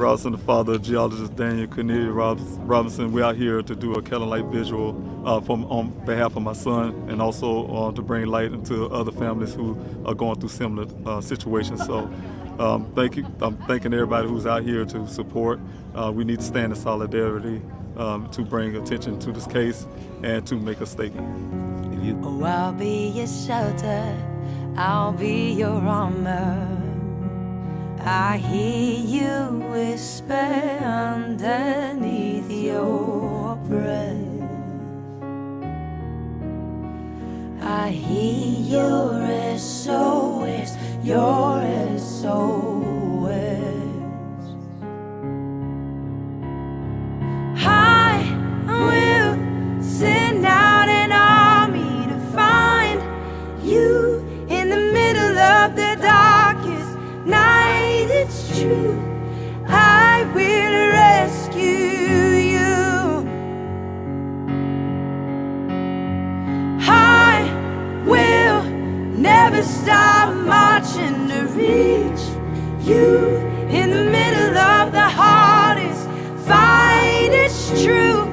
Robinson, the father of Geologist Daniel Robinson. We're out here to do a Kettle Light visual on behalf of my son, and also to bring light into other families who are going through similar situations. So thank you. I'm thanking everybody who's out here to support. We need to stand in solidarity to bring attention to this case and to make a statement. Oh, I'll be your shelter, I'll be your armor. I hear you whisper underneath your breath. I hear your SOS, your SOS. I will send out an army to find you in the middle of the darkest night. It's true, I will rescue you. I will never stop marching to reach you in the middle of the hardest fight. It's true,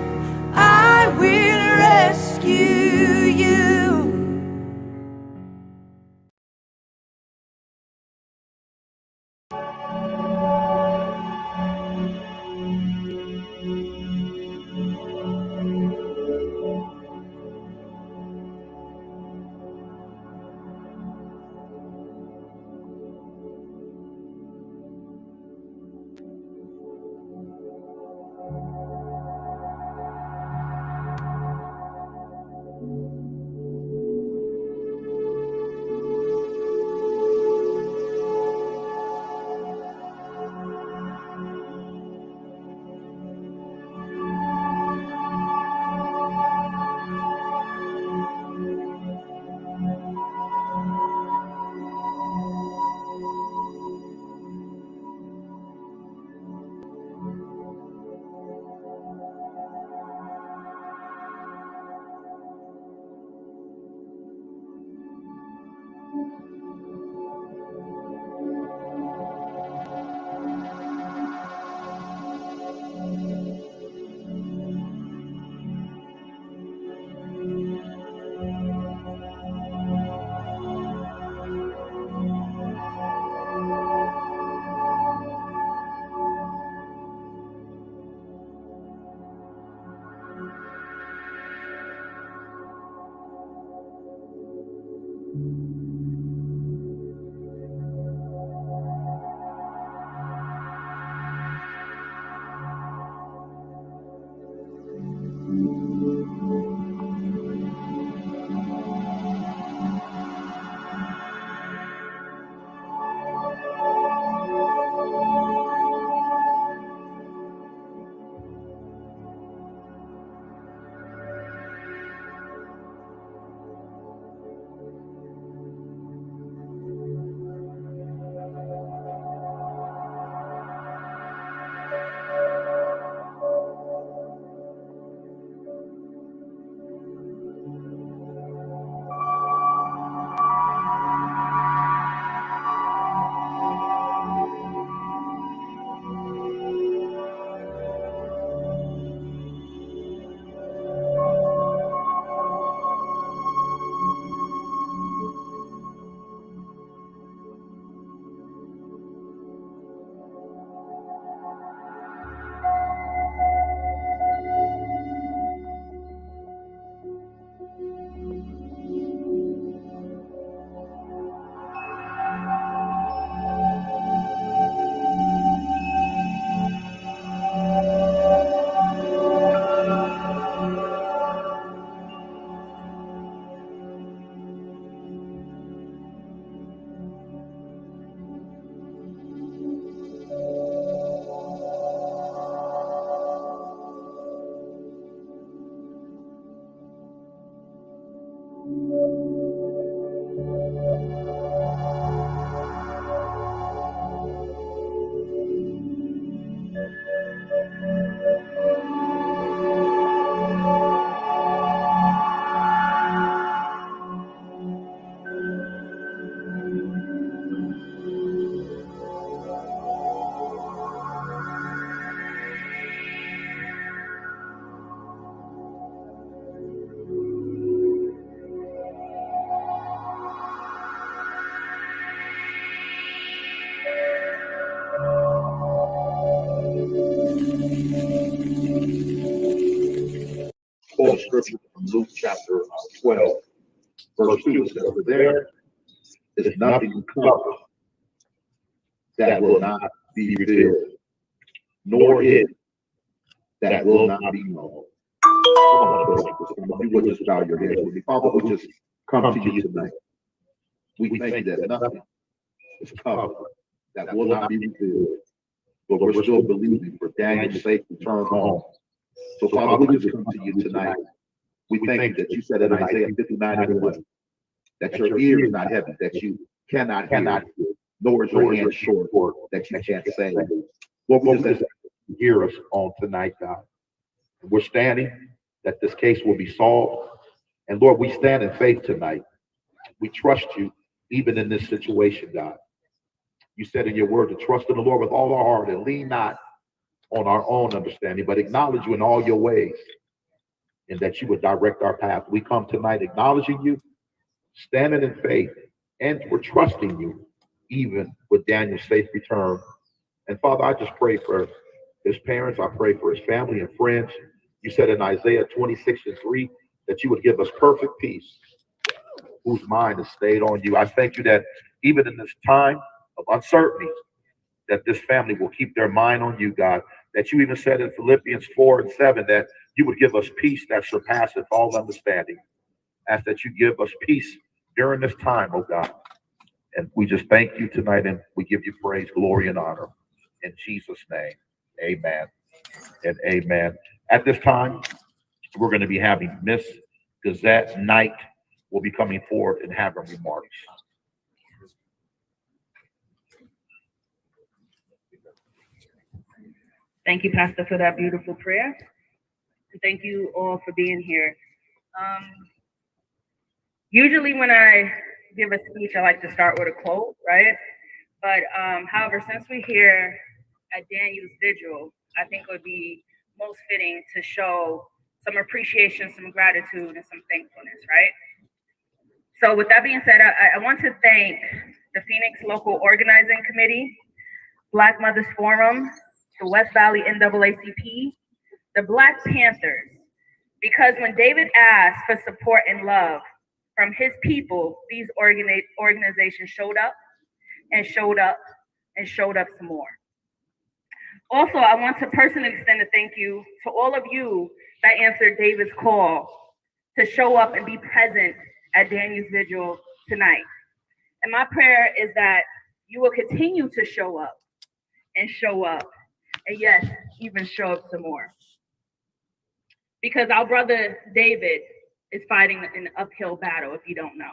I will rescue you. scripture from Luke chapter 12, verse 2. It says, "For there is nothing covered that will not be revealed, nor hid that will not be known." If you would just bow your heads with me. Father, we just come to you tonight. We thank you that nothing is covered that will not be revealed, but we're still believing for Daniel's safe return home. So, Father, we just come to you tonight. We thank you that you said in Isaiah 59:1 that your ear is not heavy, that you cannot hear, nor is your hand short, that you can't save. Lord, we just hear us on tonight, God. We're standing that this case will be solved. And Lord, we stand in faith tonight. We trust you even in this situation, God. You said in your word to trust in the Lord with all our heart and lean not on our own understanding, but acknowledge you in all your ways, and that you would direct our path. We come tonight acknowledging you, standing in faith, and we're trusting you even with Daniel's safe return. And Father, I just pray for his parents. I pray for his family and friends. You said in Isaiah 26:3 that you would give us perfect peace, whose mind is stayed on you. I thank you that even in this time of uncertainty, that this family will keep their mind on you, God. That you even said in Philippians 4:7 that you would give us peace that surpasses all understanding. Ask that you give us peace during this time, oh God. And we just thank you tonight, and we give you praise, glory, and honor. In Jesus' name, amen and amen. At this time, we're going to be having Miss Gazette Knight will be coming forward and having remarks. Thank you, Pastor, for that beautiful prayer. And thank you all for being here. Usually when I give a speech, I like to start with a quote, right? But however, since we're here at Daniel's vigil, I think it would be most fitting to show some appreciation, some gratitude, and some thankfulness, right? So with that being said, I want to thank the Phoenix Local Organizing Committee, Black Mothers Forum, the West Valley NAACP, the Black Panthers, because when David asked for support and love from his people, these organizations showed up and showed up and showed up some more. Also, I want to personally extend a thank you to all of you that answered David's call to show up and be present at Daniel's vigil tonight. And my prayer is that you will continue to show up, and yes, even show up some more. Because our brother David is fighting an uphill battle, if you don't know.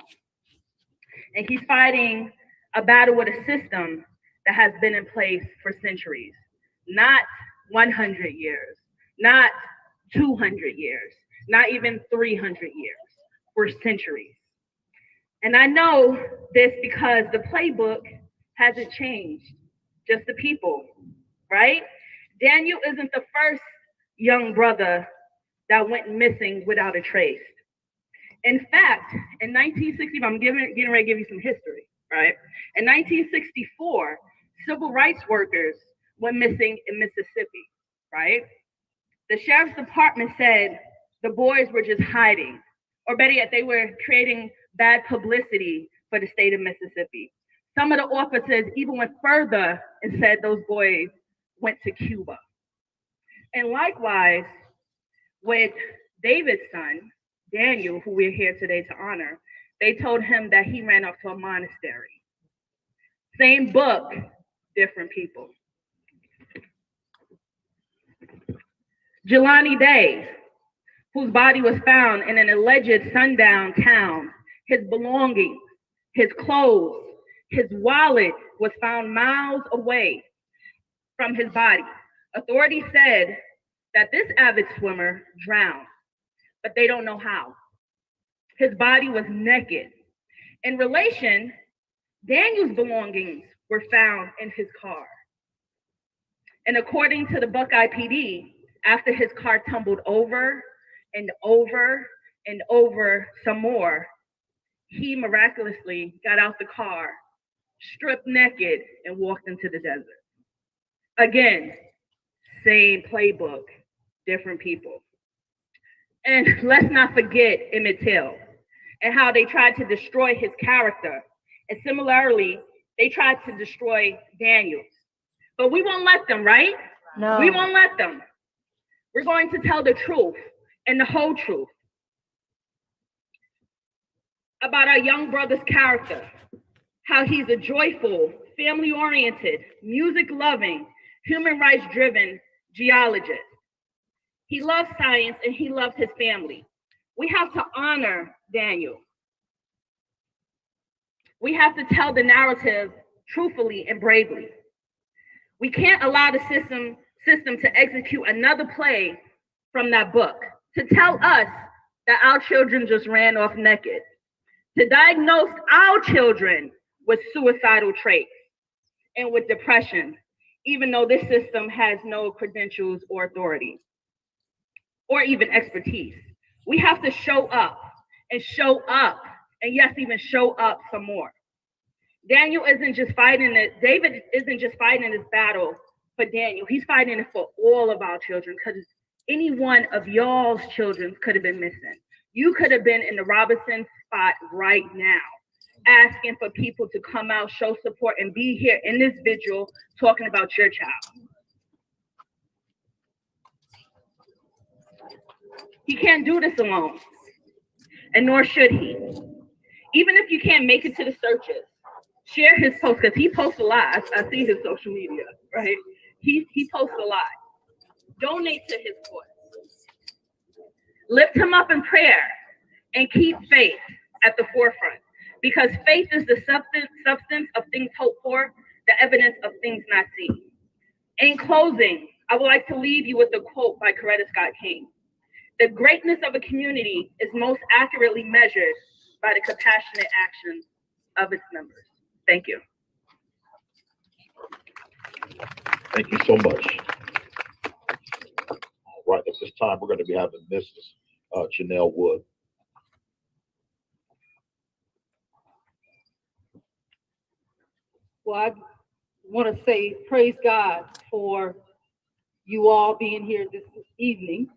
And he's fighting a battle with a system that has been in place for centuries. Not 100 years, not 200 years, not even 300 years, for centuries. And I know this because the playbook hasn't changed, just the people, right? Daniel isn't the first young brother that went missing without a trace. In fact, in 1960, I'm getting ready to give you some history, right? In 1964, civil rights workers went missing in Mississippi, right? The sheriff's department said the boys were just hiding, or better yet, they were creating bad publicity for the state of Mississippi. Some of the officers even went further and said those boys went to Cuba. And likewise, with David's son, Daniel, who we're here today to honor, they told him that he ran off to a monastery. Same book, different people. Jelani Day, whose body was found in an alleged sundown town, his belongings, his clothes, his wallet was found miles away from his body. Authorities said that this avid swimmer drowned, but they don't know how. His body was naked. In relation, Daniel's belongings were found in his car. And according to the Buckeye PD, after his car tumbled over and over and over some more, he miraculously got out the car, stripped naked, and walked into the desert. Again, same playbook, different people. And let's not forget Emmett Till and how they tried to destroy his character. And similarly, they tried to destroy Daniel's. But we won't let them, right? No. We won't let them. We're going to tell the truth and the whole truth about our young brother's character, how he's a joyful, family-oriented, music-loving, human rights-driven geologist. He loves science and he loves his family. We have to honor Daniel. We have to tell the narrative truthfully and bravely. We can't allow the system to execute another play from that book, to tell us that our children just ran off naked, to diagnose our children with suicidal traits and with depression, even though this system has no credentials or authority or even expertise. We have to show up and show up, and yes, even show up some more. David isn't just fighting this battle for Daniel. He's fighting it for all of our children, because any one of y'all's children could have been missing. You could have been in the Robinson spot right now, asking for people to come out, show support, and be here in this vigil talking about your child. He can't do this alone, and nor should he. Even if you can't make it to the searches, share his post, because he posts a lot. I see his social media, right? He posts a lot. Donate to his cause. Lift him up in prayer and keep faith at the forefront, because faith is the substance of things hoped for, the evidence of things not seen. In closing, I would like to leave you with a quote by Coretta Scott King. The greatness of a community is most accurately measured by the compassionate actions of its members. Thank you. Thank you so much. All right, at this time, we're going to be having Mrs. Janelle Wood. Well, I want to say praise God for you all being here this evening.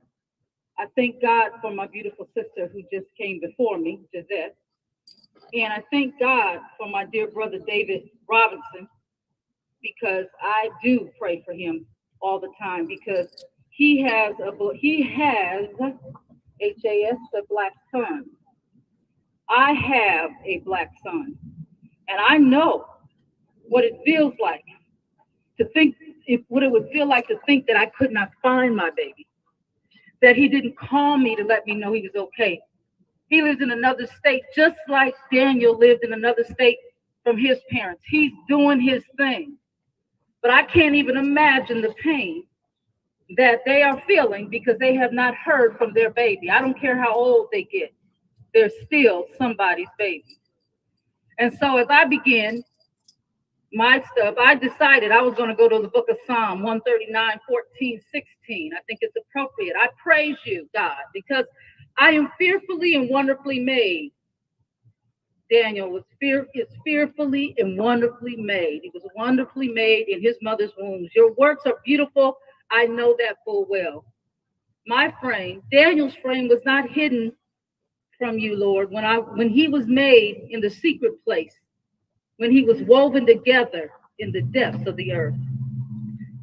I thank God for my beautiful sister who just came before me, Gisette. And I thank God for my dear brother, David Robinson, because I do pray for him all the time, because he has HAS, a black son. I have a black son. And I know what it feels like to think, what it would feel like to think that I could not find my baby, that he didn't call me to let me know he was okay. He lives in another state, just like Daniel lived in another state from his parents. He's doing his thing. But I can't even imagine the pain that they are feeling because they have not heard from their baby. I don't care how old they get. They're still somebody's baby. And so as I began my stuff, I decided I was going to go to the book of Psalm 139, 14, 16. I think it's appropriate. I praise you, God, because I am fearfully and wonderfully made. Daniel is fearfully and wonderfully made. He was wonderfully made in his mother's womb. Your works are beautiful. I know that full well. My frame, Daniel's frame, was not hidden from you, Lord, when he was made in the secret place, when he was woven together in the depths of the earth.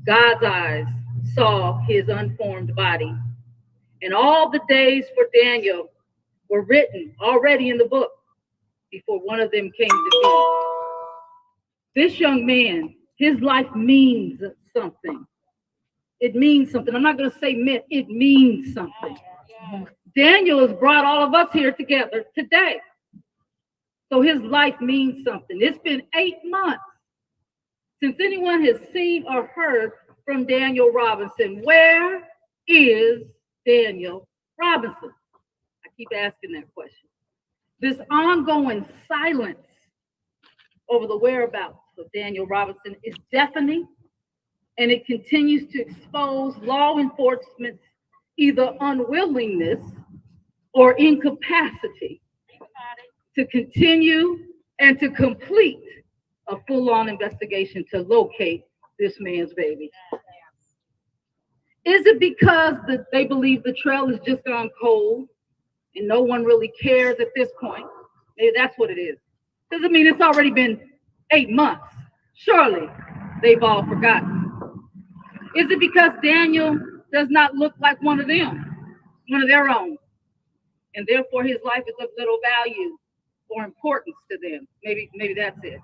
God's eyes saw his unformed body, and all the days for Daniel were written already in the book before one of them came to be. This young man, his life means something. It means something. I'm not going to say meant, it means something. Daniel has brought all of us here together today. So his life means something. It's been 8 months since anyone has seen or heard from Daniel Robinson. Where is Daniel Robinson? I keep asking that question. This ongoing silence over the whereabouts of Daniel Robinson is deafening, and it continues to expose law enforcement's either unwillingness or incapacity to continue and to complete a full-on investigation to locate this man's baby. Is it because they believe the trail has just gone cold and no one really cares at this point? Maybe that's what it is. Doesn't mean it's already been 8 months. Surely they've all forgotten. Is it because Daniel does not look like one of them, one of their own, and therefore his life is of little value or importance to them? Maybe that's it.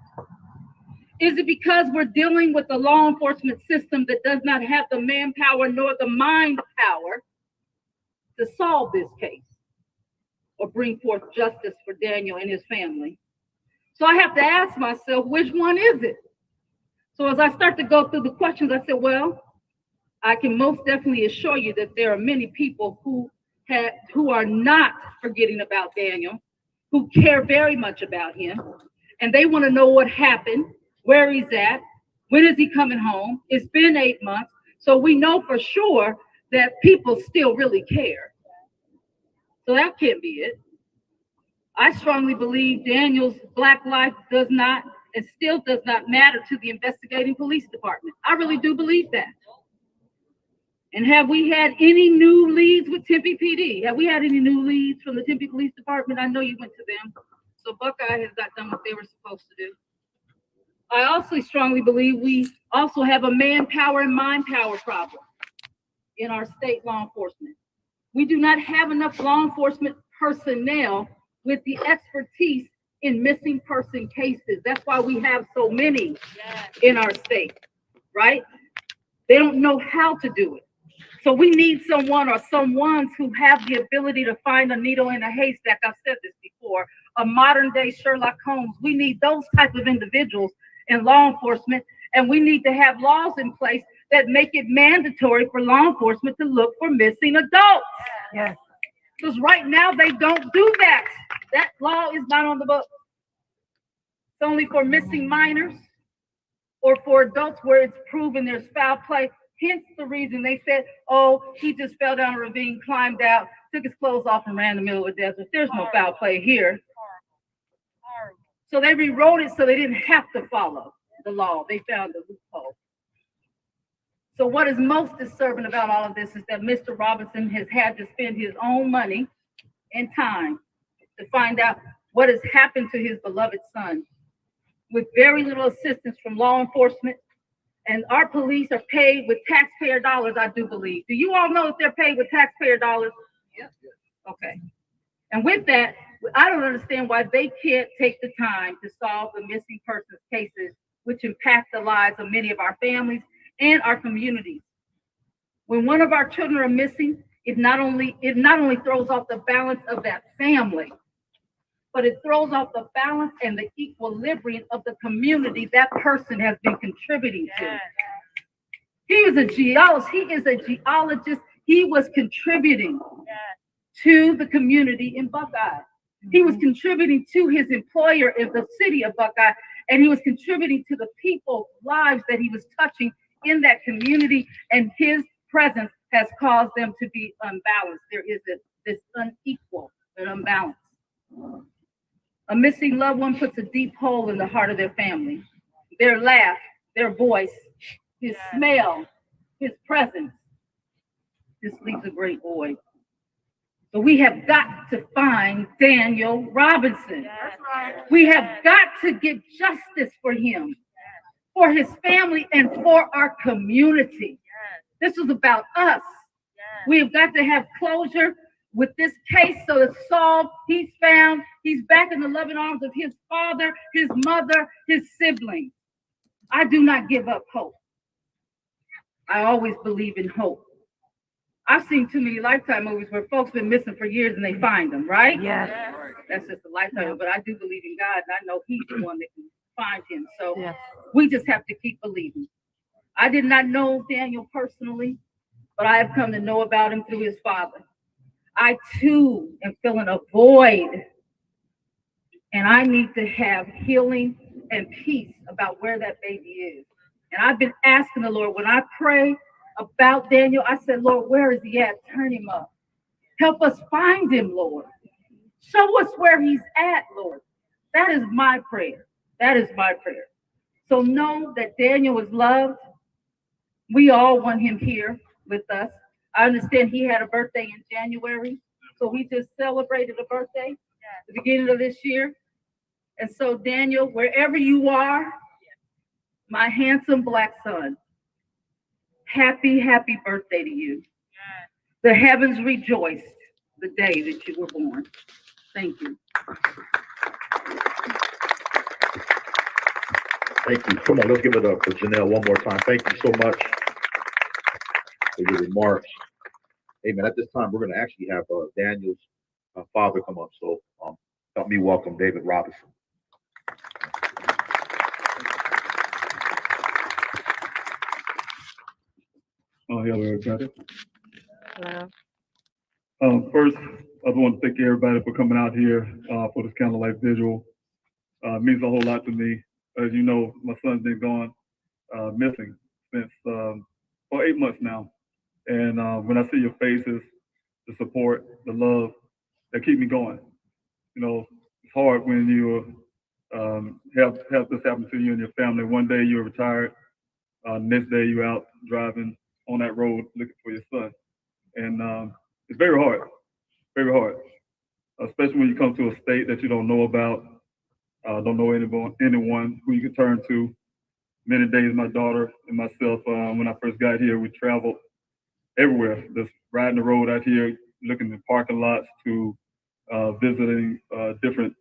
Is it because we're dealing with a law enforcement system that does not have the manpower nor the mind power to solve this case or bring forth justice for Daniel and his family? So I have to ask myself, which one is it? So as I start to go through the questions, I said, well, I can most definitely assure you that there are many people who are not forgetting about Daniel, who care very much about him, and they want to know what happened, where he's at, when is he coming home. It's been 8 months, so we know for sure that people still really care. So that can't be it. I strongly believe Daniel's Black life does not and still does not matter to the investigating police department. I really do believe that. And have we had any new leads with Tempe PD? Have we had any new leads from the Tempe Police Department? I know you went to them. So Buckeye has not done what they were supposed to do. I also strongly believe we also have a manpower and mind power problem in our state law enforcement. We do not have enough law enforcement personnel with the expertise in missing person cases. That's why we have so many in our state, right? They don't know how to do it. So we need someone or someones who have the ability to find a needle in a haystack. I've said this before, a modern day Sherlock Holmes. We need those type of individuals in law enforcement, and we need to have laws in place that make it mandatory for law enforcement to look for missing adults. Yes. Because right now they don't do that. That law is not on the books. It's only for missing minors or for adults where it's proven there's foul play. Hence the reason they said, oh, he just fell down a ravine, climbed out, took his clothes off and ran in the middle of the desert. There's no foul play here. So they rewrote it so they didn't have to follow the law. They found the loophole. So what is most disturbing about all of this is that Mr. Robinson has had to spend his own money and time to find out what has happened to his beloved son with very little assistance from law enforcement. And our police are paid with taxpayer dollars, I do believe. Do you all know if they're paid with taxpayer dollars? Yes. Okay. And with that, I don't understand why they can't take the time to solve the missing persons cases, which impact the lives of many of our families and our communities. When one of our children are missing, it not only throws off the balance of that family, but it throws off the balance and the equilibrium of the community that person has been contributing to. He is a geologist. He was contributing to the community in Buckeye. He was contributing to his employer in the city of Buckeye, and he was contributing to the people's lives that he was touching in that community, and his presence has caused them to be unbalanced. There is this unequal and unbalanced. A missing loved one puts a deep hole in the heart of their family. Their laugh, their voice, his smell, his presence. This leaves a great void. So we have got to find Daniel Robinson. We have got to get justice for him, for his family, and for our community. This is about us. We have got to have closure with this case so it's solved. He's found. He's back in the loving arms of his father, his mother, his siblings. I do not give up hope. I always believe in hope. I've seen too many Lifetime movies where folks been missing for years and they find them, right? Yes. That's just a Lifetime, but I do believe in God, and I know he's the one that can find him. So Yes. we just have to keep believing. I did not know Daniel personally, but I have come to know about him through his father. I too am feeling a void, and I need to have healing and peace about where that baby is. And I've been asking the Lord, when I pray about Daniel, I said, Lord, where is he at? Turn him up. Help us find him, Lord. Show us where he's at, Lord. That is my prayer. That is my prayer. So know that Daniel is loved. We all want him here. with us. I understand he had a birthday in January, so we just celebrated a birthday at the beginning of this year. And so, Daniel, wherever you are, my handsome black son, happy, happy birthday to you. The heavens rejoiced the day that you were born. Thank you. Thank you. Come on, let's give it up for Janelle one more time. Thank you so much for your remarks. Amen. At this time, we're going to actually have Daniel's father come up. So help me welcome David Robinson. Hello, everybody. Hello. First, I want to thank everybody for coming out here for this candlelight visual. It means a whole lot to me. As you know, my son's been gone missing since for 8 months now. And when I see your faces, the support, the love, that keep me going. You know, it's hard when you have this happen to you and your family. One day you're retired, next day you're out driving on that road looking for your son. And it's very hard, especially when you come to a state that you don't know about, don't know anyone who you can turn to. Many days, my daughter and myself, when I first got here, we traveled everywhere, just riding the road out here, looking at parking lots to visiting different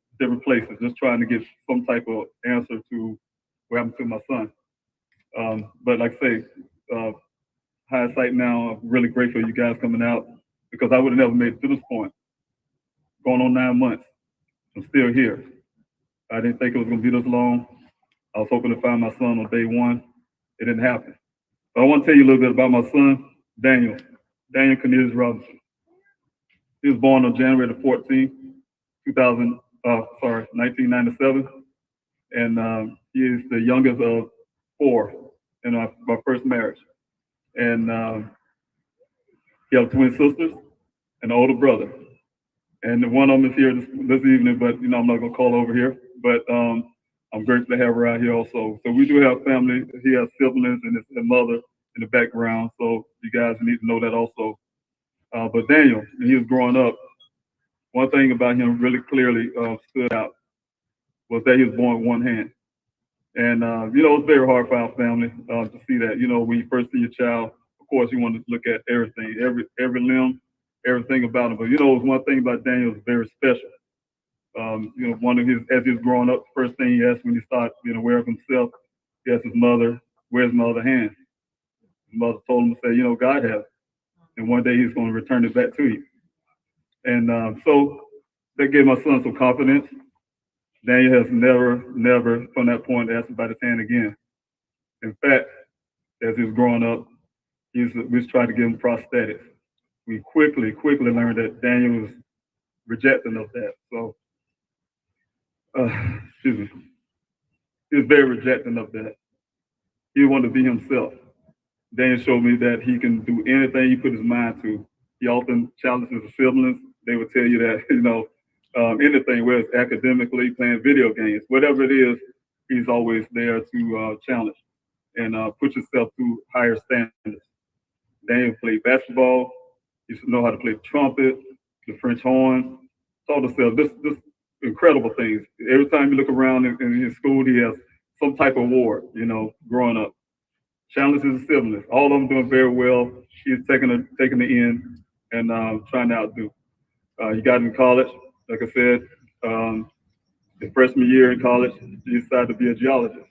places, just trying to get some type of answer to what happened to my son. But like I say, hindsight now, I'm really grateful you guys coming out because I would have never made it to this point. Going on 9 months, I'm still here. I didn't think it was going to be this long. I was hoping to find my son on day one. It didn't happen. But I want to tell you a little bit about my son, Daniel Cornelius Robinson. He was born on January the 14th, 1997. And he is the youngest of 4 in my first marriage. And he has twin sisters and an older brother. And one of them is here this evening, but I'm not gonna call over here. But I'm grateful to have her out here also. So we do have family. He has siblings and his mother in the background. So you guys need to know that also. But Daniel, when he was growing up, one thing about him really clearly stood out was that he was born with one hand. And it's very hard for our family to see that. When you first see your child, of course you want to look at everything, every limb, everything about him. But one thing about Daniel is very special. One of as he was growing up, the first thing he asked when he started being aware of himself, he asked his mother, "Where's my other hand?" His mother told him to say, "God has it, and one day he's going to return it back to you." And so that gave my son some confidence. Daniel has never from that point asked about his hand again. In fact, as he was growing up, we was trying to give him prosthetics. We quickly learned that Daniel was rejecting of that. So, excuse me. He was very rejecting of that. He wanted to be himself. Daniel showed me that he can do anything he put his mind to. He often challenges his siblings. They would tell you that, anything, whether it's academically, playing video games, whatever it is, he's always there to challenge and push himself to higher standards. Daniel played basketball. He should know how to play the trumpet, the French horn, taught himself this incredible things. Every time you look around in his school, he has some type of award, growing up. Challenges his siblings, all of them doing very well. He's taking the end and trying to outdo. He got in college, like I said, his freshman year in college, he decided to be a geologist.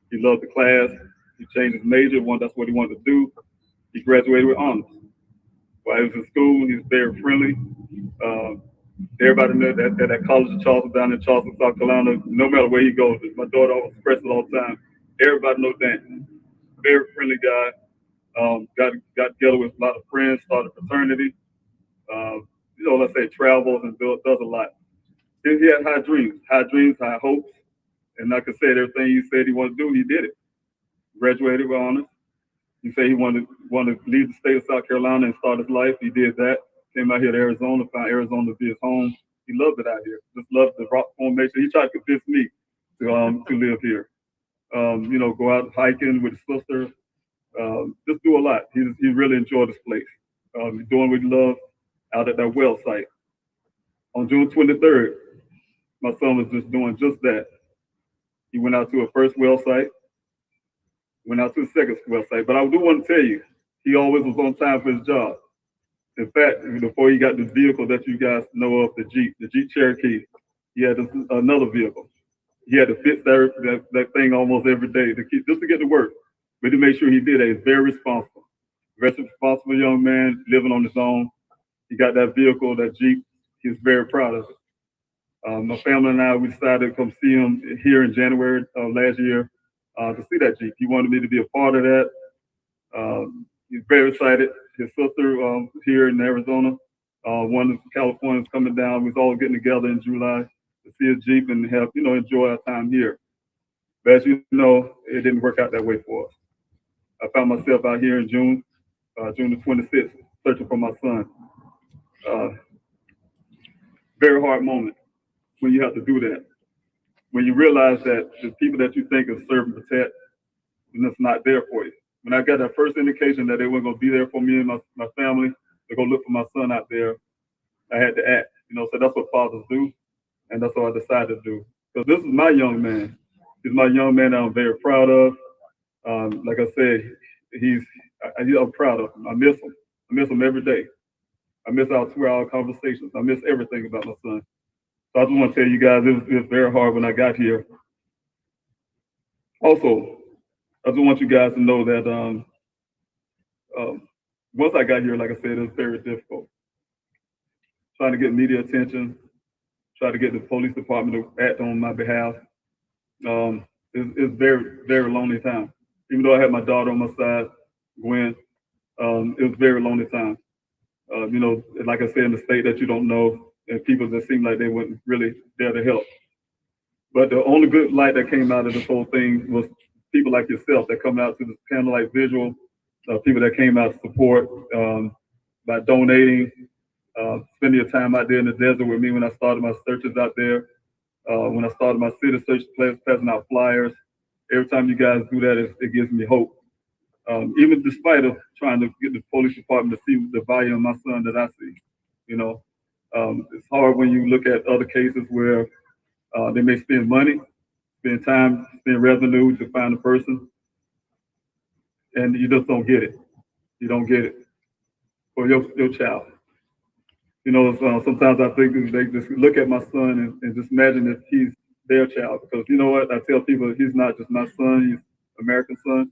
He loved the class. He changed his major. That's what he wanted to do. He graduated with honors. While he was in school, he was very friendly. Everybody knew that at College of Charleston, down in Charleston, South Carolina, no matter where he goes, my daughter always expresses it all the time. Everybody knows Dan. Very friendly guy. Got together with a lot of friends, started a fraternity. Let's say travels and does a lot. He had high dreams, high hopes. And like I said, everything he said he wanted to do, he did it. Graduated with honors. He said he wanted to leave the state of South Carolina and start his life. He did that. Came out here to Arizona, found Arizona to be his home. He loved it out here. Just loved the rock formation. He tried to convince me to live here. Go out hiking with his sister. just do a lot. He really enjoyed this place. He's doing what he loves out at that well site. On June 23rd, my son was just doing just that. He went out to a first well site, went out to a second well site. But I do want to tell you, he always was on time for his job. In fact, before he got the vehicle that you guys know of, the Jeep Cherokee, he had another vehicle. He had to fix that thing almost every day just to get to work. But to make sure he did that, he's very responsible. Very responsible young man living on his own. He got that vehicle, that Jeep. He's very proud of it. My family and I, we decided to come see him here in January last year to see that Jeep. He wanted me to be a part of that. He's very excited. His sister here in Arizona, one in California is coming down. We're all getting together in July to see a Jeep and have, enjoy our time here. But as you know, it didn't work out that way for us. I found myself out here in June the 26th, searching for my son. Very hard moment when you have to do that. When you realize that the people that you think is serve and protect, and it's not there for you. When I got that first indication that they weren't going to be there for me and my family, to go look for my son out there, I had to act. So that's what fathers do, and that's what I decided to do. Because this is my young man. He's my young man that I'm very proud of. Like I said, I'm proud of him. I miss him. I miss him every day. I miss our 2-hour conversations. I miss everything about my son. So I just want to tell you guys, it was very hard when I got here. Also, I just want you guys to know that once I got here, like I said, it was very difficult. Trying to get media attention, trying to get the police department to act on my behalf. It's very, very lonely time. Even though I had my daughter on my side, Gwen, it was a very lonely time. Like I said, in the state that you don't know, and people that seem like they weren't really there to help. But the only good light that came out of this whole thing was people like yourself that come out to this candlelight visual, people that came out to support by donating, spending your time out there in the desert with me when I started my searches out there, when I started my city search, passing out flyers. Every time you guys do that, it gives me hope. Even despite of trying to get the police department to see the value of my son that I see, it's hard when you look at other cases where they may spend money, spend time, spend revenue to find a person, and you just don't get it. You don't get it for your child. Sometimes I think they just look at my son and just imagine if he's their child, because you know what? I tell people he's not just my son, he's American son.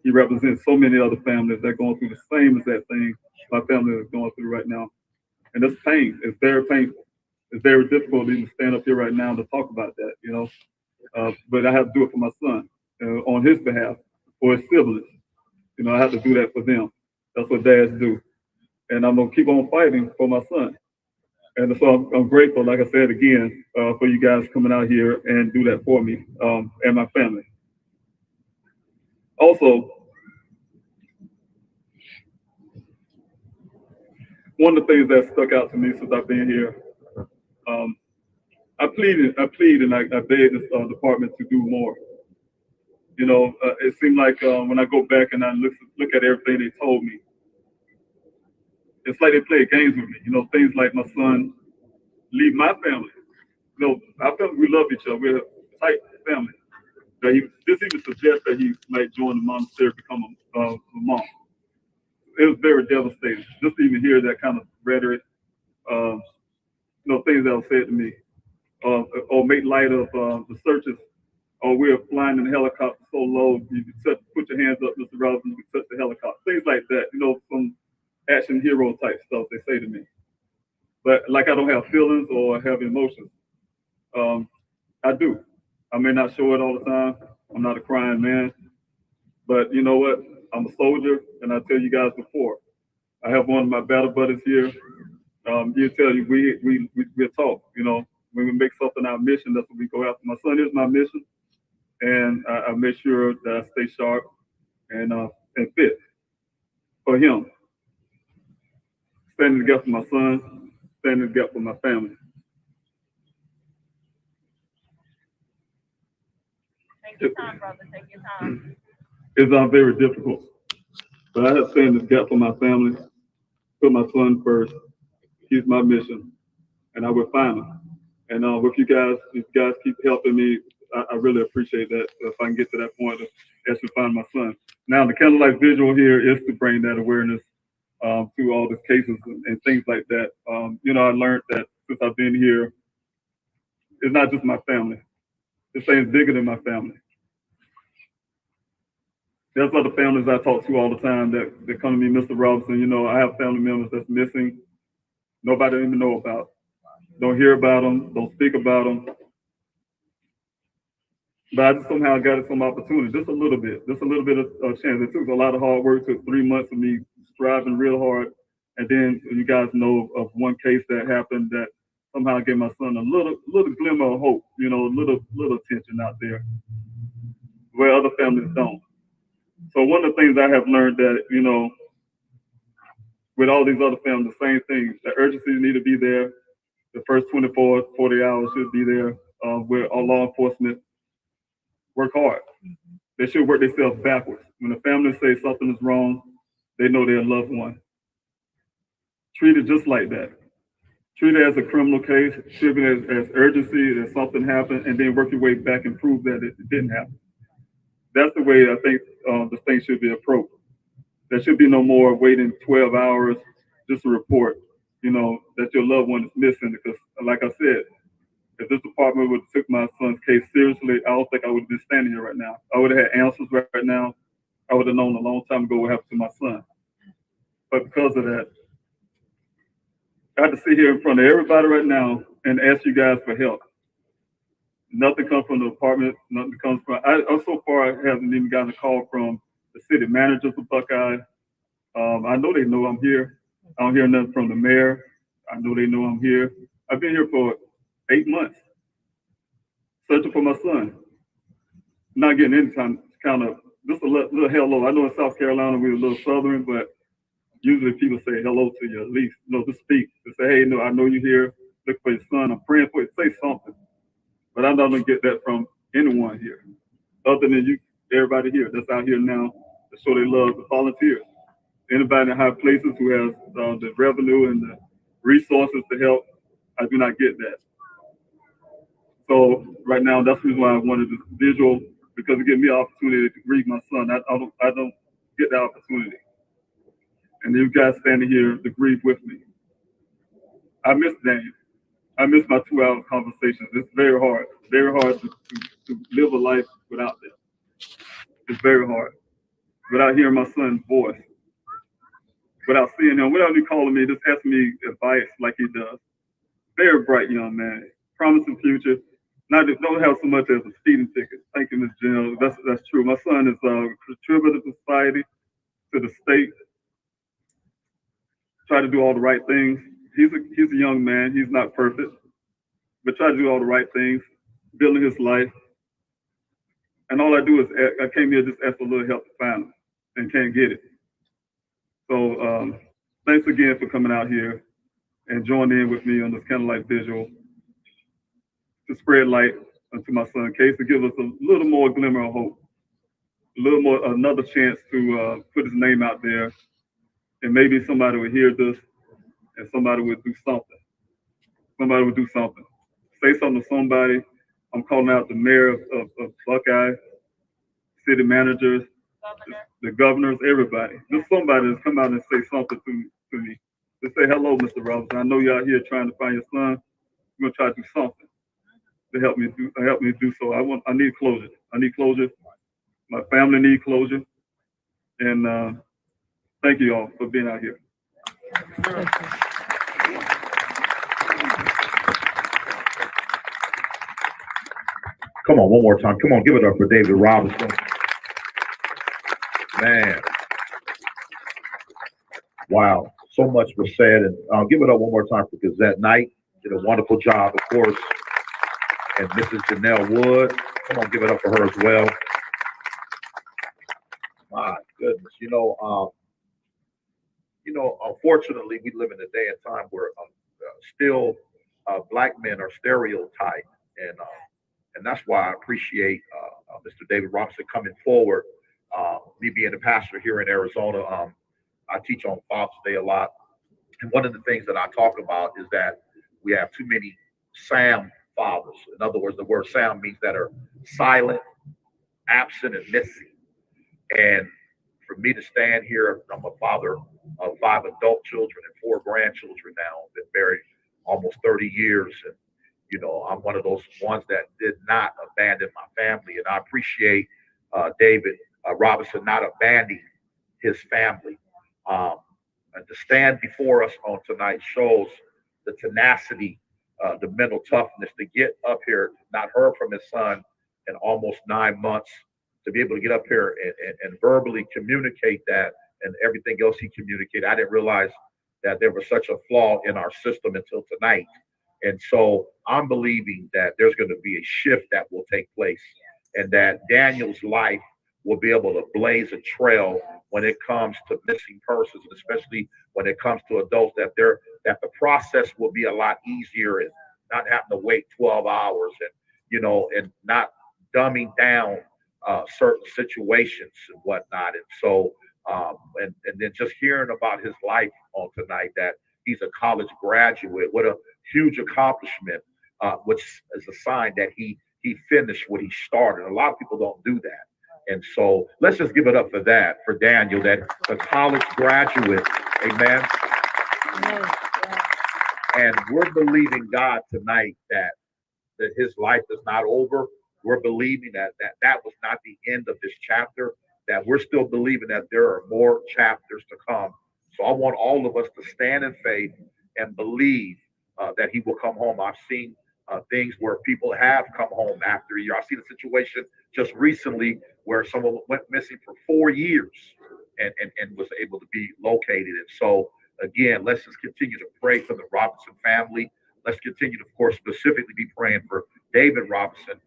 He represents so many other families that are going through the same exact thing my family is going through right now. And that's pain. It's very painful. It's very difficult to even stand up here right now to talk about that, but I have to do it for my son, on his behalf, for his siblings. I have to do that for them. That's what dads do. And I'm going to keep on fighting for my son. And so I'm grateful, like I said again, for you guys coming out here and do that for me and my family. Also, one of the things that stuck out to me since I've been here, I plead and I beg this department to do more. It seemed like when I go back and I look at everything they told me, it's like they play games with me. Things like my son leave my family. Our family, we love each other. We're a tight family. This even suggests that he might join the monastery, become a monk. It was very devastating just to even hear that kind of rhetoric. Things that were said to me, or make light of the searches. Or we're flying in a helicopter so low, you can put your hands up, Mr. Robinson, you can touch the helicopter. Things like that, some action hero type stuff they say to me. But like I don't have feelings or have emotions. I do. I may not show it all the time. I'm not a crying man. But you know what? I'm a soldier, and I tell you guys before, I have one of my battle buddies here. He'll tell you we talk. When we make something our mission, that's what we go after. My son is my mission. And I make sure that I stay sharp and fit for him. Standing together for my son, standing together for my family. Take your time, brother. Take your time. It's very difficult. But I have to stand in this gap for my family, put my son first. He's my mission, and I will find him. And with you guys, if you guys keep helping me, I really appreciate that. If I can get to that point of actually find my son. Now, the candlelight visual here is to bring that awareness to all the cases and things like that. I learned that since I've been here, it's not just my family. This thing is bigger than my family. There's other families I talk to all the time that come to me, Mr. Robinson. I have family members that's missing. Nobody even know about. Don't hear about them. Don't speak about them. But I just somehow got some opportunity, just a little bit of chance. It took a lot of hard work. It took 3 months of me striving real hard. And then you guys know of one case that happened that somehow gave my son a little glimmer of hope, a little attention out there where other families don't. So one of the things I have learned that, with all these other families, the same thing, the urgency need to be there. The first 24, 40 hours should be there where all law enforcement work hard. They should work themselves backwards. When the family says something is wrong, they know their loved one. Treat it just like that. Treat it as a criminal case, treat it as urgency, that something happened, and then work your way back and prove that it didn't happen. That's the way I think this thing should be approached. There should be no more waiting 12 hours just to report, that your loved one is missing. Because, like I said, if this department would have took my son's case seriously, I don't think I would have been standing here right now. I would have had answers right now. I would have known a long time ago what happened to my son. But because of that, I had to sit here in front of everybody right now and ask you guys for help. Nothing comes from the department. Nothing comes from. I so far haven't even gotten a call from the city managers of Buckeye. I know they know I'm here. I don't hear nothing from the mayor. I know they know I'm here. I've been here for 8 months, searching for my son. Not getting any time, kind of just a little hello. I know in South Carolina we're a little southern, but usually people say hello to you at least, to speak. To say, hey, I know you're here. Look for your son. I'm praying for you. Say something. But I'm not going to get that from anyone here, other than you, everybody here that's out here now to show they love the volunteers. Anybody in high places who has the revenue and the resources to help, I do not get that. So right now, that's the reason why I wanted this visual, because it gives me an opportunity to grieve my son. I don't get that opportunity. And you guys standing here to grieve with me. I miss Daniel. I miss my 2-hour conversations. It's very hard to live a life without them. It's very hard. Without hearing my son's voice, without seeing him, without him calling me, just asking me advice like he does. Very bright young man, promising future. Don't have so much as a speeding ticket. Thank you, Ms. Jill. That's true. My son is a contributor to society, to the state. Try to do all the right things. He's a young man. He's not perfect, but try to do all the right things, building his life. And all I do is I came here just ask for a little help to find him, and can't get it. So thanks again for coming out here and joining in with me on this candlelight visual to spread light into my son's case, to give us a little more glimmer of hope, a little more, another chance to put his name out there, and maybe somebody would hear this and somebody would do something. Somebody would do something. Say something to somebody. I'm calling out the mayor of Buckeye, city managers, the governors, everybody. Just somebody that's come out and say something to me. To say, hello, Mr. Robinson. I know you're out here trying to find your son. I'm gonna try to do something to help me do so. I need closure. I need closure. My family need closure. And thank you all for being out here. Come on, one more time. Come on, give it up for David Robinson. Man. Wow, so much was said. And I'll give it up one more time for Gazette Knight. Did a wonderful job, of course. And Mrs. Janelle Wood. Come on, give it up for her as well. My goodness. Unfortunately, we live in a day and time where still Black men are stereotyped. And that's why I appreciate Mr. David Robinson coming forward me being a pastor here in Arizona, I teach on Father's Day a lot. And one of the things that I talk about is that we have too many Sam fathers. In other words, the word Sam means that are silent, absent, and missing. And for me to stand here, I'm a father of 5 adult children and 4 grandchildren now. Been married almost 30 years. And, I'm one of those ones that did not abandon my family. And I appreciate David Robinson not abandoning his family. And to stand before us on tonight shows the tenacity, the mental toughness to get up here, not heard from his son in almost 9 months, to be able to get up here and verbally communicate that and everything else he communicated. I didn't realize that there was such a flaw in our system until tonight. And so I'm believing that there's going to be a shift that will take place and that Daniel's life will be able to blaze a trail when it comes to missing persons, and especially when it comes to adults, that the process will be a lot easier and not having to wait 12 hours and not dumbing down certain situations and whatnot. And so and then just hearing about his life on tonight, that he's a college graduate, what a huge accomplishment, which is a sign that he finished what he started. A lot of people don't do that. And so let's just give it up for that, for Daniel, that a college graduate. Amen. And we're believing God tonight that his life is not over. We're believing that was not the end of this chapter, that we're still believing that there are more chapters to come. So I want all of us to stand in faith and believe that he will come home. I've seen things where people have come home after a year. I've seen a situation just recently where someone went missing for 4 years and was able to be located. And so, again, let's just continue to pray for the Robinson family. Let's continue to, of course, specifically be praying for David Robinson,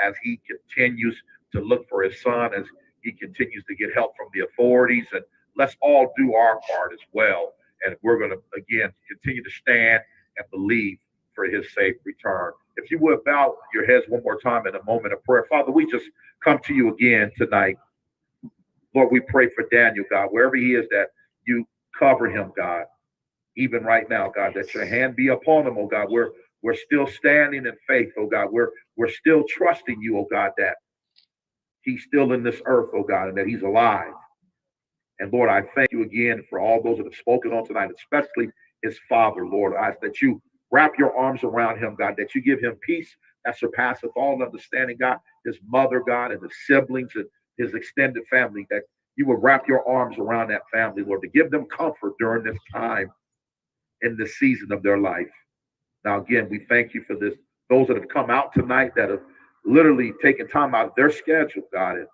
as he continues to look for his son, as he continues to get help from the authorities. And let's all do our part as well. And we're going to, again, continue to stand and believe for his safe return. If you would bow your heads one more time in a moment of prayer. Father, we just come to you again tonight. Lord, we pray for Daniel, God, wherever he is, that you cover him, God, even right now, God, that your hand be upon him, oh God. We're still standing in faith, oh God. We're still trusting you, oh God, that he's still in this earth, oh God, and that he's alive. And Lord, I thank you again for all those that have spoken on tonight, especially his father, Lord. I ask that you wrap your arms around him, God, that you give him peace that surpasses all understanding, God, his mother, God, and his siblings and his extended family, that you would wrap your arms around that family, Lord, to give them comfort during this time in this season of their life. Now, again, we thank you for this. Those that have come out tonight, that have literally taken time out of their schedule, God, and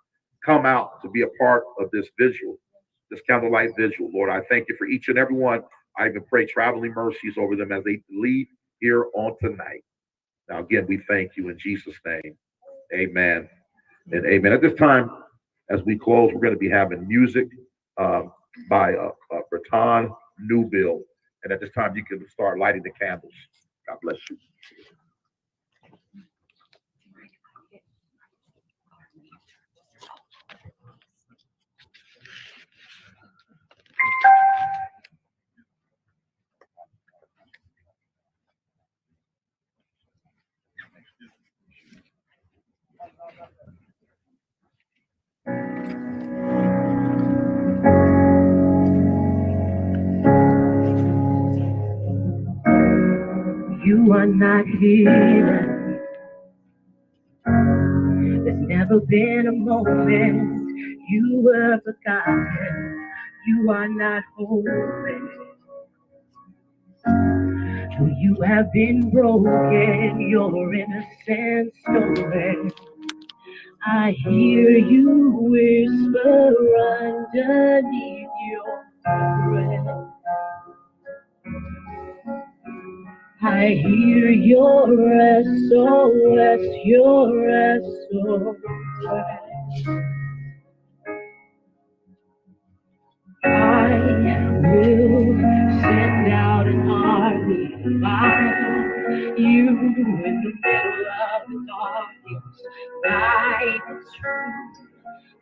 come out to be a part of this visual, this candlelight visual. Lord, I thank you for each and every one. I even pray traveling mercies over them as they leave here on tonight. Now, again, we thank you in Jesus' name. Amen and amen. At this time, as we close, we're going to be having music by Berton Newbill. And at this time, you can start lighting the candles. God bless you. You are not here. There's never been a moment you were forgotten. You are not hoping. You have been broken, your innocent story. I hear you whisper underneath your breath. I hear your SOS, your SOS. I will send out an army to find you in the middle of the darkest night. It's true.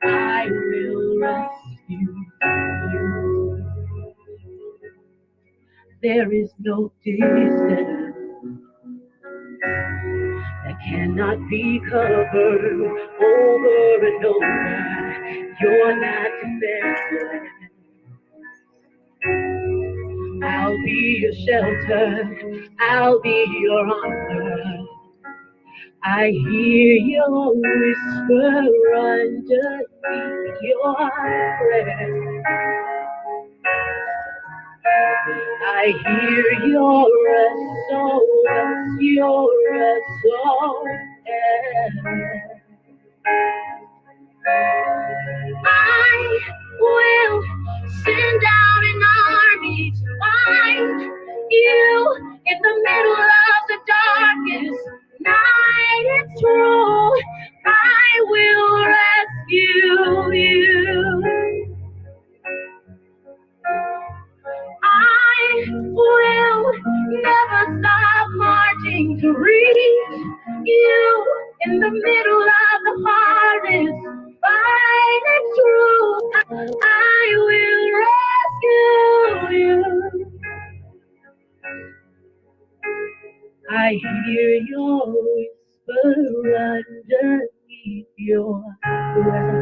I will rescue you. There is no distance that cannot be covered over and over. You're not defenseless. I'll be your shelter. I'll be your armor. I hear your whisper underneath your breath. I hear your SOS, your SOS. I will send out an army to find you in the middle of the darkest night. It's true, I will rescue you. I will never stop marching to reach you in the middle of the hardest fight. It's true, I will rescue you. I hear your whisper underneath your breath.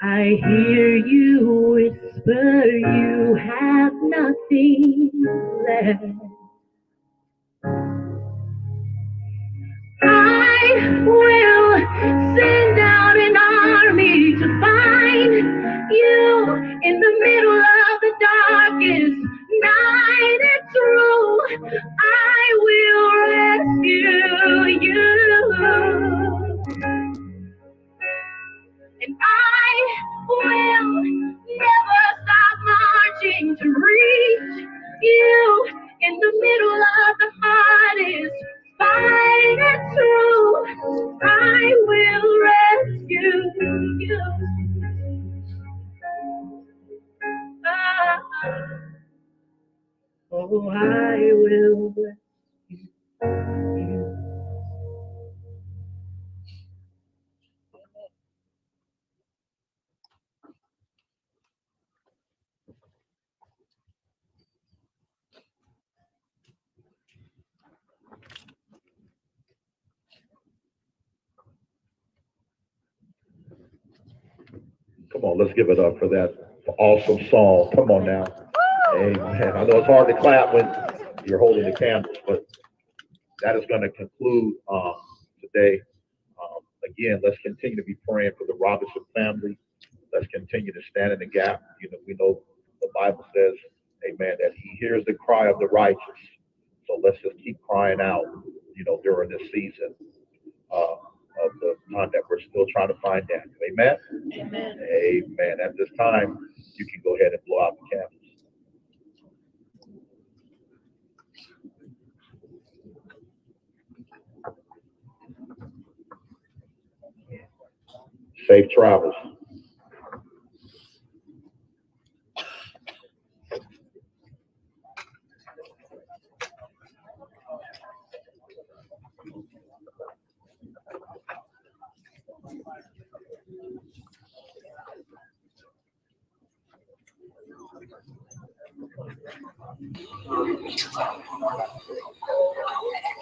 I hear you whisper you have nothing left. I will send out an army to find you in the middle of the darkest night. It's true, I will rescue you. And I will never stop marching to reach you in the middle of the hardest fight. It's true, I will rescue you. Oh, I will rescue you. Come on, let's give it up for that awesome song. Come on now. Amen. I know it's hard to clap when you're holding the candles, but that is going to conclude today. Again, let's continue to be praying for the Robinson family. Let's continue to stand in the gap. You know, we know the Bible says, amen, that he hears the cry of the righteous. So let's just keep crying out, you know, during this season of the time that we're still trying to find Daniel. Amen? Amen. Amen. At this time, you can go ahead and blow out the candles. Safe travels.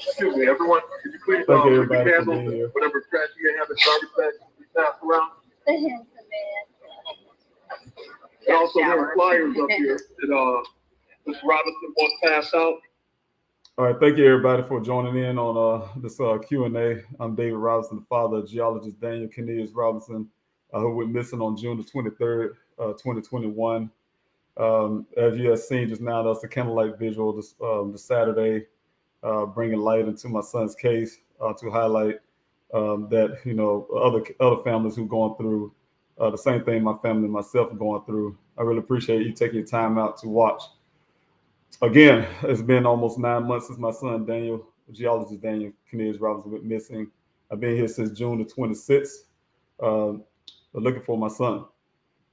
Excuse me, everyone. Could you please Thank you, be everybody, for careful? being here. Whatever trash you have in garbage bags, be passed around. And also, there are flyers up here that Ms. Robinson wants passed out. All right, thank you everybody for joining in on this Q&A. I'm David Robinson, the father of geologist Daniel Robinson, who went missing on June the 23rd, 2021. As you have seen just now, that's a candlelight visual this Saturday, bringing light into my son's case to highlight that, you know, other families who are going through the same thing my family and myself are going through. I really appreciate you taking your time out to watch. Again, it's been almost 9 months since my son geologist Daniel Robinson went missing. I've been here since June the 26th, looking for my son.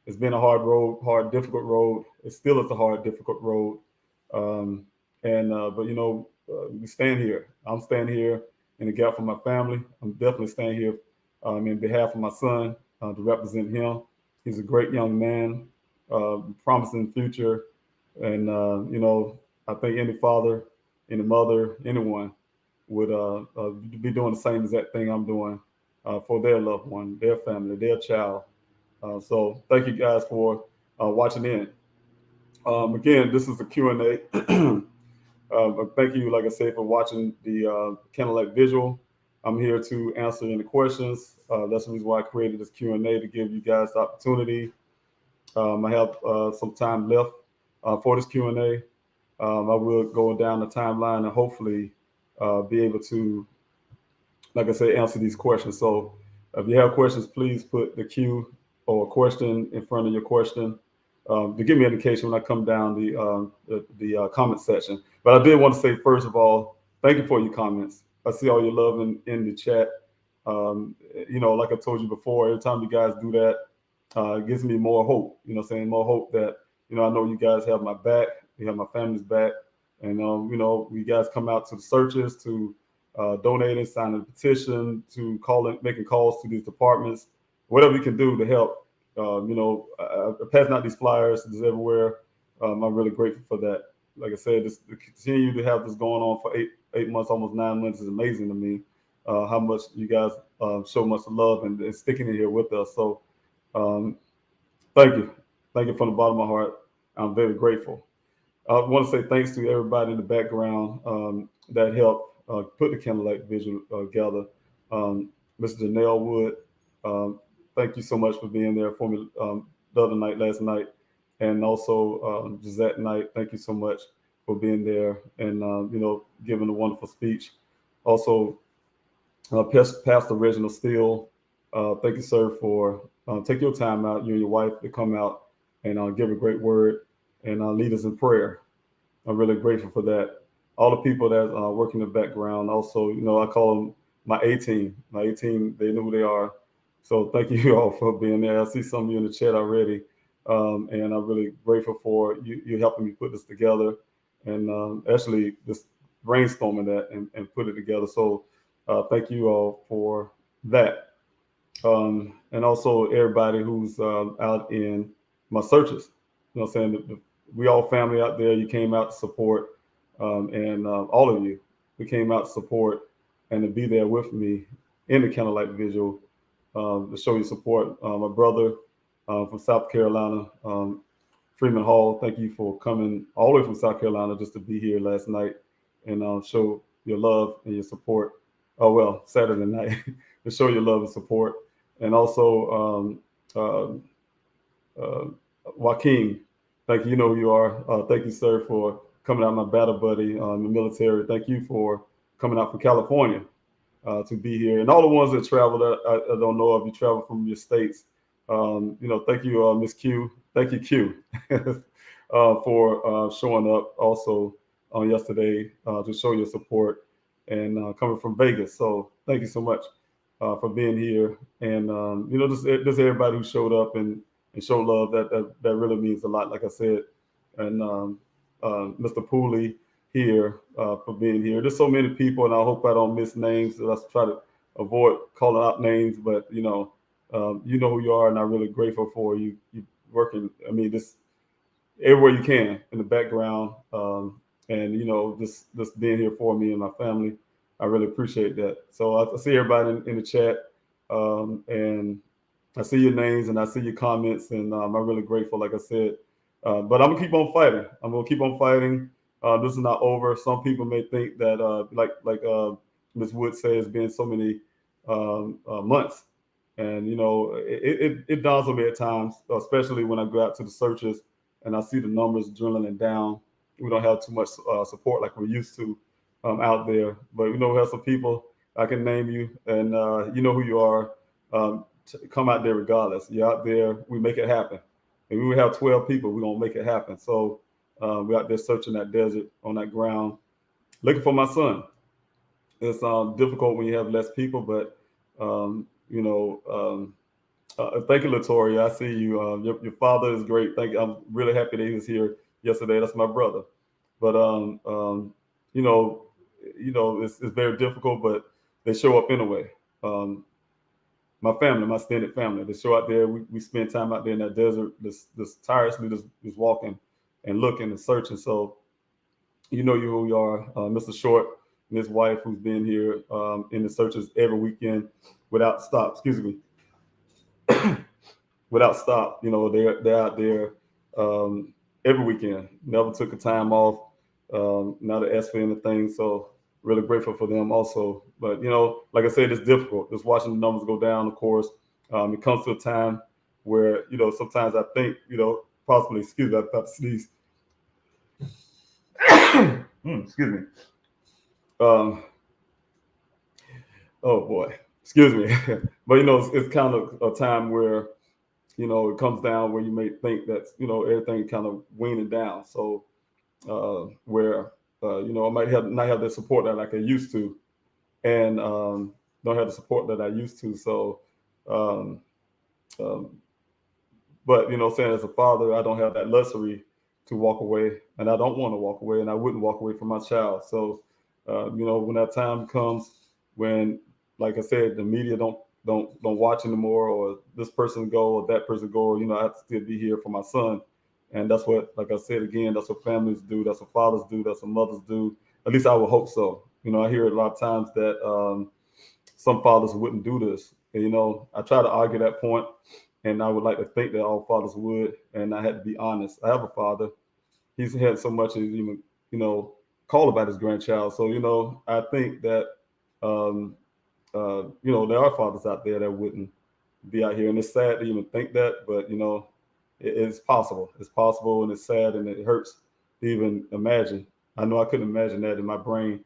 It's been a hard, difficult road. It still is a hard, difficult road. But you know, we stand here. I'm standing here in the gap for my family. I'm definitely staying here in behalf of my son to represent him. He's a great young man, promising future, and I think any father, any mother, anyone would be doing the same exact thing I'm doing for their loved one, their family, their child. So thank you guys for watching in. Again, this is a Q&A. Thank you, like I said, for watching the Candlelight Visual. I'm here to answer any questions. That's the reason why I created this Q&A, to give you guys the opportunity. I have some time left for this Q&A. I will go down the timeline and hopefully be able to, like I say, answer these questions. So if you have questions, please put the Q or question in front of your question to give me an indication when I come down the comment section. But I did want to say, first of all, thank you for your comments. I see all your love in the chat. Like I told you before, every time you guys do that, it gives me more hope, more hope that, I know you guys have my back, you have my family's back. And, you guys come out to the searches, to donating, signing a petition, to making calls to these departments, whatever you can do to help. Passing out these flyers is everywhere. I'm really grateful for that. Like I said, to continue to have this going on for eight months, almost 9 months, is amazing to me. How much you guys show much love and sticking in here with us. So thank you from the bottom of my heart. I'm very grateful. I want to say thanks to everybody in the background that helped put the Candlelight Visual together. Mr. Janelle Wood, thank you so much for being there for me the other night, last night. And also Gisette Knight, thank you so much for being there and, giving a wonderful speech. Also, Pastor Reginald Steele, thank you, sir, for take your time out, you and your wife, to come out and give a great word and lead us in prayer. I'm really grateful for that. All the people that work in the background, also, I call them my A-team. My A-team, they know who they are. So thank you all for being there. I see some of you in the chat already. And I'm really grateful for you helping me put this together and actually just brainstorming that and put it together. So thank you all for that. And also everybody who's out in my searches. We all family out there. You came out to support, and all of you, we came out to support and to be there with me in the Candlelight Visual to show you support. My brother from South Carolina, Freeman Hall, thank you for coming all the way from South Carolina just to be here last night and show your love and your support. Saturday night to show your love and support. And also Joaquin, thank you. You know who you are. Thank you, sir, for coming out, my battle buddy in the military. Thank you for coming out from California to be here. And all the ones that traveled, I don't know if you travel from your states. Thank you, Miss Q. Thank you, Q, for showing up also on yesterday to show your support and coming from Vegas. So thank you so much for being here. And, just everybody who showed up and showed love, that really means a lot, like I said. And Mr. Pooley here for being here. There's so many people, and I hope I don't miss names. So let's try to avoid calling out names, but, you know who you are, and I'm really grateful for you working, just everywhere you can in the background. And, just being here for me and my family. I really appreciate that. So I see everybody in the chat, and I see your names and I see your comments, and I'm really grateful, like I said. But I'm gonna keep on fighting. I'm gonna keep on fighting. This is not over. Some people may think that, like Ms. Wood says, been so many months, and it dawns on me at times, especially when I go out to the searches and I see the numbers dwindling down. We don't have too much support like we used to out there, but we have some people, I can name you, and you know who you are. Come out there regardless. You're out there, we make it happen. And we have 12 people, we're gonna make it happen. So we're out there searching that desert, on that ground, looking for my son. It's difficult when you have less people, but thank you, Latoria. I see you. Your father is great. Thank you. I'm really happy that he was here yesterday. That's my brother. But it's very difficult, but they show up anyway. my family, my extended family. The show out there, we spend time out there in that desert, this tirelessly just walking and looking and searching. So you know who you are, Mr. Short and his wife, who's been here in the searches every weekend without stop. Excuse me, without stop. You know, they're out there every weekend. Never took a time off. Not to ask for anything. So really grateful for them also. But you know, like I said, it's difficult. Just watching the numbers go down. Of course, it comes to a time where you know sometimes I think you know possibly. Excuse me, I'm about to sneeze. Excuse me. Um, oh boy, excuse me. But you know, it's kind of a time where you know it comes down where you may think that you know everything kind of weaning down. So where you know I might not have the support that like I used to, and don't have the support that I used to. So, um, um, but you know, saying as a father, I don't have that luxury to walk away, and I don't want to walk away, and I wouldn't walk away from my child. So, you know, when that time comes, when, like I said, the media don't watch anymore, or this person go or that person go, you know, I have to still be here for my son, and that's what, like I said again, that's what families do, that's what fathers do, that's what mothers do. At least I would hope so. You know, I hear a lot of times that some fathers wouldn't do this. And, you know, I try to argue that point, and I would like to think that all fathers would. And I had to be honest. I have a father. He's had so much as even, you know, call about his grandchild. So, you know, I think that, um, you know, there are fathers out there that wouldn't be out here. And it's sad to even think that, but, you know, it's possible. It's possible, and it's sad, and it hurts to even imagine. I know I couldn't imagine that in my brain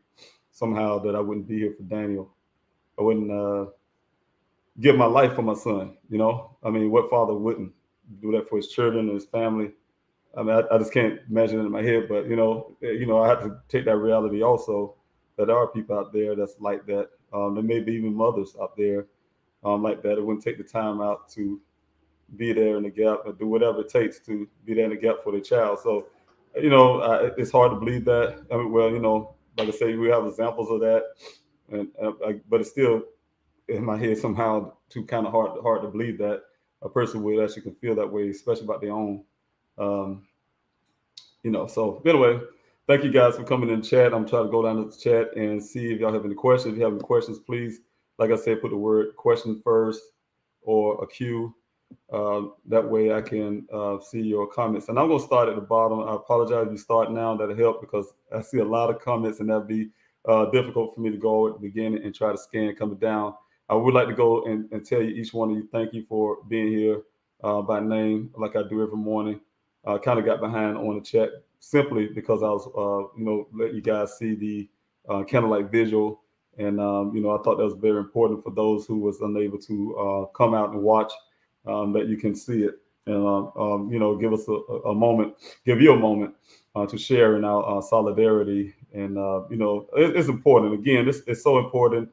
somehow that I wouldn't be here for Daniel. I wouldn't give my life for my son. You know, I mean, what father wouldn't do that for his children and his family? I mean, I just can't imagine it in my head. But you know, I have to take that reality also that there are people out there that's like that. There may be even mothers out there like that. It wouldn't take the time out to be there in the gap and do whatever it takes to be there in the gap for their child. So, you know, it's hard to believe that. I mean, well, you know, like I say, we have examples of that, and but it's still in my head somehow too kind of hard to believe that a person would actually can feel that way, especially about their own. Um, you know, so anyway, thank you guys for coming in the chat. I'm trying to go down to the chat and see if y'all have any questions. If you have any questions, please, like I said, put the word question first or a Q. That way I can see your comments. And I'm going to start at the bottom. I apologize if you start now. That'll help because I see a lot of comments and that'll be difficult for me to go at the beginning and try to scan coming down. I would like to go and tell you, each one of you, thank you for being here by name, like I do every morning. I kind of got behind on the chat simply because I was, you know, letting you guys see the candlelight visual. And, you know, I thought that was very important for those who was unable to come out and watch, that you can see it. And, you know, give us a moment, give you a moment to share in our solidarity. And, you know, it's important. Again, it's so important.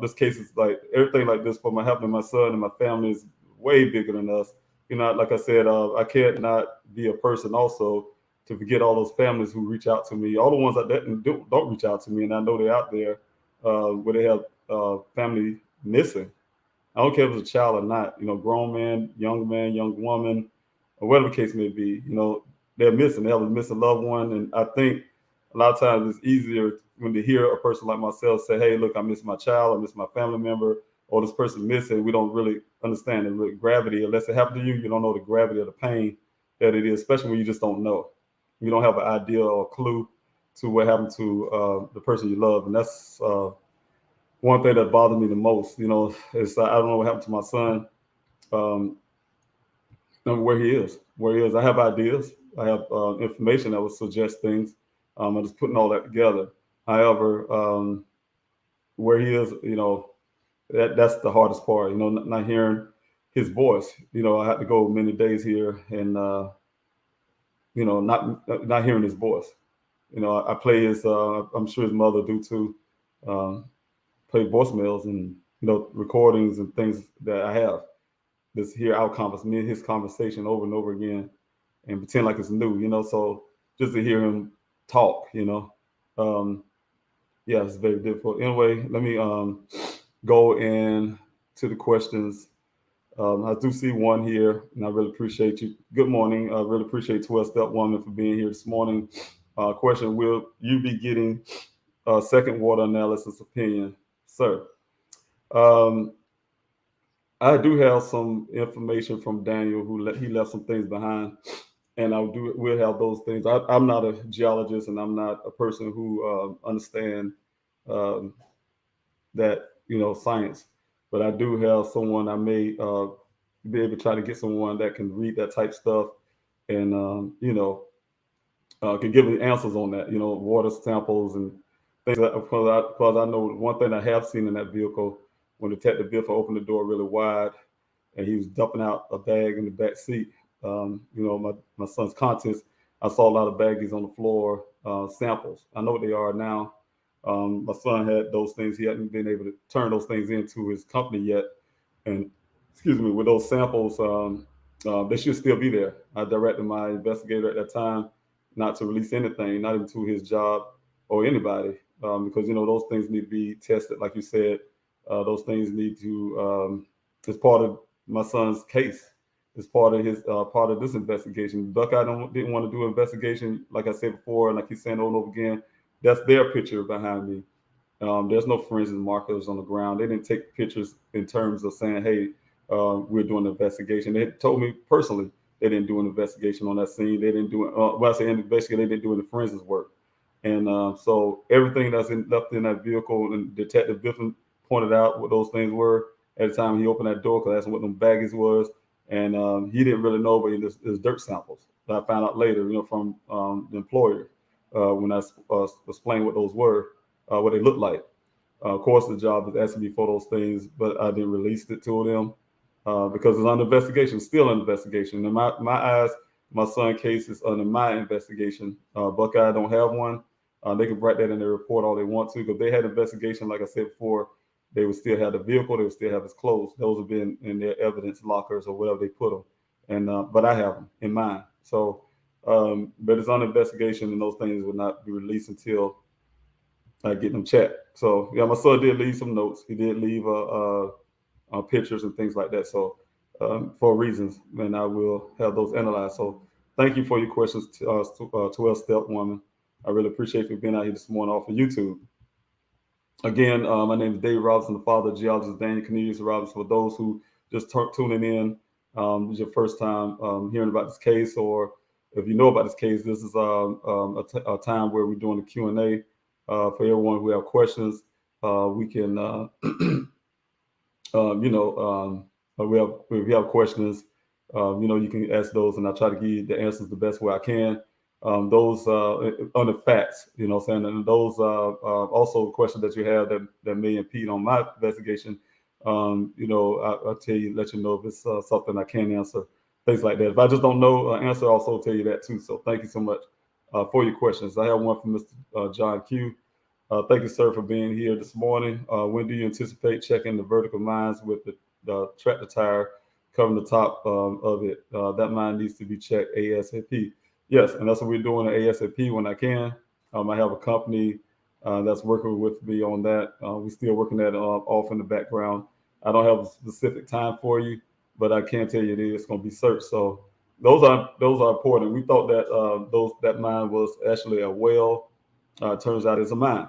This case is like everything like this for my helping my son and my family is way bigger than us. You know, like I said, I can't not be a person also to forget all those families who reach out to me, all the ones that don't reach out to me, and I know they're out there where they have family missing. I don't care if it's a child or not, you know, grown man, young woman, or whatever the case may be, you know, they're missing. They have a missing loved one. And I think a lot of times it's easier when to hear a person like myself say, hey, look, I miss my child, I miss my family member, or this person missing. We don't really understand the gravity. Unless it happened to you, you don't know the gravity of the pain that it is, especially when you just don't know. You don't have an idea or a clue to what happened to the person you love. And that's one thing that bothered me the most, you know, is I don't know what happened to my son, where he is. I have ideas. I have information that would suggest things. I'm just putting all that together. However, where he is, you know, that's the hardest part, you know, not hearing his voice. You know, I had to go many days here and, you know, not hearing his voice. You know, I play his, I'm sure his mother do too, play voicemails and, you know, recordings and things that I have. Just hear his conversation over and over again and pretend like it's new, you know, so just to hear him talk, you know. Yeah, it's very difficult. Anyway, let me go in to the questions. I do see one here, and I really appreciate you. Good morning. I really appreciate 12-Step Woman for being here this morning. Question, will you be getting a second water analysis opinion, sir? I do have some information from Daniel, he left some things behind, and we'll have those things. I'm not a geologist, and I'm not a person who understand um, that science, but I do have someone. I may be able to try to get someone that can read that type stuff, and can give me answers on that. Water samples and things. Because I know one thing I have seen in that vehicle, when Detective Biffle opened the door really wide, and he was dumping out a bag in the back seat. My son's contents. I saw a lot of baggies on the floor, samples. I know what they are now. My son had those things. He hadn't been able to turn those things into his company yet. And excuse me, with those samples, they should still be there. I directed my investigator at that time not to release anything, not even to his job or anybody, because those things need to be tested. Like you said, those things need to. It's part of my son's case. It's part of this investigation. Buckeye didn't want to do an investigation, like I said before, and I keep saying over and over again. That's their picture behind me. There's no forensic markers on the ground. They didn't take pictures in terms of saying, "Hey, we're doing an investigation." They told me personally they didn't do an investigation on that scene. They didn't do it. When I say investigate, they didn't do any forensics work. And so everything that's left in that vehicle, and Detective Biffin pointed out what those things were at the time he opened that door, because that's what them baggies was. And he didn't really know, but it was dirt samples that I found out later, from the employer when I explained what those were, what they looked like. Of course, the job is asking me for those things, but I didn't release it to them because it's under investigation, still under investigation. In my eyes, my son's case is under my investigation. Buckeye don't have one. They can write that in their report all they want to, because they had investigation, like I said before, they would still have the vehicle, they would still have his clothes. Those have been in their evidence lockers or whatever they put them. And but I have them in mine. So, but it's on investigation, and those things will not be released until I get them checked. So yeah, my son did leave some notes. He did leave pictures and things like that. So for reasons, and I will have those analyzed. So thank you for your questions, 12-Step Woman. I really appreciate you being out here this morning off of YouTube. Again, my name is Dave Robinson, the father of Geologist Daniel Robinson. For those who just tuning in, this is your first time hearing about this case, or if you know about this case, this is a time where we're doing a Q&A for everyone who have questions. We can, if you have questions, you can ask those, and I'll try to give you the answers the best way I can. Those on the facts, saying, and those also questions that you have that may impede on my investigation. I'll tell you, let you know if it's something I can answer, things like that. If I just don't know answer, I'll also tell you that too. So thank you so much for your questions. I have one from Mr. John Q. Thank you, sir, for being here this morning. When do you anticipate checking the vertical mines with the tractor tire covering the top of it? That mine needs to be checked ASAP. Yes, and that's what we're doing at ASAP when I can. I have a company that's working with me on that. We're still working that off in the background. I don't have a specific time for you, but I can tell you that it's going to be searched. So those are important. We thought that that mine was actually a well. Turns out it's a mine.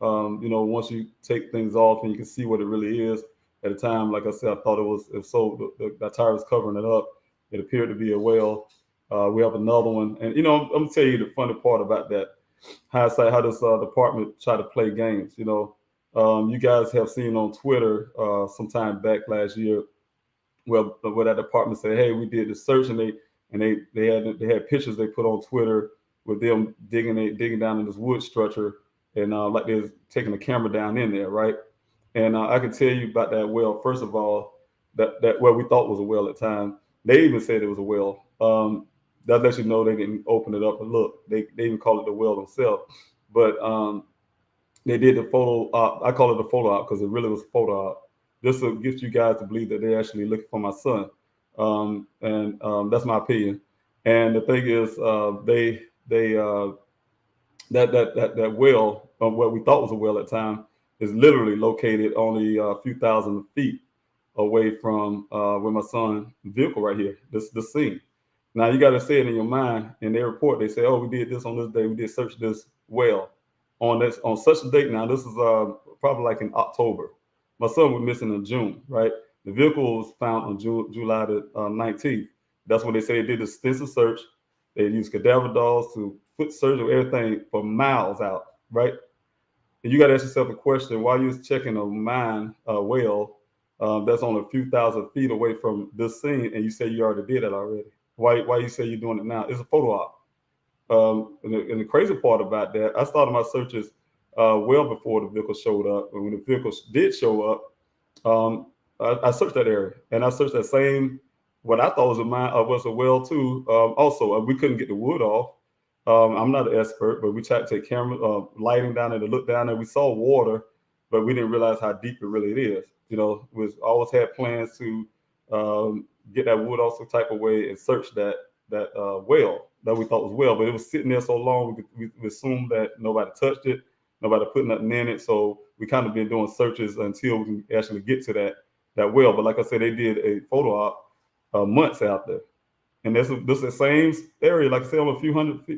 Once you take things off and you can see what it really is. At the time, like I said, I thought it was, if so, the tire was covering it up. It appeared to be a well. We have another one, and I'm gonna tell you the funny part about that. How this department try to play games. You guys have seen on Twitter sometime back last year, where that department said, "Hey, we did the search," and they had pictures they put on Twitter with them digging down in this wood structure, and like they're taking a camera down in there, right? And I can tell you about that well. First of all, that well we thought was a well at the time. They even said it was a well. That lets you know they didn't open it up and look. They even call it the well themselves. But they did the photo op. I call it a photo op because it really was a photo op. Just to get you guys to believe that they're actually looking for my son. And that's my opinion. And the thing is, that well, what we thought was a well at the time, is literally located only a few thousand feet away from where my son's vehicle right here, this scene. Now you got to say it in your mind. In their report, they say, "Oh, we did this on this day. We did search this well on such a date." Now this is probably like in October. My son was missing in June, right? The vehicle was found on July the 19th. That's when they say they did extensive search. They used cadaver dogs to foot search of everything for miles out, right? And you got to ask yourself a question: why are you checking a mine well that's only a few thousand feet away from this scene, and you say you already did it already? Why you say you're doing it now? It's a photo op. And the crazy part about that, I started my searches well before the vehicle showed up. And when the vehicle did show up, I searched that area, and I searched that same what I thought was a mine was a well too. Also, we couldn't get the wood off. I'm not an expert, but we tried to take camera lighting down there to look down there. We saw water, but we didn't realize how deep it really is. You know, we always had plans to get that wood off some type of way and search that well that we thought was well, but it was sitting there so long we assumed that nobody touched it, nobody put nothing in it. So we kind of been doing searches until we can actually get to that well. But like I said, they did a photo op months out there. And this is the same area, like I said, on a few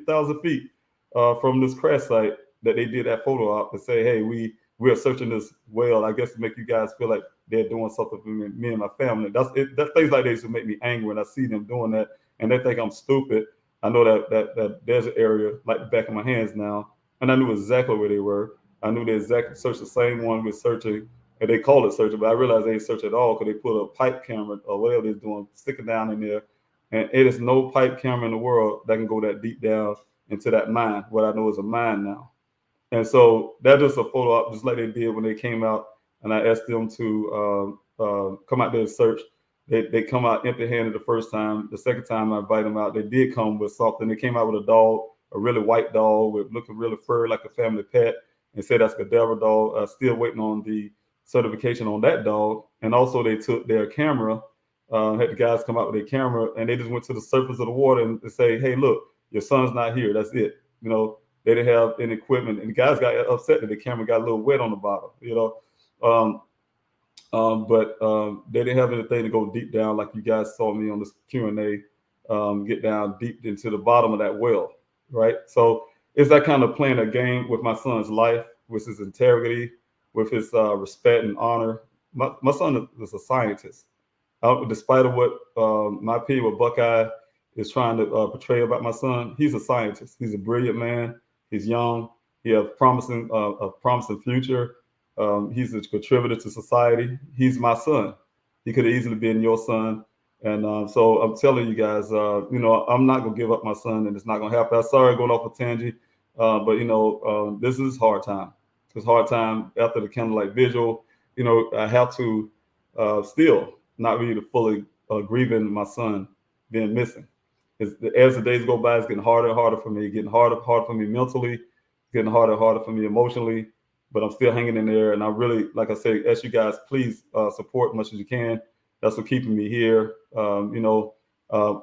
thousand feet from this crash site that they did that photo op to say, hey, we are searching this well, I guess to make you guys feel like they're doing something for me and my family. That's things like this that make me angry when I see them doing that, and they think I'm stupid. I know that desert area like the back of my hands now, and I knew exactly where they were. I knew they exactly searched the same one we're searching, and they called it searching, but I realized they didn't search at all because they put a pipe camera or whatever they're doing, sticking down in there. And it is no pipe camera in the world that can go that deep down into that mine, what I know is a mine now. And so that is a photo op, just like they did when they came out, and I asked them to come out there and search. They come out empty-handed the first time. The second time I invite them out, they did come with something. They came out with a dog, a really white dog with looking really furry like a family pet, and said that's a cadaver dog. Still waiting on the certification on that dog. And also they took their camera, had the guys come out with their camera, and they just went to the surface of the water and say, hey, look, your son's not here. That's it. You know, they didn't have any equipment, and the guys got upset that the camera got a little wet on the bottom, you know. But they didn't have anything to go deep down like you guys saw me on this Q&A, get down deep into the bottom of that well, right? So it's that kind of playing a game with my son's life, with his integrity, with his respect and honor. My son is a scientist. Despite of what my opinion with Buckeye is trying to portray about my son, he's a scientist. He's a brilliant man. He's young. He has a promising future. He's a contributor to society. He's my son. He could have easily been your son. And so I'm telling you guys, you know, I'm not going to give up my son, and it's not going to happen. I'm sorry going off a tangent, but, you know, this is hard time. It's hard time after the candlelight vigil. You know, I have to still not really fully grieving my son being missing. As the days go by, it's getting harder and harder for me, getting harder for me mentally, getting harder and harder for me emotionally. But I'm still hanging in there, and I really, like I say, ask you guys, please support as much as you can. That's what keeping me here. You know,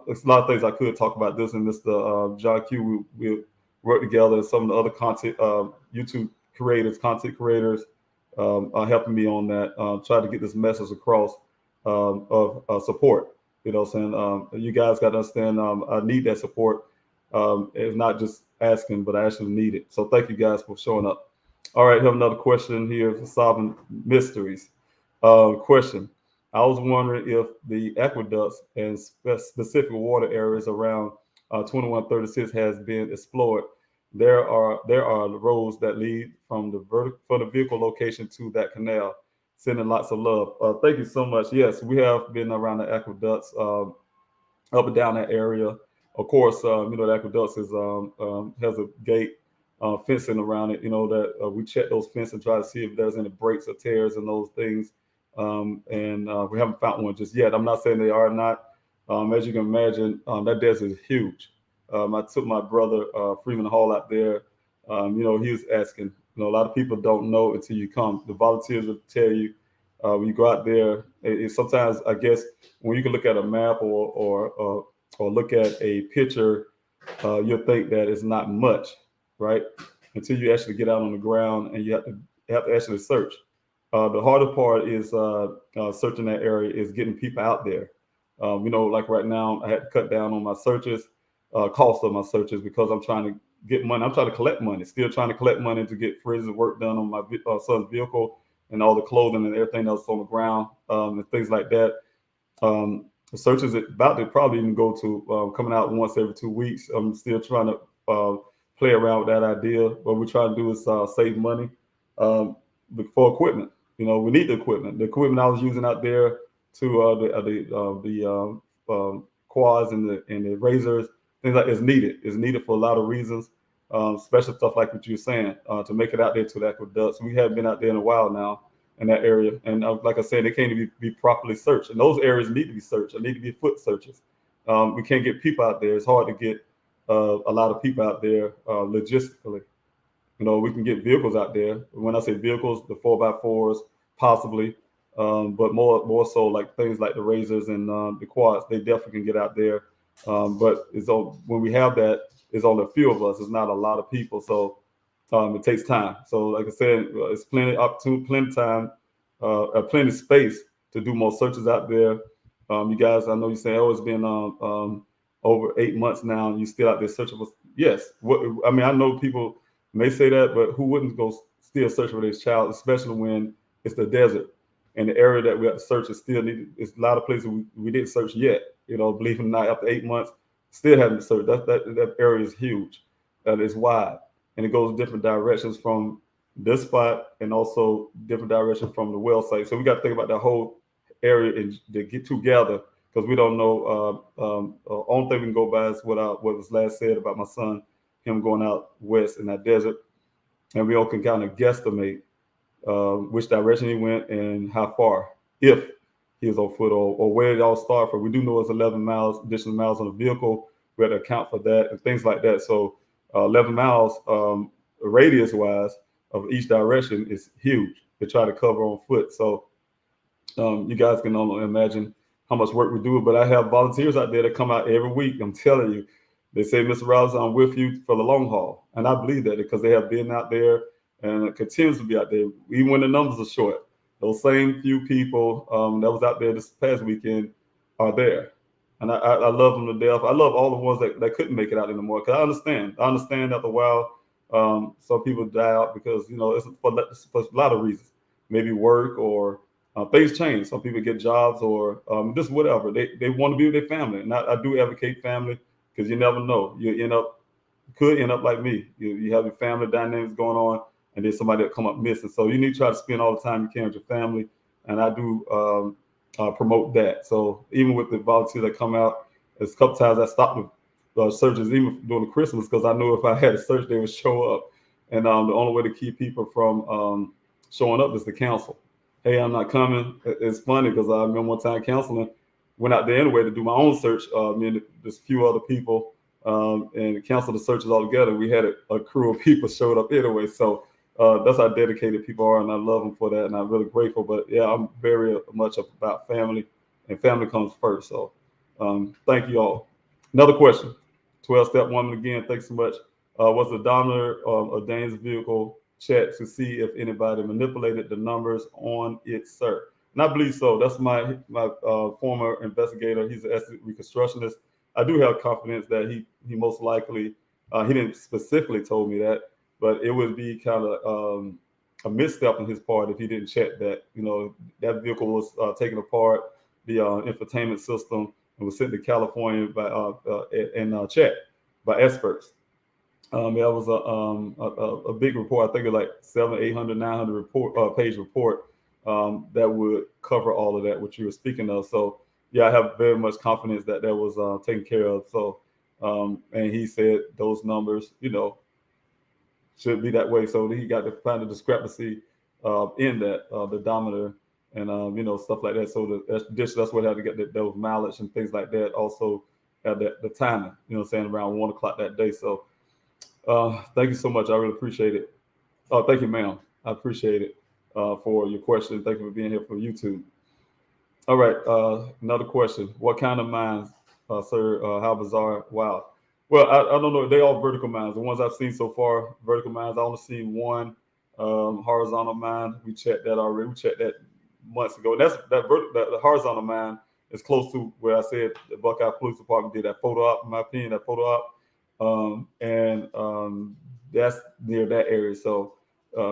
there's a lot of things I could talk about this, and Mr. John Q. We work together, and some of the other content YouTube creators, content creators are helping me on that. Try to get this message across of support. You know what I'm saying? You guys got to understand I need that support. It's not just asking, but I actually need it. So thank you guys for showing up. All right, I have another question here for solving mysteries. Question. I was wondering if the aqueducts and specific water areas around 2136 has been explored. There are roads that lead from the vehicle location to that canal. Sending lots of love. Thank you so much. Yes, we have been around the aqueducts, up and down that area. Of course, you know, the aqueducts is has a gate fencing around it. You know that we check those fences and try to see if there's any breaks or tears and those things. And we haven't found one just yet. I'm not saying they are not. As you can imagine, that desert is huge. I took my brother Freeman Hall out there. You know, he was asking. You know, a lot of people don't know until you come. The volunteers will tell you when you go out there. Sometimes, I guess, when you can look at a map or look at a picture, you'll think that it's not much, right? Until you actually get out on the ground and you have to actually search. The harder part is searching that area, is getting people out there. Like right now, I had to cut down on my searches, cost of my searches, because I'm trying to get money. I'm trying to collect money, still trying to collect money to get forensic work done on my son's vehicle and all the clothing and everything else on the ground, and things like that. The searches is about to probably even go to coming out once every 2 weeks. I'm still trying to play around with that idea. What we're trying to do is save money for equipment. We need the equipment. The equipment I was using out there to the quads and the razors, things like, is needed. It's needed for a lot of reasons, special stuff like what you're saying, to make it out there to the aqueducts. We haven't been out there in a while now in that area, and like I said, they can't even be properly searched. And those areas need to be searched. There need to be foot searches. We can't get people out there. It's hard to get a lot of people out there logistically. We can get vehicles out there. When I say vehicles, the 4x4s possibly, but more so like things like the razors and the quads. They definitely can get out there. But when we have that, it's only a few of us. It's not a lot of people, so it takes time. So like I said, it's plenty time, plenty space to do more searches out there. You guys, I know you say, oh, it's been over 8 months now, and you still out there searching for. Yes, I know people may say that, but who wouldn't go still search for this child, especially when it's the desert and the area that we have to search is still needed. It's a lot of places we didn't search yet. Believe it or not, after 8 months, still haven't searched. That area is huge, and it's wide, and it goes different directions from this spot and also different direction from the well site. So we got to think about that whole area and to get together, because we don't know. Only thing we can go by is what was last said about my son, him going out west in that desert, and we all can kind of guesstimate which direction he went and how far, if he was on foot, or where it all started from. We do know it's 11 miles, additional miles on the vehicle. We had to account for that and things like that. So 11 miles radius wise of each direction is huge to try to cover on foot. So you guys can only imagine how much work we do. But I have volunteers out there that come out every week. I'm telling you, they say, Mr. Robinson, I'm with you for the long haul. And I believe that, because they have been out there and it continues to be out there, even when the numbers are short. Those same few people that was out there this past weekend are there. And I love them to death. I love all the ones that couldn't make it out anymore, because I understand after a while, some people die out because, it's for a lot of reasons. Maybe work, or things change. Some people get jobs, or just whatever. They want to be with their family. And I do advocate family, because you never know. You could end up like me. You have your family dynamics going on, and then somebody will come up missing. So you need to try to spend all the time you can with your family. And I do promote that. So even with the volunteers that come out, there's a couple times I stopped the searches, even during the Christmas, because I knew if I had a search, they would show up. And the only way to keep people from showing up is to cancel. Hey, I'm not coming. It's funny, because I remember one time counseling, went out there anyway to do my own search. Me and there's a few other people, and canceled the searches altogether. We had a crew of people showed up anyway. So that's how dedicated people are, and I love them for that, and I'm really grateful. But yeah, I'm very much about family, and family comes first. So thank you all. Another question. 12-step woman again. Thanks so much. Was the odometer of Dane's vehicle checked to see if anybody manipulated the numbers on it, sir? And I believe so. That's my former investigator. He's an reconstructionist. I do have confidence that he most likely, he didn't specifically told me that, but it would be kind of a misstep on his part if he didn't check that. That vehicle was taken apart, the infotainment system, and was sent to California and checked by experts. That was a big report. I think it was like 700, 800, 900 page report that would cover all of that, which you were speaking of. So yeah, I have very much confidence that was taken care of. So and he said those numbers, should be that way. So he got to find a discrepancy in that the odometer and stuff like that. So that's what had to get those mileage and things like that. Also had the timing, saying around 1 o'clock that day. So thank you so much. I really appreciate it. Thank you, ma'am. I appreciate it for your question. Thank you for being here for YouTube. All right, another question. What kind of mines, sir? How bizarre? Wow. Well, I don't know. They all vertical mines. The ones I've seen so far, vertical mines. I only seen one Horizontal mine, we checked that already. We checked that months ago. And that's the horizontal mine is close to where I said the Buckeye Police Department did that photo op. In my opinion, that photo op, and that's near that area. So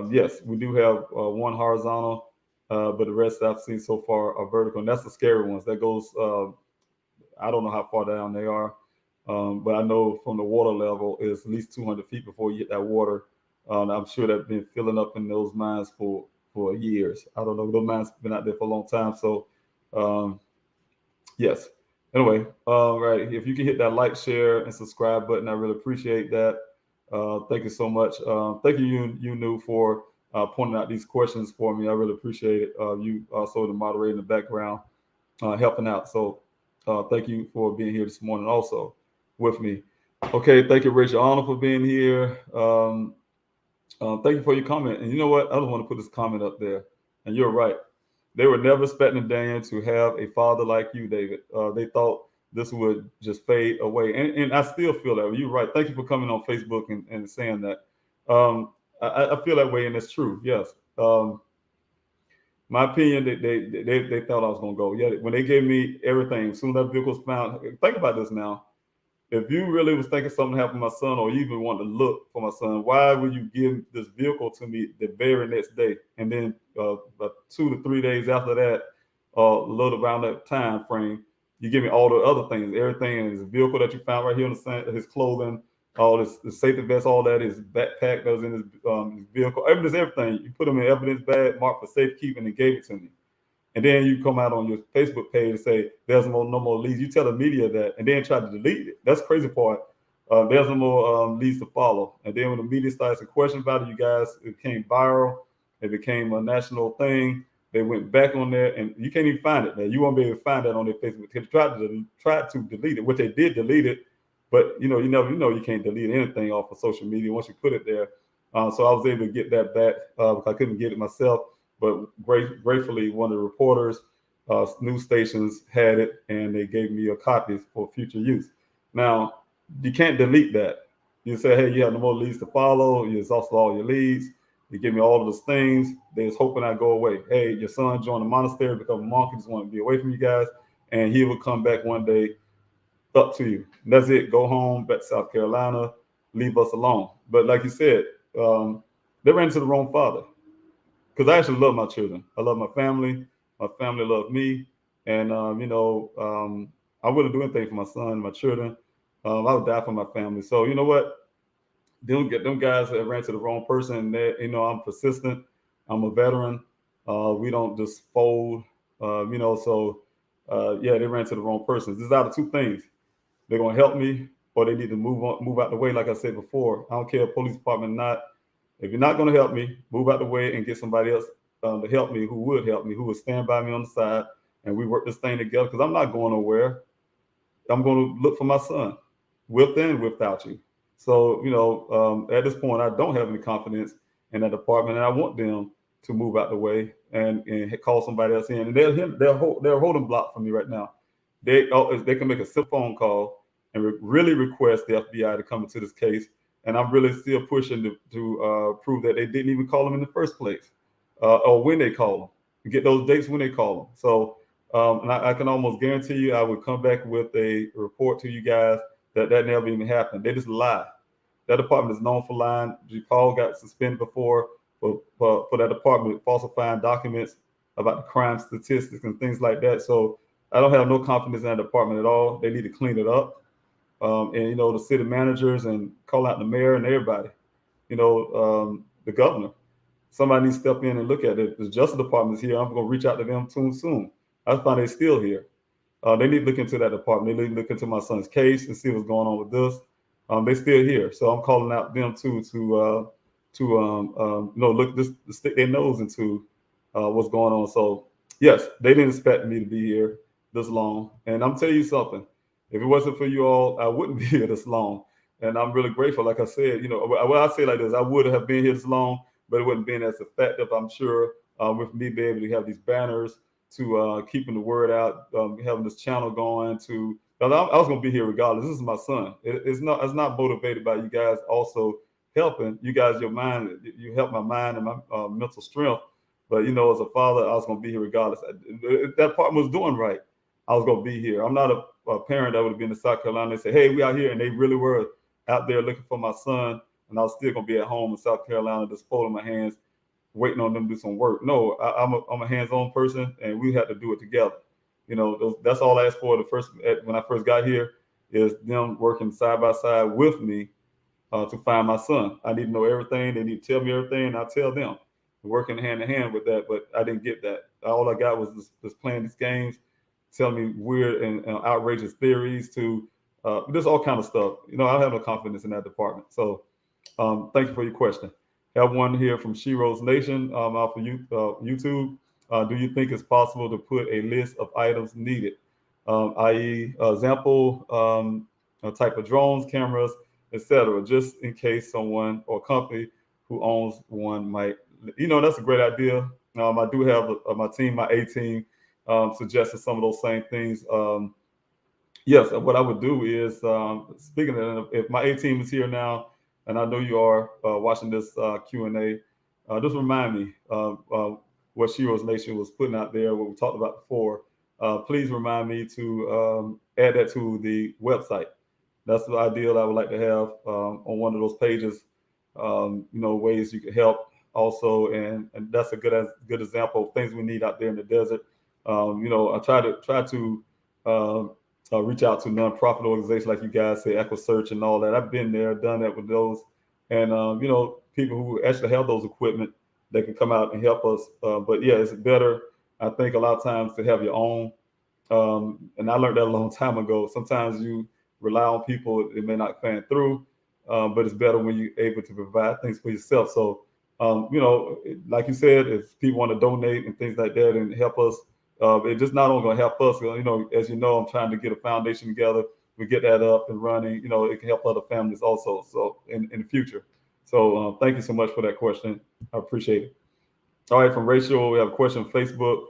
yes, we do have one horizontal, but the rest I've seen so far are vertical, and that's the scary ones. That goes, I don't know how far down they are, but I know from the water level is at least 200 feet before you hit that water. I'm sure that's been filling up in those mines for years. I don't know. Those mines have been out there for a long time. So, yes. Anyway, right. If you can hit that like, share, and subscribe button, I really appreciate that. Thank you so much. Thank you, you for pointing out these questions for me. I really appreciate it. You also the moderator in the background, helping out. So, thank you for being here this morning also with me. Okay. Thank you, Rachel Arnold, for being here. Thank you for your comment. And you know what? I just want to put this comment up there. And you're right. They were never expecting Daniel to have a father like you, David. They thought this would just fade away. And I still feel that way. You're right. Thank you for coming on Facebook and saying that. I feel that way, and it's true. Yes. My opinion, they thought I was going to go. Yeah, when they gave me everything, as soon as that vehicle was found, think about this now. If you really was thinking something happened to my son, or you even wanted to look for my son, why would you give this vehicle to me the very next day? And then about 2 to 3 days after that, a little around that time frame, you give me all the other things, everything in his vehicle that you found right here on the side, his clothing, all this, the safety vest, all that, his backpack that was in his vehicle, everything. You put them in evidence bag, marked for safekeeping, and gave it to me. And then you come out on your Facebook page and say, there's no more leads. You tell the media that, and then try to delete it. That's the crazy part. There's no more leads to follow. And then when the media starts to question about it, you guys, it became viral. It became a national thing. They went back on there, and you can't even find it there. You won't be able to find that on their Facebook. They tried to delete it, which they did delete it. But, you you can't delete anything off of social media once you put it there. So I was able to get that back because I couldn't get it myself. But gratefully, one of the reporters, news stations had it, and they gave me a copy for future use. Now, you can't delete that. You say, hey, you have no more leads to follow. You exhausted all your leads. You give me all of those things. They're just hoping I go away. Hey, your son joined the monastery, become a monk. He just want to be away from you guys. And he will come back one day up to you. And that's it. Go home, back to South Carolina, leave us alone. But like you said, they ran into the wrong father. Because I actually love my children. I love my family. My family loves me. And, I wouldn't do anything for my son, my children. I would die for my family. So, you know what? Them guys that ran to the wrong person. I'm persistent. I'm a veteran. We don't just fold, they ran to the wrong person. This is out of two things. They're going to help me, or they need to move out the way. Like I said before, I don't care if police department or not. If you're not going to help me, move out the way and get somebody else to help me, who would help me, who would stand by me on the side, and we work this thing together. Because I'm not going nowhere. I'm going to look for my son, with and without you. So, at this point, I don't have any confidence in that department, and I want them to move out the way and call somebody else in. And they're holding block for me right now. They can make a simple phone call and really request the FBI to come into this case. And I'm really still pushing to prove that they didn't even call them in the first place, or when they call them, and get those dates when they call them. So, and I can almost guarantee you, I would come back with a report to you guys that never even happened. They just lie. That department is known for lying. Paul got suspended before for that department falsifying documents about the crime statistics and things like that. So I don't have no confidence in that department at all. They need to clean it up. And the city managers, and call out the mayor and everybody, the governor. Somebody needs to step in and look at it. The Justice Department is here. I'm going to reach out to them soon. I find they're still here. They need to look into that department. They need to look into my son's case and see what's going on with this. They're still here, so I'm calling out them too to stick their nose into what's going on. So yes, they didn't expect me to be here this long, and I'm telling you something. If it wasn't for you all, I wouldn't be here this long. And I'm really grateful. Like I said, I say like this, I would have been here this long, but it wouldn't have been as effective, I'm sure, with me being able to have these banners, to keeping the word out, having this channel going, I was going to be here regardless. This is my son. It's not motivated by you guys also helping. You guys, your mind, you help my mind and my mental strength. But, you know, as a father, I was going to be here regardless. If that partner was doing right, I was going to be here. I'm not a parent that would have been in South Carolina and say, hey, we out here. And they really were out there looking for my son. And I was still going to be at home in South Carolina, just folding my hands, waiting on them to do some work. No, I'm a hands-on person, and we had to do it together. You know, that's all I asked for when I first got here, is them working side by side with me to find my son. I need to know everything. They need to tell me everything, and I tell them. Working hand in hand with that, but I didn't get that. All I got was just playing these games, telling me weird and outrageous theories to just all kind of stuff. You know, I have no confidence in that department. So thank you for your question. Have one here from Shiro's Nation off of YouTube. Do you think it's possible to put a list of items needed, i.e., example, type of drones, cameras, etc., just in case someone or company who owns one might? You know, that's a great idea. I do have my team, my A team, suggested some of those same things. Yes, what I would do is, speaking of, if my A team is here now, and I know you are watching this Q&A, just remind me what Shiro's Nation was putting out there, what we talked about before. Please remind me to add that to the website. That's the ideal I would like to have on one of those pages. You know, ways you can help also, and that's a good example of things we need out there in the desert. You know, I try to reach out to nonprofit organizations like you guys say, EquiSearch and all that. I've been there, done that with those, and you know, people who actually have those equipment that can come out and help us. But yeah, it's better, I think, a lot of times to have your own. And I learned that a long time ago. Sometimes you rely on people, it may not fan through, but it's better when you're able to provide things for yourself. So, you know, like you said, if people want to donate and things like that and help us, it's just not only going to help us. You know, as you know, I'm trying to get a foundation together. We get that up and running. You know, it can help other families also. So in the future. So thank you so much for that question. I appreciate it. All right, from Rachel, we have a question on Facebook.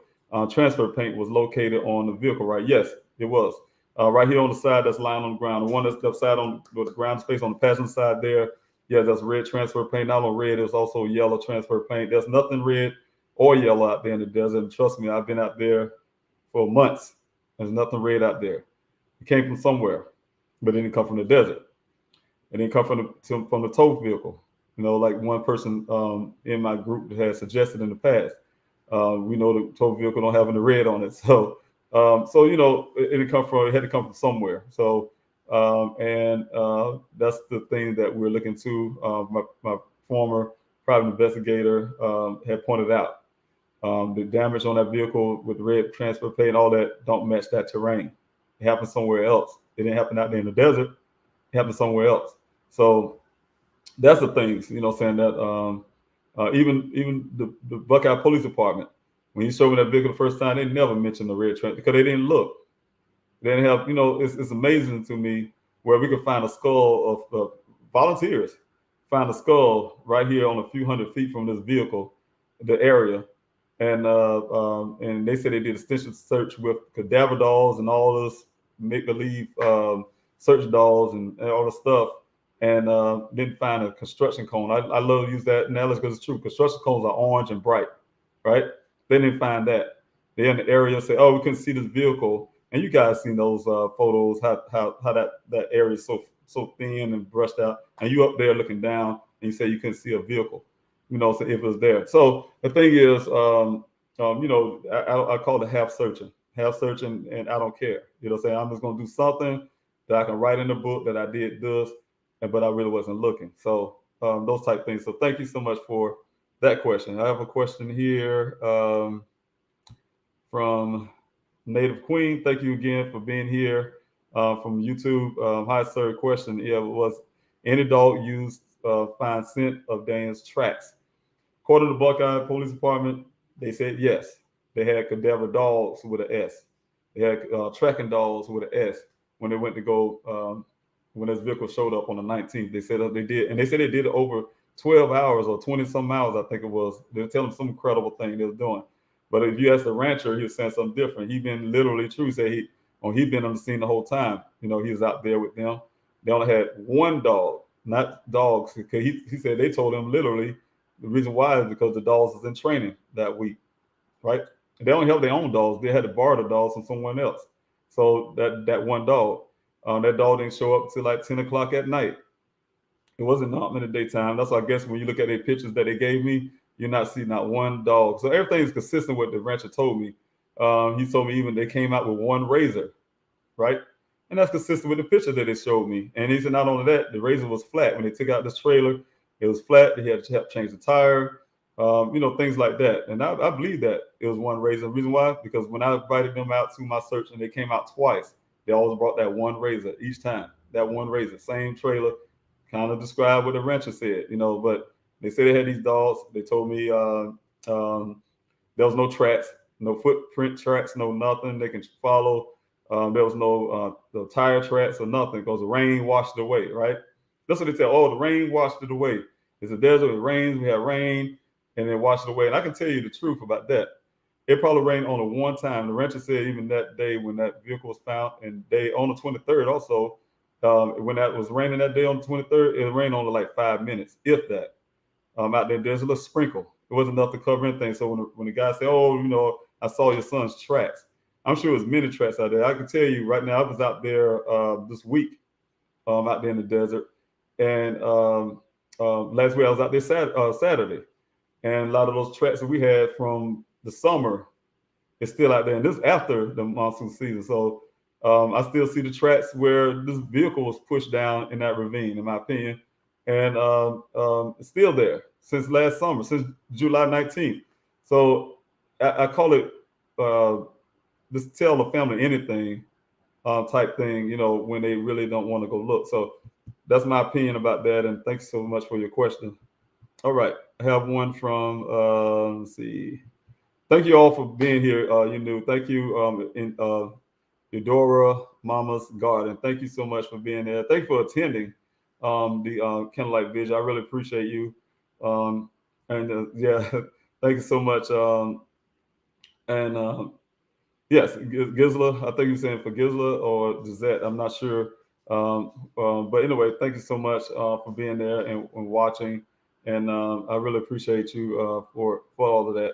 Transfer paint was located on the vehicle, right? Yes, it was. Right here on the side that's lying on the ground. The one that's upside on the ground space on the passenger side there. Yeah, that's red transfer paint. Not only red, it's also yellow transfer paint. There's nothing red or yellow out there in the desert. And trust me, I've been out there for months. There's nothing red out there. It came from somewhere, but it didn't come from the desert. It didn't come from the tow vehicle. You know, like one person in my group has suggested in the past. We know the tow vehicle don't have any red on it, so you know, it had to come from somewhere. So that's the thing that we're looking to. My former private investigator had pointed out the damage on that vehicle with red transfer paint and all that don't match that terrain. It happened somewhere else. It didn't happen out there in the desert. It happened somewhere else. So that's the things, you know, saying that even the Buckeye Police Department, when you showed me that vehicle the first time, they never mentioned the red transfer because they didn't look. They didn't have, you know, it's amazing to me where we could find a skull of volunteers, find a skull right here on a few hundred feet from this vehicle, the area. And they said they did extensive search with cadaver dolls and all this make-believe search dolls and all the stuff, and didn't find a construction cone. I love to use that analogy because it's true. Construction cones are orange and bright, right? They didn't find that. They're in the area and say, oh, we couldn't see this vehicle. And you guys seen those photos, how that area is so thin and brushed out. And you up there looking down and you say you couldn't see a vehicle, you know, so if it was there. So the thing is, you know, I call it half searching, and I don't care. You know what I'm saying? I'm just going to do something that I can write in the book that I did this, but I really wasn't looking. So those type things. So thank you so much for that question. I have a question here from Native Queen. Thank you again for being here from YouTube. Hi, sir. Question. Yeah, was any dog used find scent of Daniel's tracks? According to the Buckeye Police Department, they said yes. They had cadaver dogs with an S. They had tracking dogs with an S when they went to go, when this vehicle showed up on the 19th. They said they did, and they said they did it over 12 hours or 20 some hours, I think it was. They were telling some incredible thing they was doing. But if you ask the rancher, he was saying something different. He been literally true. He said he'd been on the scene the whole time. You know, he was out there with them. They only had one dog not dogs. Because he said they told him literally the reason why is because the dogs is in training that week, right? They don't have their own dogs. They had to borrow the dogs from someone else. So that one dog, that dog didn't show up till like 10 o'clock at night. It wasn't not in the daytime. That's why I guess when you look at their pictures that they gave me, you're not seeing not one dog. So everything is consistent with what the rancher told me. He told me even they came out with one razor, right? And that's consistent with the picture that they showed me. And he said not only that, the razor was flat. When they took out this trailer, it was flat. They had to help change the tire, things like that. And I believe that it was one razor. The reason why? Because when I invited them out to my search and they came out twice, they always brought that one razor each time. That one razor, same trailer, kind of described what the rancher said, but they said they had these dogs. They told me there was no tracks, no footprint tracks, no nothing they can follow. There was no tire tracks or nothing because the rain washed it away, right? That's what they tell. Oh, the rain washed it away. It's a desert. It rains. We have rain, and then washed it away. And I can tell you the truth about that. It probably rained on the one time. The rancher said even that day when that vehicle was found, and on the 23rd also, when that was raining that day on the 23rd, it rained only like 5 minutes, if that. Out there's a little sprinkle. It wasn't enough to cover anything. So when the guy said, "Oh, I saw your son's tracks," I'm sure there's many tracks out there. I can tell you right now, I was out there this week, out there in the desert, and last week I was out there Saturday, and a lot of those tracks that we had from the summer is still out there, and this is after the monsoon season. So I still see the tracks where this vehicle was pushed down in that ravine, in my opinion, and it's still there since last summer, since July 19th. So I call it just tell the family anything type thing, when they really don't want to go look. So that's my opinion about that, and thanks so much for your question. All right, I have one from, let's see. Thank you all for being here. Thank you, Eudora Mama's Garden. Thank you so much for being there. Thank you for attending the Candlelight Vision. I really appreciate you. Yeah, thank you so much. Yes, Gisela. I think you're saying for Gisela or Gisette. I'm not sure. But anyway, thank you so much for being there and watching. And I really appreciate you for all of that.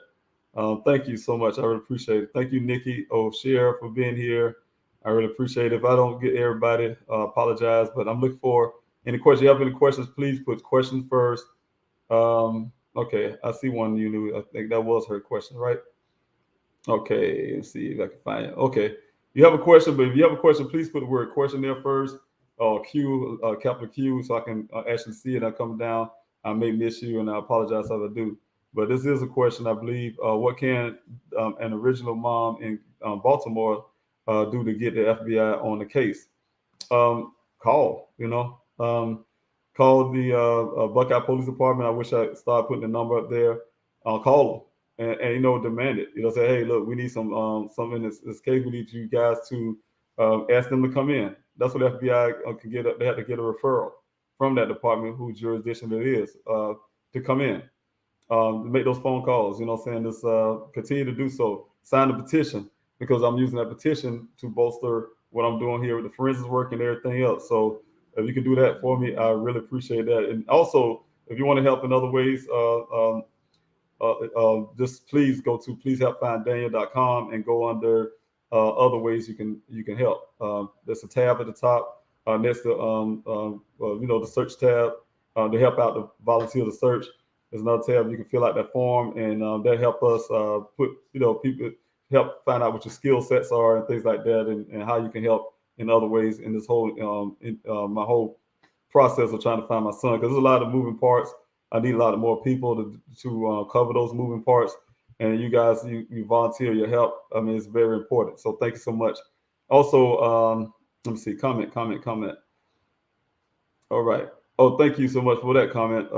Thank you so much. I really appreciate it. Thank you, Nikki O'Shea, for being here. I really appreciate it. If I don't get everybody, apologize, but I'm looking for any questions. If you have any questions, please put questions first. Okay, I see one you knew. I think that was her question, right? Okay, let's see if I can find it. Okay, you have a question, but if you have a question, please put the word question there first. Q, capital Q, so I can actually see it. I come down. I may miss you, and I apologize if I do. But this is a question, I believe. What can an original mom in Baltimore do to get the FBI on the case? Call, call the Buckeye Police Department. I wish I started putting the number up there. Call them and demand it. Say, hey, look, we need some in this case. We need you guys to ask them to come in. That's what the FBI can get. They have to get a referral from that department, whose jurisdiction it is, to come in. Make those phone calls, just continue to do so. Sign the petition, because I'm using that petition to bolster what I'm doing here with the forensics work and everything else. So if you can do that for me, I really appreciate that. And also, if you want to help in other ways, just please go to pleasehelpfinddaniel.com and go under other ways you can help. There's a tab at the top next to the search tab to help out the volunteer to search. There's another tab you can fill out that form, and that help us people help find out what your skill sets are and things like that, and how you can help in other ways in this whole my whole process of trying to find my son, because there's a lot of moving parts. I need a lot of more people to cover those moving parts, and you guys, you volunteer your help. I mean, it's very important. So thank you so much. Also, let me see, comment. All right. Oh, thank you so much for that comment.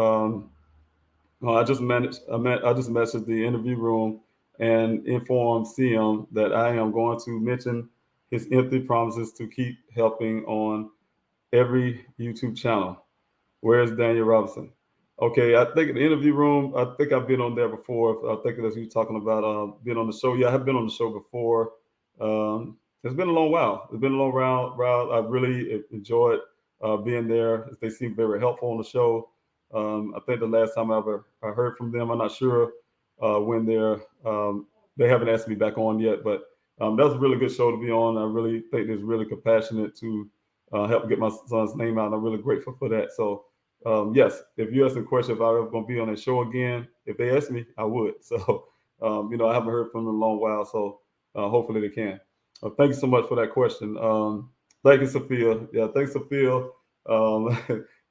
I just messaged the interview room and informed CM that I am going to mention his empty promises to keep helping on every YouTube channel. Where's Daniel Robinson? Okay, I think in the interview room, I think I've been on there before. I think that's you talking about being on the show. Yeah, I have been on the show before. It's been a long while. It's been a long round. I really enjoyed being there. They seem very helpful on the show. I think the last time I heard from them, I'm not sure when they haven't asked me back on yet, but that was a really good show to be on. I really think it's really compassionate to help get my son's name out, and I'm really grateful for that. So yes, if you ask a question if I'm ever going to be on a show again, if they ask me, I would. So I haven't heard from them in a long while, so hopefully they can. Thank you so much for that question. Thank you, Sophia. Yeah, thanks, Sophia.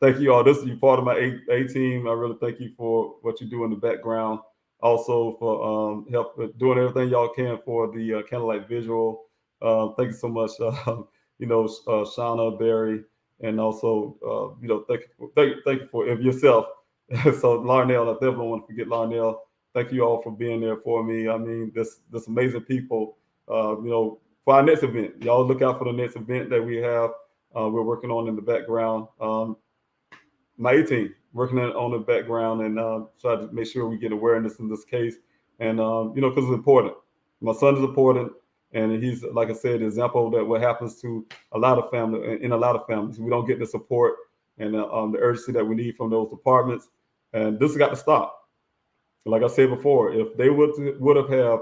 Thank you all. You're part of my A team. I really thank you for what you do in the background. Also for help doing everything y'all can for the candlelight visual. Thank you so much. Shauna, Barry, and also thank you for yourself. So Larnell, I definitely don't want to forget Larnell. Thank you all for being there for me. I mean, this amazing people. For our next event, y'all look out for the next event that we have. We're working on in the background. My 18 working on the background and try to make sure we get awareness in this case. And because it's important. My son is important, and he's, like I said, an example that what happens to a lot of families. We don't get the support and the urgency that we need from those departments, and this has got to stop. Like I said before, if they would have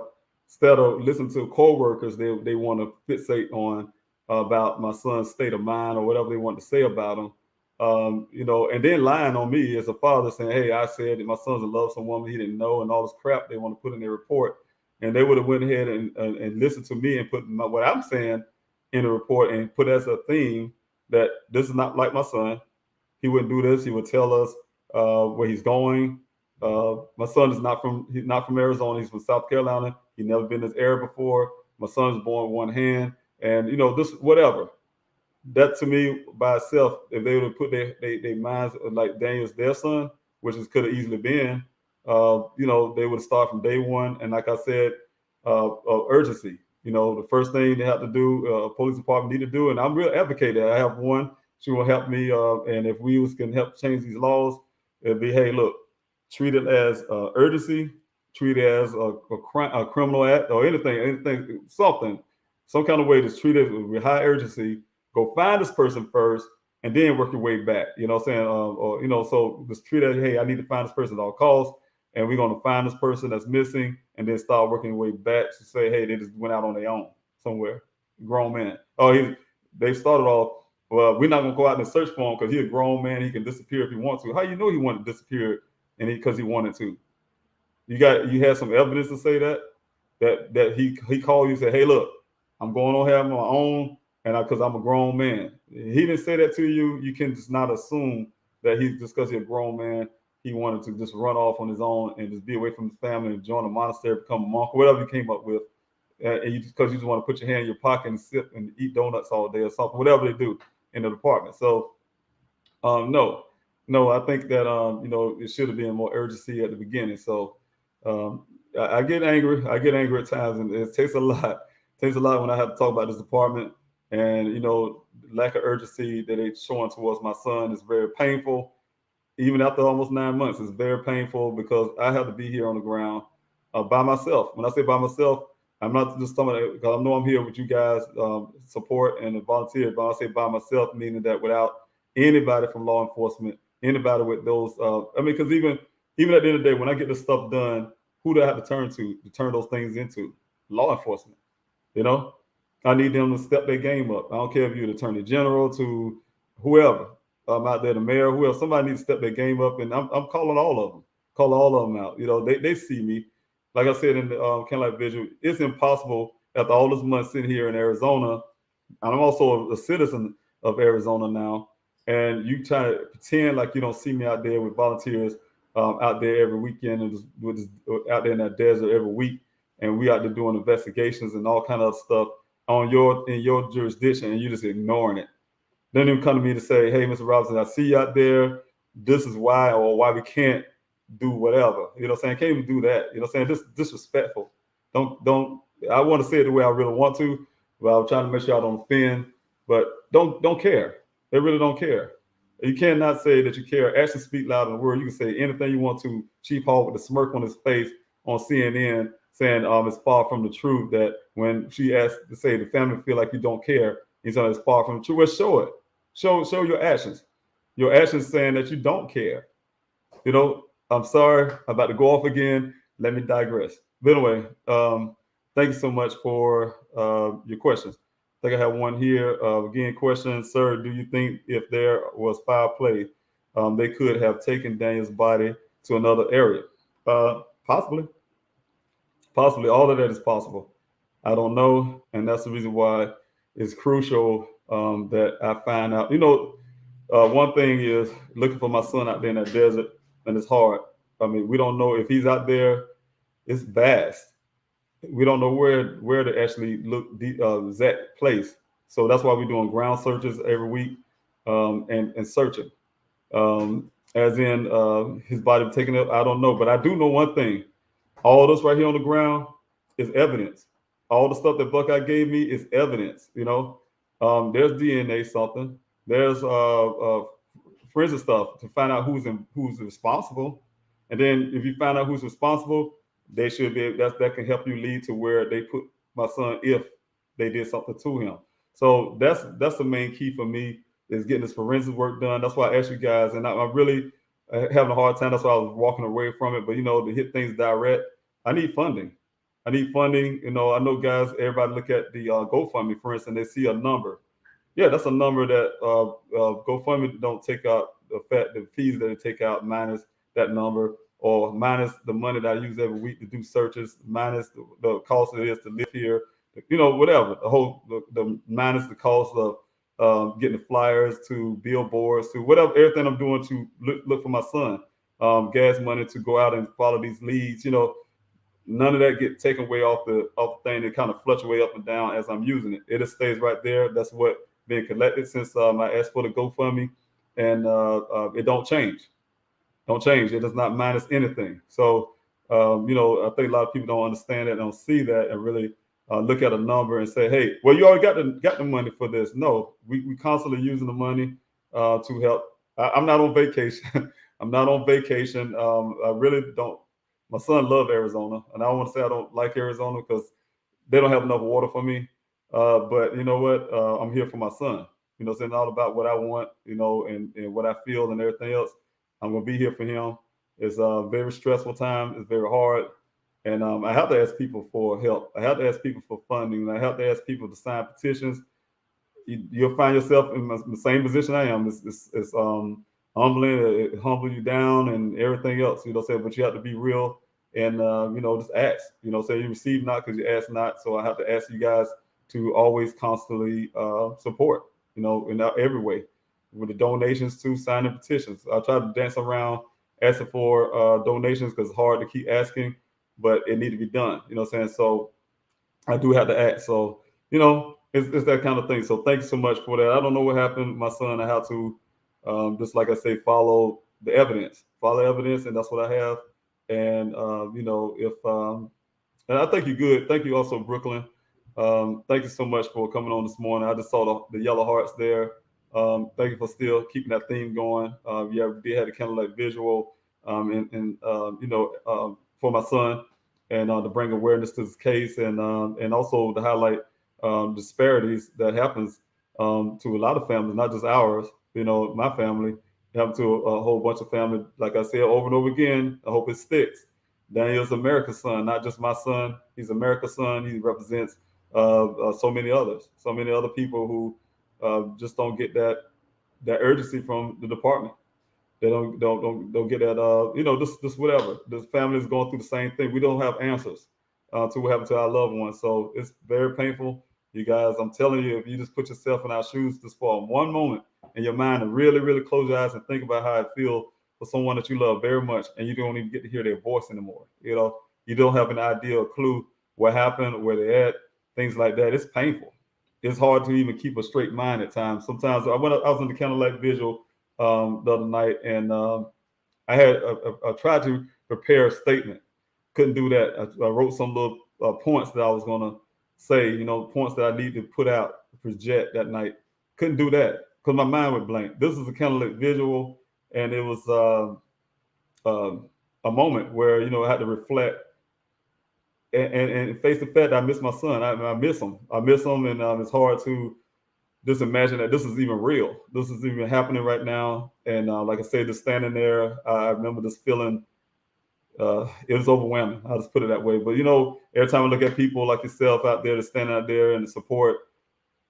instead of listening to co-workers, they want to fixate on about my son's state of mind or whatever they want to say about him. And then lying on me as a father saying, hey, I said that my son's in love with some woman he didn't know, and all this crap they want to put in their report. And they would have went ahead and listened to me and put what I'm saying in the report and put as a theme that this is not like my son. He wouldn't do this. He would tell us where he's going. My son is he's not from Arizona. He's from South Carolina. He's never been in this area before. My son is born with one hand. And, this, whatever. That to me by itself, if they would have put their minds like Daniel's their son, which could have easily been, they would start from day one. And like I said, urgency. The first thing they have to do, police department need to do, and I'm real advocate. I have one. She will help me, and if we can help change these laws, it'd be, hey, look, treat it as urgency, treat it as a criminal act or anything, something, some kind of way to treat it with high urgency. Go find this person first, and then work your way back. You know what I'm saying? So just treat it, hey, I need to find this person at all costs, and we're going to find this person that's missing, and then start working your way back to say, hey, they just went out on their own somewhere. Grown man. They started off, well, we're not going to go out and search for him because he's a grown man. He can disappear if he wants to. How you know he wanted to disappear and because he wanted to? You had some evidence to say that he called you and said, hey, look, I'm going on having my own. And because I'm a grown man, he didn't say that to you. You can just not assume that he's just because he's a grown man, he wanted to just run off on his own and just be away from his family and join a monastery, become a monk, whatever you came up with. And because you just want to put your hand in your pocket and sip and eat donuts all day or something, whatever they do in the department. So, no, I think that it should have been more urgency at the beginning. So, I get angry. At times, and it takes a lot. It takes a lot when I have to talk about this department. And, lack of urgency that they're showing towards my son is very painful. Even after almost 9 months, it's very painful because I have to be here on the ground by myself. When I say by myself, I'm not just talking about, because I know I'm here with you guys, support and volunteer, but I say by myself, meaning that without anybody from law enforcement, anybody with those, because even at the end of the day, when I get this stuff done, who do I have to turn those things into? Law enforcement, I need them to step their game up. I don't care if you're the attorney general to whoever, out there, the mayor, whoever, somebody needs to step their game up. And I'm calling all of them out. They see me. Like I said in the Candlelight Visual, it's impossible after all this months sitting here in Arizona. And I'm also a citizen of Arizona now. And you try to pretend like you don't see me out there with volunteers out there every weekend and just out there in that desert every week. And we out there doing investigations and all kind of stuff in your jurisdiction, and you just ignoring it. Then they come to me to say, hey, Mr. Robinson, I see you out there. This is why, or why we can't do whatever. Can't even do that. This disrespectful. Don't I want to say it the way I really want to, but I'm trying to make sure I don't offend, but don't care. They really don't care. You cannot say that you care. Actions speak louder than words. You can say anything you want to. Chief Hall with a smirk on his face on CNN saying it's far from the truth that when she asked to say the family feel like you don't care, he's it's far from the truth. Well, show it. Show your actions. Your actions saying that you don't care. You know, I'm sorry, I'm about to go off again. Let me digress. But anyway, thank you so much for your questions. I think I have one here. Again, question, sir, do you think if there was foul play, they could have taken Daniel's body to another area? Possibly. Possibly. All of that is possible. I don't know. And that's the reason why it's crucial that I find out. You know, one thing is looking for my son out there in that desert, and it's hard. I mean, we don't know if he's out there. It's vast. We don't know where to actually look the exact place. So that's why we're doing ground searches every week and searching. As in his body taken up, I don't know, but I do know one thing. All this right here on the ground is evidence. All the stuff that Buckeye gave me is evidence. You know, there's DNA, something. There's forensic stuff to find out who's responsible, and then if you find out who's responsible, they should be that can help you lead to where they put my son if they did something to him. So that's the main key for me is getting this forensic work done. That's why I asked you guys, and I'm really having a hard time. That's why I was walking away from it. But you know, to hit things direct, I need funding. I need funding. You know, I know guys. Everybody look at the GoFundMe, for instance. They see a number. Yeah, that's a number that GoFundMe don't take out the fees that they take out minus that number or minus the money that I use every week to do searches, minus the cost it is to live here, you know, whatever. The minus the cost of getting the flyers to billboards to whatever, everything I'm doing to look for my son, gas money to go out and follow these leads, you know, none of that get taken away off the thing. It kind of fluctuate up and down as I'm using it. It just stays right there. That's what being collected since I asked for the GoFundMe, and it don't change. Don't change. It does not minus anything. So you know, I think a lot of people don't understand that, don't see that, and really look at a number and say, "Hey, well, you already got the money for this." No, we constantly using the money to help. I'm not on vacation. I'm not on vacation. I really don't. My son loved Arizona, and I don't want to say I don't like Arizona because they don't have enough water for me. But you know what? I'm here for my son. You know, it's all about what I want, you know, and what I feel and everything else. I'm gonna be here for him. It's a very stressful time. It's very hard, and I have to ask people for help. I have to ask people for funding. I have to ask people to sign petitions. You'll find yourself in the same position I am. It's humbling. It humbles you down and everything else. You know, say, but you have to be real and you know, just ask. You know, say you receive not because you ask not. So I have to ask you guys to always constantly support. You know, in every way, with the donations to signing petitions. I try to dance around asking for donations because it's hard to keep asking, but it need to be done. You know what I'm saying? So I do have to act. So, you know, it's that kind of thing. So thanks so much for that. I don't know what happened, my son. I have to just like I say, follow the evidence, and that's what I have. And you know, if and I think you're good. Thank you also, Brooklyn. Thank you so much for coming on this morning. I just saw the yellow hearts there. Thank you for still keeping that theme going. Yeah, we did have a kind of like visual, and you know, for my son, and to bring awareness to this case, and also to highlight disparities that happens to a lot of families, not just ours. You know, my family happened to a whole bunch of family. Like I said over and over again, I hope it sticks. Daniel's America's son, not just my son. He's America's son. He represents so many others, so many other people who just don't get that urgency from the department. They don't get that. You know, this whatever. This family is going through the same thing. We don't have answers to what happened to our loved ones. So it's very painful. You guys, I'm telling you, if you just put yourself in our shoes just for one moment in your mind and really, really close your eyes and think about how it feels for someone that you love very much, and you don't even get to hear their voice anymore. You know, you don't have an idea or clue what happened, where they're at, things like that. It's painful. It's hard to even keep a straight mind at times. Sometimes I was in the candlelight visual the other night, and I had I tried to prepare a statement. Couldn't do that. I wrote some little points that I was gonna say. You know, points that I need to put out, project that night. Couldn't do that because my mind went blank. This is a candlelight visual, and it was a moment where, you know, I had to reflect and face the fact that I miss my son. I miss him. I miss him, and it's hard to just imagine that this is even real. This is even happening right now. And like I said, just standing there, I remember this feeling. It was overwhelming. I'll just put it that way. But every time I look at people like yourself out there, to stand out there and the support,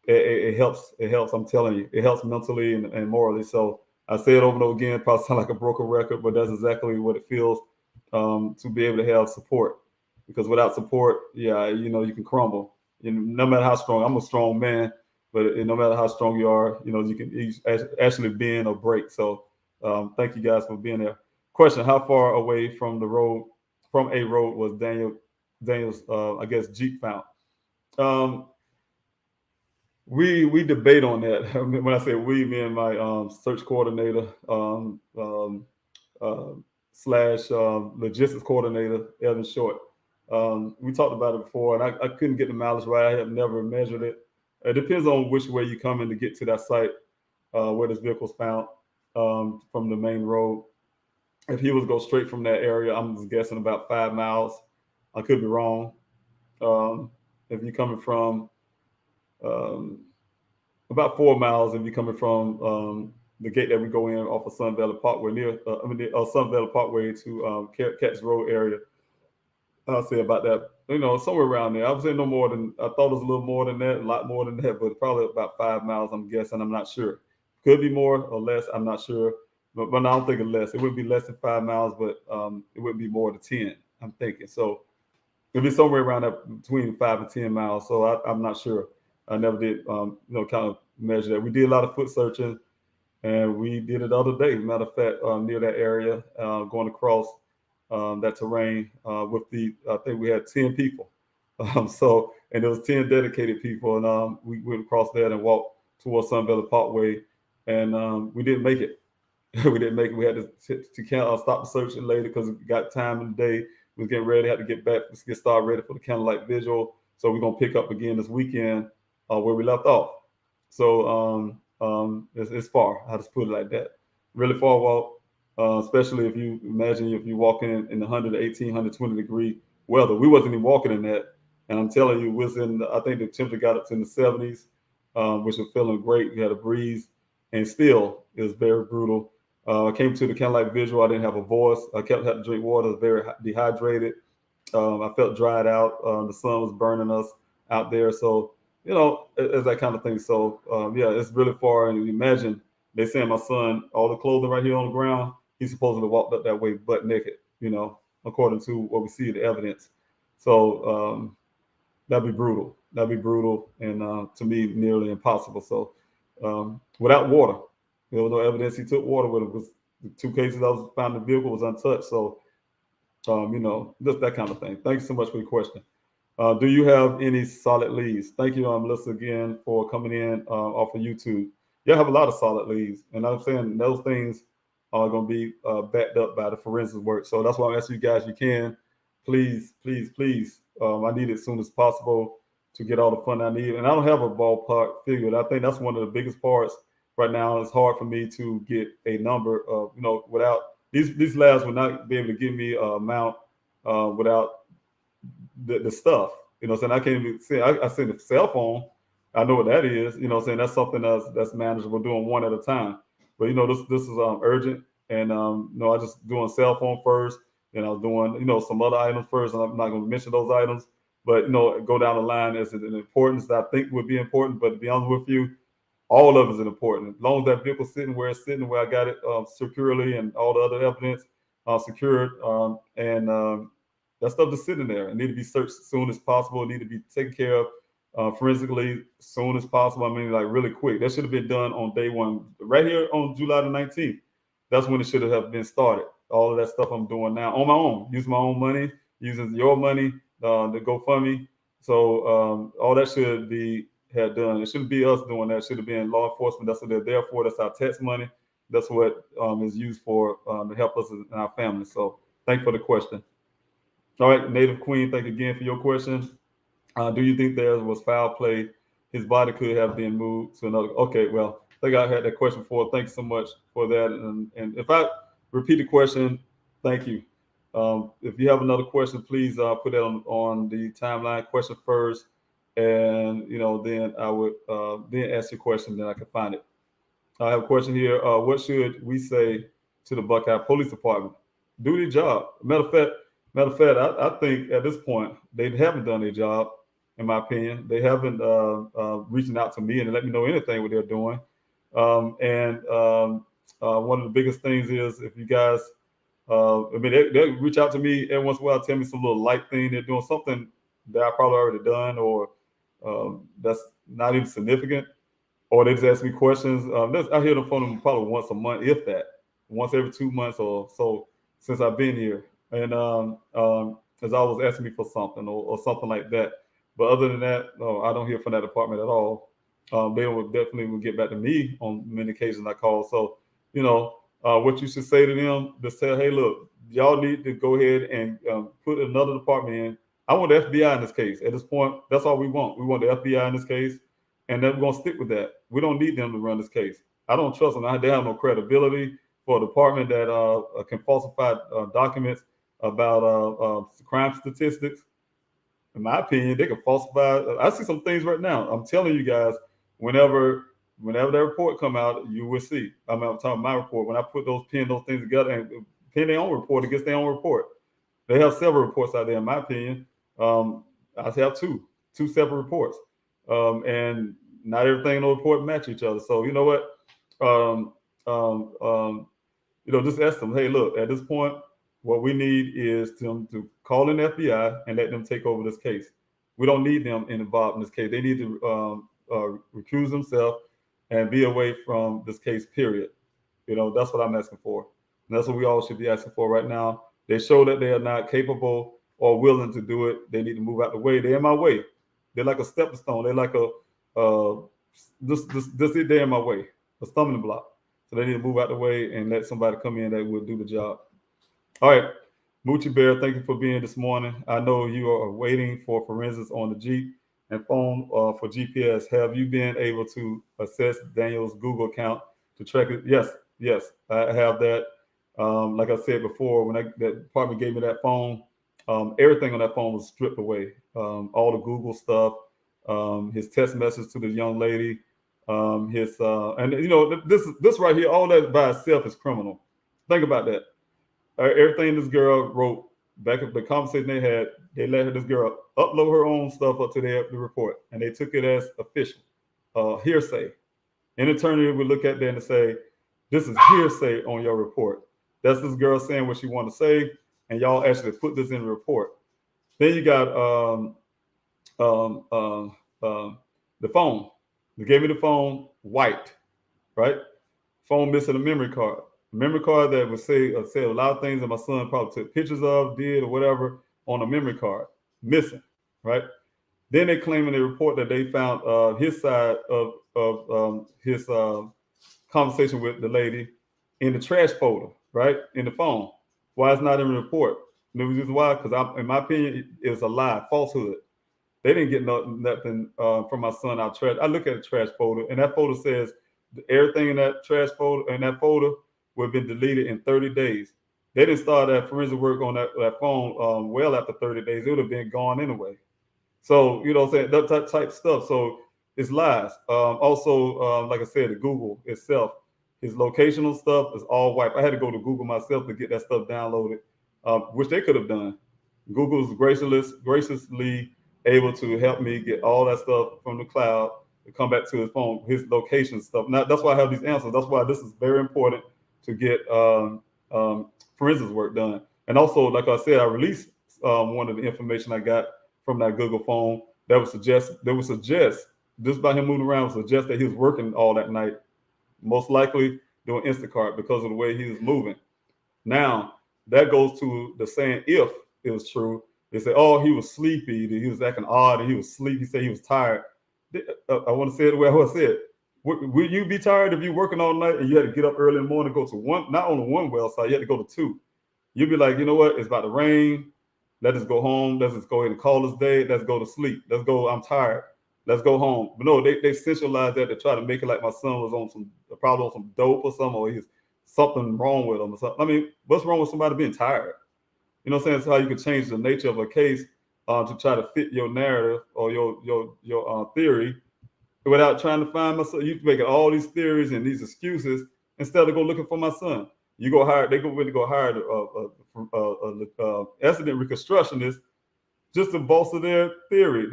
it helps. It helps. I'm telling you, it helps mentally and morally. So I say it over and over again. Probably sound like a broken record, but that's exactly what it feels to be able to have support. Because without support, yeah, you can crumble. No matter how strong, I'm a strong man, but no matter how strong you are, you can actually bend or break. So thank you guys for being there. Question: how far away from a road was Daniel's I guess Jeep found? Um, we debate on that. When I say we, me and my search coordinator uh, slash logistics coordinator, Evan Short. We talked about it before, and I couldn't get the mileage right. I have never measured it. It depends on which way you come in to get to that site where this vehicle was found from the main road. If he was to go straight from that area, I'm just guessing about 5 miles. I could be wrong. If you're coming from um, about 4 miles, if you're coming from the gate that we go in off of Sun Valley Parkway Sun Valley Parkway to Cats Road area, I'll say about that. Somewhere around there. I would say no more than I thought it was a little more than that, a lot more than that, but probably about 5 miles. I'm guessing. I'm not sure. Could be more or less. I'm not sure. But I don't think it's less. It would be less than 5 miles, but it wouldn't be more than 10. I'm thinking so. It'd be somewhere around that between 5 and 10 miles. So I'm not sure. I never did, kind of measure that. We did a lot of foot searching, and we did it the other day. Matter of fact, near that area, going across that terrain I think we had 10 people. And there was 10 dedicated people, and we went across there and walked towards Sun Valley Parkway, and we didn't make it. We didn't make it. We had to stop the searching later because we got time in the day. We was getting ready, had to get back, let's get started ready for the candlelight visual. So we're gonna pick up again this weekend where we left off. So it's far. I just put it like that. Really far walk, especially if you imagine if you're walking in 118, 120 degree weather. We wasn't even walking in that, and I'm telling you, I think the temperature got up to in the 70s, which was feeling great. We had a breeze, and still it was very brutal. I came to the candlelight visual. I didn't have a voice. I kept having to drink water. I was very dehydrated. I felt dried out. The sun was burning us out there. So, it's that kind of thing. So, yeah, it's really far. And imagine they saying my son, all the clothing right here on the ground, he's supposedly walked up that way butt naked, according to what we see in the evidence. So that'd be brutal. That'd be brutal. And to me, nearly impossible. So without water, there was no evidence he took water with him. Because the 2 cases I was found in the vehicle was untouched. So, just that kind of thing. Thanks so much for your question. Do you have any solid leads? Thank you, Melissa, again for coming in off of YouTube. You have a lot of solid leads, and I'm saying those things are going to be backed up by the forensic work. So that's why I'm asking you guys, you can, please, please, please. I need it as soon as possible to get all the fund I need. And I don't have a ballpark figure. I think that's one of the biggest parts right now. It's hard for me to get a number of, without these labs will not be able to give me an amount without the stuff. Saying I can't even say I send a cell phone. I know what that is. Saying that's something that's manageable, doing one at a time. But this is urgent, and I just doing cell phone first, and I was doing some other items first, and I'm not going to mention those items. But go down the line as an importance that I think would be important. But to be honest with you, all of it is important. As long as that vehicle sitting where it's sitting, where I got it securely, and all the other evidence secured, and that stuff is sitting there. It need to be searched as soon as possible. It need to be taken care of forensically as soon as possible. I mean, like really quick. That should have been done on day one, right here on July the 19th. That's when it should have been started. All of that stuff I'm doing now on my own, using my own money, using your money, the GoFundMe. So all that should be had done. It shouldn't be us doing that. It should have been law enforcement. That's what they're there for. That's our tax money. That's what is used for to help us and our family. So thank you for the question. All right, Native Queen, thank you again for your question. Do you think there was foul play? His body could have been moved to another. Okay, well, I think I had that question before. Thanks so much for that. And if I repeat the question, thank you. If you have another question, please put that on the timeline. Question first, and then I would then ask your question, then I can find it. I have a question here. What should we say to the Buckeye Police Department? Do their job. Matter of fact, I think at this point they haven't done their job. In my opinion, they haven't reaching out to me and let me know anything what they're doing. And one of the biggest things is if you guys, I mean, they reach out to me every once in a while, tell me some little light thing they're doing, something that I probably already done, or that's not even significant. Or they just ask me questions. I hear them from them probably once a month, if that, once every 2 months or so since I've been here. And as always asking me for something or something like that. But other than that, no, I don't hear from that department at all. They will definitely get back to me on many occasions I call. So, what you should say to them, just say, hey, look, y'all need to go ahead and put another department in. I want the FBI in this case. At this point, that's all we want. We want the FBI in this case. And then we're going to stick with that. We don't need them to run this case. I don't trust them. They have no credibility for a department that can falsify documents about crime statistics. In my opinion, they can falsify. I see some things right now. I'm telling you guys, whenever that report come out, you will see. I'm talking about my report. When I pin those things together and pin their own report against their own report. They have several reports out there, in my opinion. I have two separate reports. And not everything in the report match each other. So you know what? Just ask them, hey, look, at this point, what we need is them to call in the FBI and let them take over this case. We don't need them involved in this case. They need to recuse themselves and be away from this case, period. That's what I'm asking for. And that's what we all should be asking for right now. They show that they are not capable or willing to do it. They need to move out the way. They're in my way. They're like a stepping stone. They're like they're in my way, a stumbling block. So they need to move out the way and let somebody come in that will do the job. All right, Moochie Bear, thank you for being this morning. I know you are waiting for forensics on the Jeep and phone for GPS. Have you been able to assess Daniel's Google account to track it? Yes, I have that. Like I said before, when that department gave me that phone, everything on that phone was stripped away. All the Google stuff, his text message to the young lady, and this right here, all that by itself is criminal. Think about that. Everything this girl wrote back at the conversation they had, they let this girl upload her own stuff up to the report, and they took it as official, hearsay. An attorney would look at that and say, "This is hearsay on your report." That's this girl saying what she wanted to say, and y'all actually put this in the report. Then you got the phone. They gave me the phone wiped, right? Phone missing a memory card. Memory card that would say a lot of things that my son probably took pictures of, did, or whatever on a memory card. Missing, right? Then they claim in the report that they found his side of his conversation with the lady in the trash folder, right? In the phone. Why it's not in the report? And the reason why, because in my opinion, it's a lie, falsehood. They didn't get nothing from my son out of trash. I look at the trash folder, and that folder says everything in that trash folder would have been deleted in 30 days. They didn't start that forensic work on that phone well after 30 days. It would have been gone anyway. So, you know what I'm saying? That type stuff. So it's lies. Also, like I said, the Google itself, his locational stuff is all wiped. I had to go to Google myself to get that stuff downloaded, which they could have done. Google's graciously able to help me get all that stuff from the cloud to come back to his phone, his location stuff. Now, that's why I have these answers. That's why this is very important to get forensics work done. And also, like I said, I released one of the information I got from that Google phone that would suggest, just by him moving around, would suggest that he was working all that night, most likely doing Instacart because of the way he was moving. Now, that goes to the saying, if it was true, they say, oh, he was sleepy, he was acting odd, and he was sleepy. He said he was tired. I want to say it the way I want to say it. Would you be tired if you're working all night and you had to get up early in the morning, go to one, not only one well site, you had to go to two? You'd be like, you know what? It's about to rain. Let us go home. Let's just go ahead and call this day. Let's go to sleep. Let's go. I'm tired. Let's go home. But no, they centralized that to try to make it like my son was probably on some dope or something, or he's something wrong with him or something. I mean, what's wrong with somebody being tired? You know what I'm saying? That's how you could change the nature of a case to try to fit your narrative or your theory without trying to find my son. You making all these theories and these excuses instead of go looking for my son. You go hire, they go really go hire a accident reconstructionist just to bolster their theory.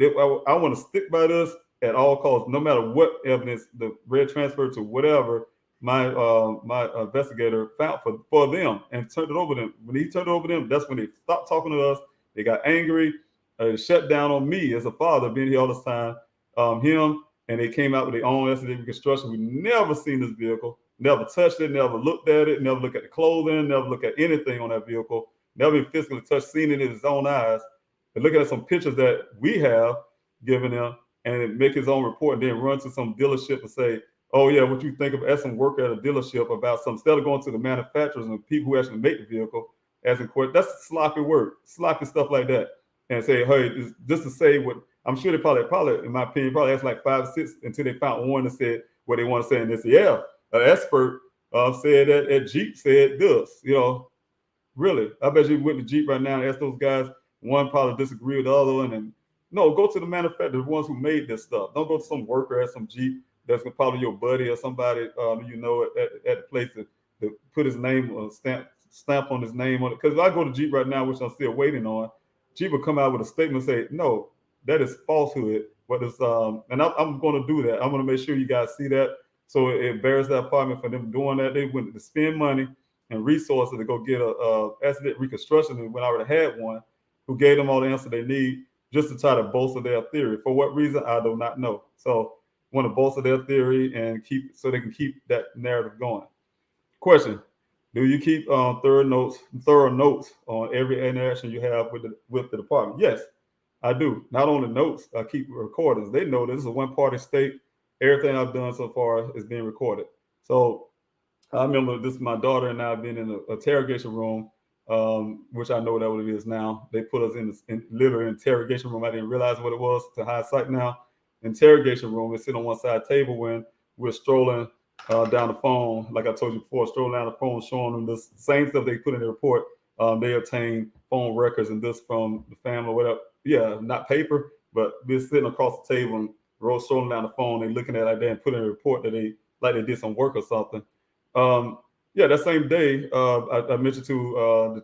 I want to stick by this at all costs, no matter what evidence the red transfer to whatever my investigator found for them and turned it over to them. When he turned it over to them, that's when they stopped talking to us. They got angry. They shut down on me as a father, being here all this time. Him and they came out with their own accident reconstruction. We never seen this vehicle, never touched it, never looked at it, never looked at the clothing, never looked at anything on that vehicle, never even physically touched, seen it in his own eyes. And looking at some pictures that we have given him and make his own report and then run to some dealership and say, oh yeah, what you think of as some worker at a dealership about some, instead of going to the manufacturers and the people who actually make the vehicle as in court, that's sloppy work, sloppy stuff like that. And say, hey, just to say what, I'm sure they probably, in my opinion, probably asked like 5 or 6 until they found one that said what they want to say. And they said, yeah, an expert said that at Jeep said this, really. I bet you went to Jeep right now and asked those guys, one probably disagree with the other one. And no, go to the manufacturer, the ones who made this stuff. Don't go to some worker at some Jeep that's probably your buddy or somebody at the place to put his name or stamp on his name on it. Because if I go to Jeep right now, which I'm still waiting on, Jeep will come out with a statement and say, no, that is falsehood. But it's and I'm going to do that. I'm going to make sure you guys see that. So it bears the apartment for them doing that. They went to spend money and resources to go get a accident reconstruction, and when I already had one, who gave them all the answer they need just to try to bolster their theory. For what reason, I do not know. So want to bolster their theory and so they can keep that narrative going. Question: do you keep thorough notes on every interaction you have with the department? Yes, I do. Not only notes, I keep recordings. They know this is a one-party state. Everything I've done so far is being recorded. So I remember this, my daughter and I being in an interrogation room, which I know that what it is now. They put us in literally interrogation room. I didn't realize what it was to hindsight now. Interrogation room. We sit on one side table when we're strolling down the phone, like I told you before, strolling down the phone, showing them this same stuff they put in the report. They obtain phone records and this from the family, whatever. Yeah, not paper, but we're sitting across the table and strolling down the phone. They looking at it like that and put in a report that they did some work or something. Yeah, that same day, I mentioned to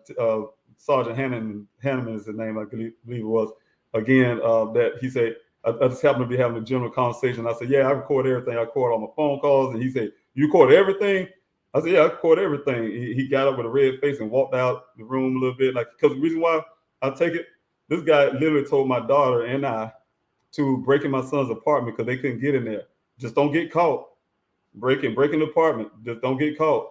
Sergeant Hanneman is his name, I believe it was. Again, that he said, I just happened to be having a general conversation. I said, yeah, I record everything. I record all my phone calls. And he said, you record everything? I said, yeah, I record everything. He got up with a red face and walked out the room a little bit. Because the reason why I take it, this guy literally told my daughter and I to break in my son's apartment because they couldn't get in there. Just don't get caught. Breaking the apartment. Just don't get caught.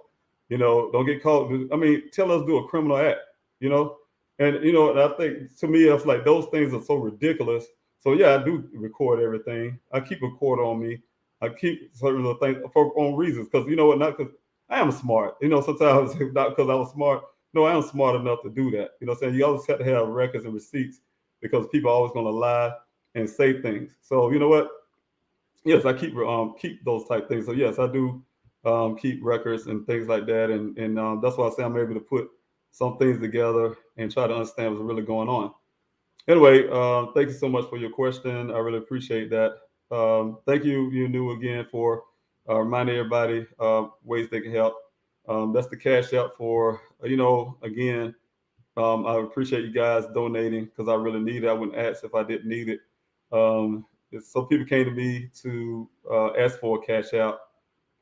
Don't get caught. I mean, tell us do a criminal act, And, and I think to me, it's like those things are so ridiculous. So yeah, I do record everything. I keep a record on me. I keep certain little things for own reasons. Because not because I am smart. Sometimes not because I was smart. No, I am smart enough to do that. Saying you always have to have records and receipts because people are always going to lie and say things. So you know what? Yes, I keep those type things. So yes, I do keep records and things like that. And that's why I say I'm able to put some things together and try to understand what's really going on. Anyway, thank you so much for your question. I really appreciate that. Thank you, again, for reminding everybody ways they can help. That's the Cash App for, again, I appreciate you guys donating because I really need it. I wouldn't ask if I didn't need it. Some people came to me to ask for a Cash App.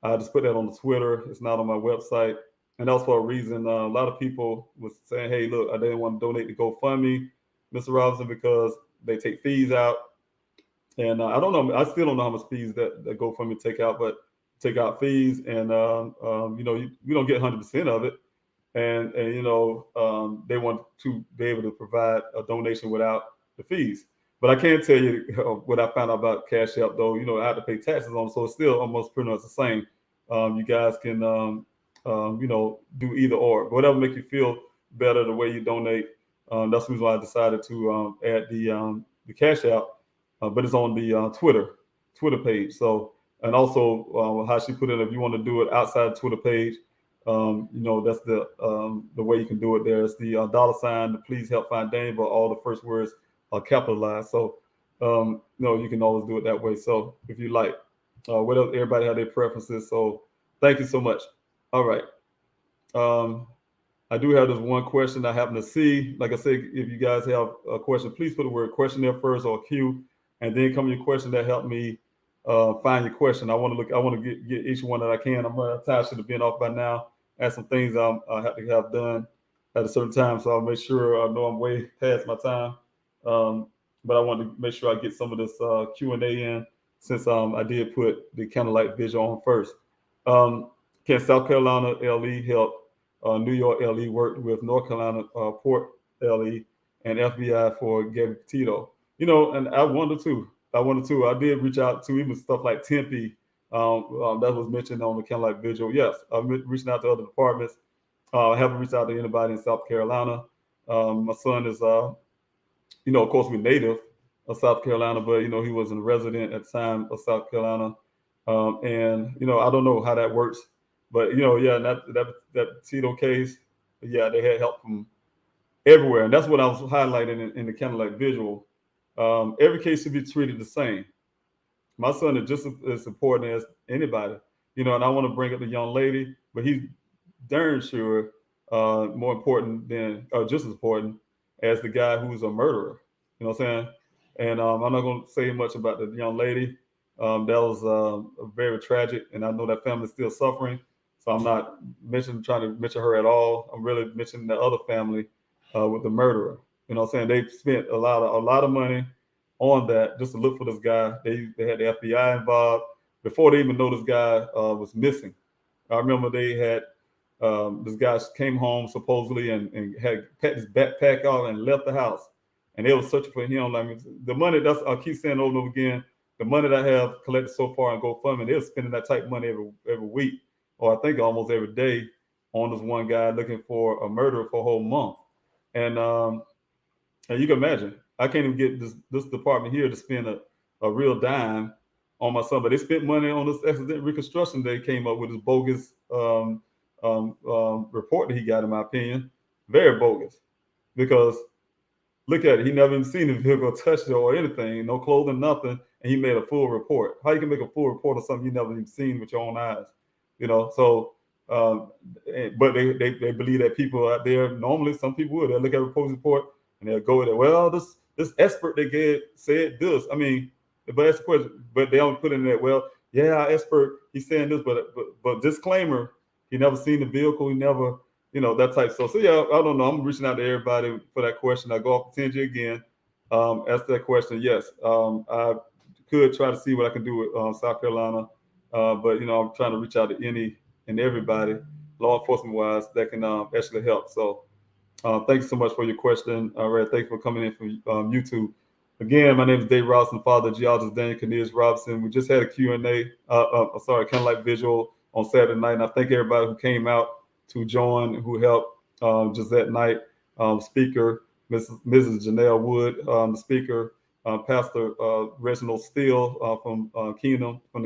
I just put that on the Twitter. It's not on my website. And that was for a reason. A lot of people was saying, hey, look, I didn't want to donate to GoFundMe, Mr. Robinson, because they take fees out. And I don't know. I still don't know how much fees that GoFundMe take out fees. And, we don't get 100% of it. And they want to be able to provide a donation without the fees. But I can't tell you what I found out about Cash App, though. I have to pay taxes on it. So it's still almost pretty much the same. You guys can, do either or. Whatever make you feel better the way you donate. That's the reason why I decided to add the Cash App, but it's on the Twitter page. So, and also how she put it, if you want to do it outside the Twitter page, that's the way you can do it. There's the $, the Please Help Find Daniel, but all the first words capitalized. So, you can always do it that way. So if you like, what else? Everybody have their preferences. So thank you so much. All right. I do have this one question I happen to see. Like I said, if you guys have a question, please put the word question there first or Q, and then come your question. That help me find your question. I want to get each one that I can. I'm running out of time. Should have been off by now. I have some things I have to have done at a certain time, so I'll make sure I know I'm way past my time. But I want to make sure I get some of this Q&A in, since I did put the candlelight visual on first. Can South Carolina LE help New York LE worked with North Carolina Port LE and FBI for Gabby Petito? And I wonder too. I did reach out to even stuff like Tempe that was mentioned on the candlelight visual. Yes, I'm reaching out to other departments. I haven't reached out to anybody in South Carolina. My son is, of course, we're native of South Carolina, but he wasn't a resident at the time of South Carolina, and I don't know how that works, but yeah, that Tito case, yeah, they had help from everywhere, and that's what I was highlighting in the candlelight visual. Every case should be treated the same. My son is just as important as anybody, and I want to bring up the young lady, but he's darn sure more important than, or just as important as the guy who's a murderer. You know what I'm saying? And I'm not going to say much about the young lady. That was very tragic, and I know that family's still suffering. So I'm not trying to mention her at all. I'm really mentioning the other family with the murderer. You know what I'm saying? They spent a lot of money on that just to look for this guy. They had the FBI involved before they even know this guy was missing. I remember they had this guy came home supposedly and had packed his backpack out and left the house, and they were searching for him. I mean, the money, that's, I keep saying over and over again, the money that I have collected so far in GoFundMe, they're spending that type of money every week, or I think almost every day, on this one guy looking for a murderer for a whole month. And you can imagine, I can't even get this department here to spend a real dime on my son, but they spent money on this accident reconstruction they came up with, this bogus report that he got, in my opinion, very bogus. Because look at it, he never even seen the vehicle, touched it or anything, no clothing, nothing, and he made a full report. How you can make a full report of something you never even seen with your own eyes? So but they believe that people out there, normally some people would, they'll look at a reporter's report and they'll go with it. Well, this expert they said this. I mean, but that's the question. But they don't put in there, well, yeah, our expert, he's saying this, but disclaimer, he never seen the vehicle, he never, that type of stuff. So yeah, I don't know. I'm reaching out to everybody for that question. I go off the tangent again. Ask that question. Yes, I could try to see what I can do with South Carolina, but I'm trying to reach out to any and everybody, law enforcement wise, that can actually help. So thanks so much for your question. Red, thanks for coming in from YouTube. Again, my name is Dave Robinson, father of Geologist Daniel Robinson. We just had a Q&A, candlelight visual on Saturday night, and I thank everybody who came out to join, who helped just that night. Speaker, Mrs. Janelle Wood, the speaker, Pastor Reginald Steele from the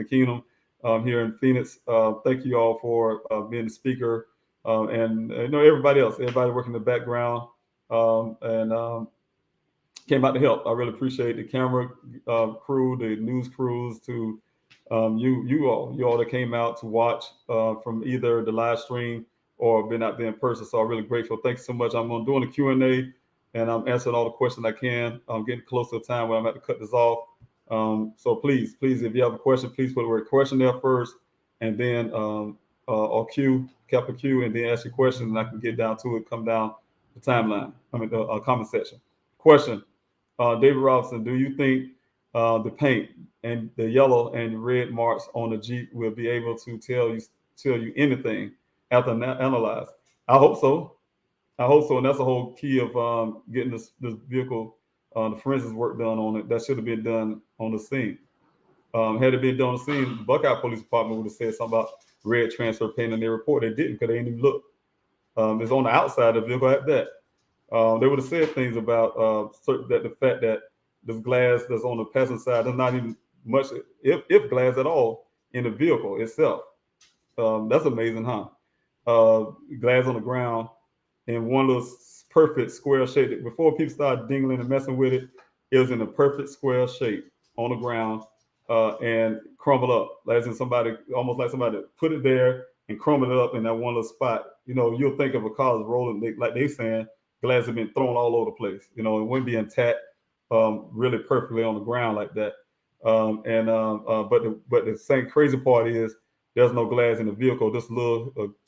Kingdom here in Phoenix. Thank you all for being the speaker, and everybody else, everybody working in the background, and came out to help. I really appreciate the camera crew, the news crews, to you all that came out to watch from either the live stream or been out there in person. So I'm really grateful. Thanks so much. I'm doing the Q&A, and I'm answering all the questions I can. I'm getting close to the time where I'm going to cut this off. So please, if you have a question, please put the word question there first, and then or Q, capital Q, and then ask your question, and I can get down to it, come down the timeline. The comment section. Question. David Robinson, do you think the paint and the yellow and red marks on the Jeep will be able to tell you anything after analyzed? I hope so. And that's the whole key of getting this vehicle, the forensics work done on it. That should have been done on the scene. Had it been done on the scene, the Buckeye Police Department would have said something about red transfer paint in their report. They didn't, because they didn't even look. It's on the outside of the vehicle at that. They would have said things about that the fact that this glass that's on the passenger side, there's not even much, if glass at all, in the vehicle itself. That's amazing, huh? Glass on the ground in one little perfect square shape. Before people started dingling and messing with it, It was in a perfect square shape on the ground and crumbled up. As in somebody, almost like somebody put it there and crumbled it up in that one little spot. You know, you'll think of a car that's rolling, like they saying, glass have been thrown all over the place. You know, it wouldn't be intact, really perfectly on the ground like that. But the same crazy part is there's no glass in the vehicle. Just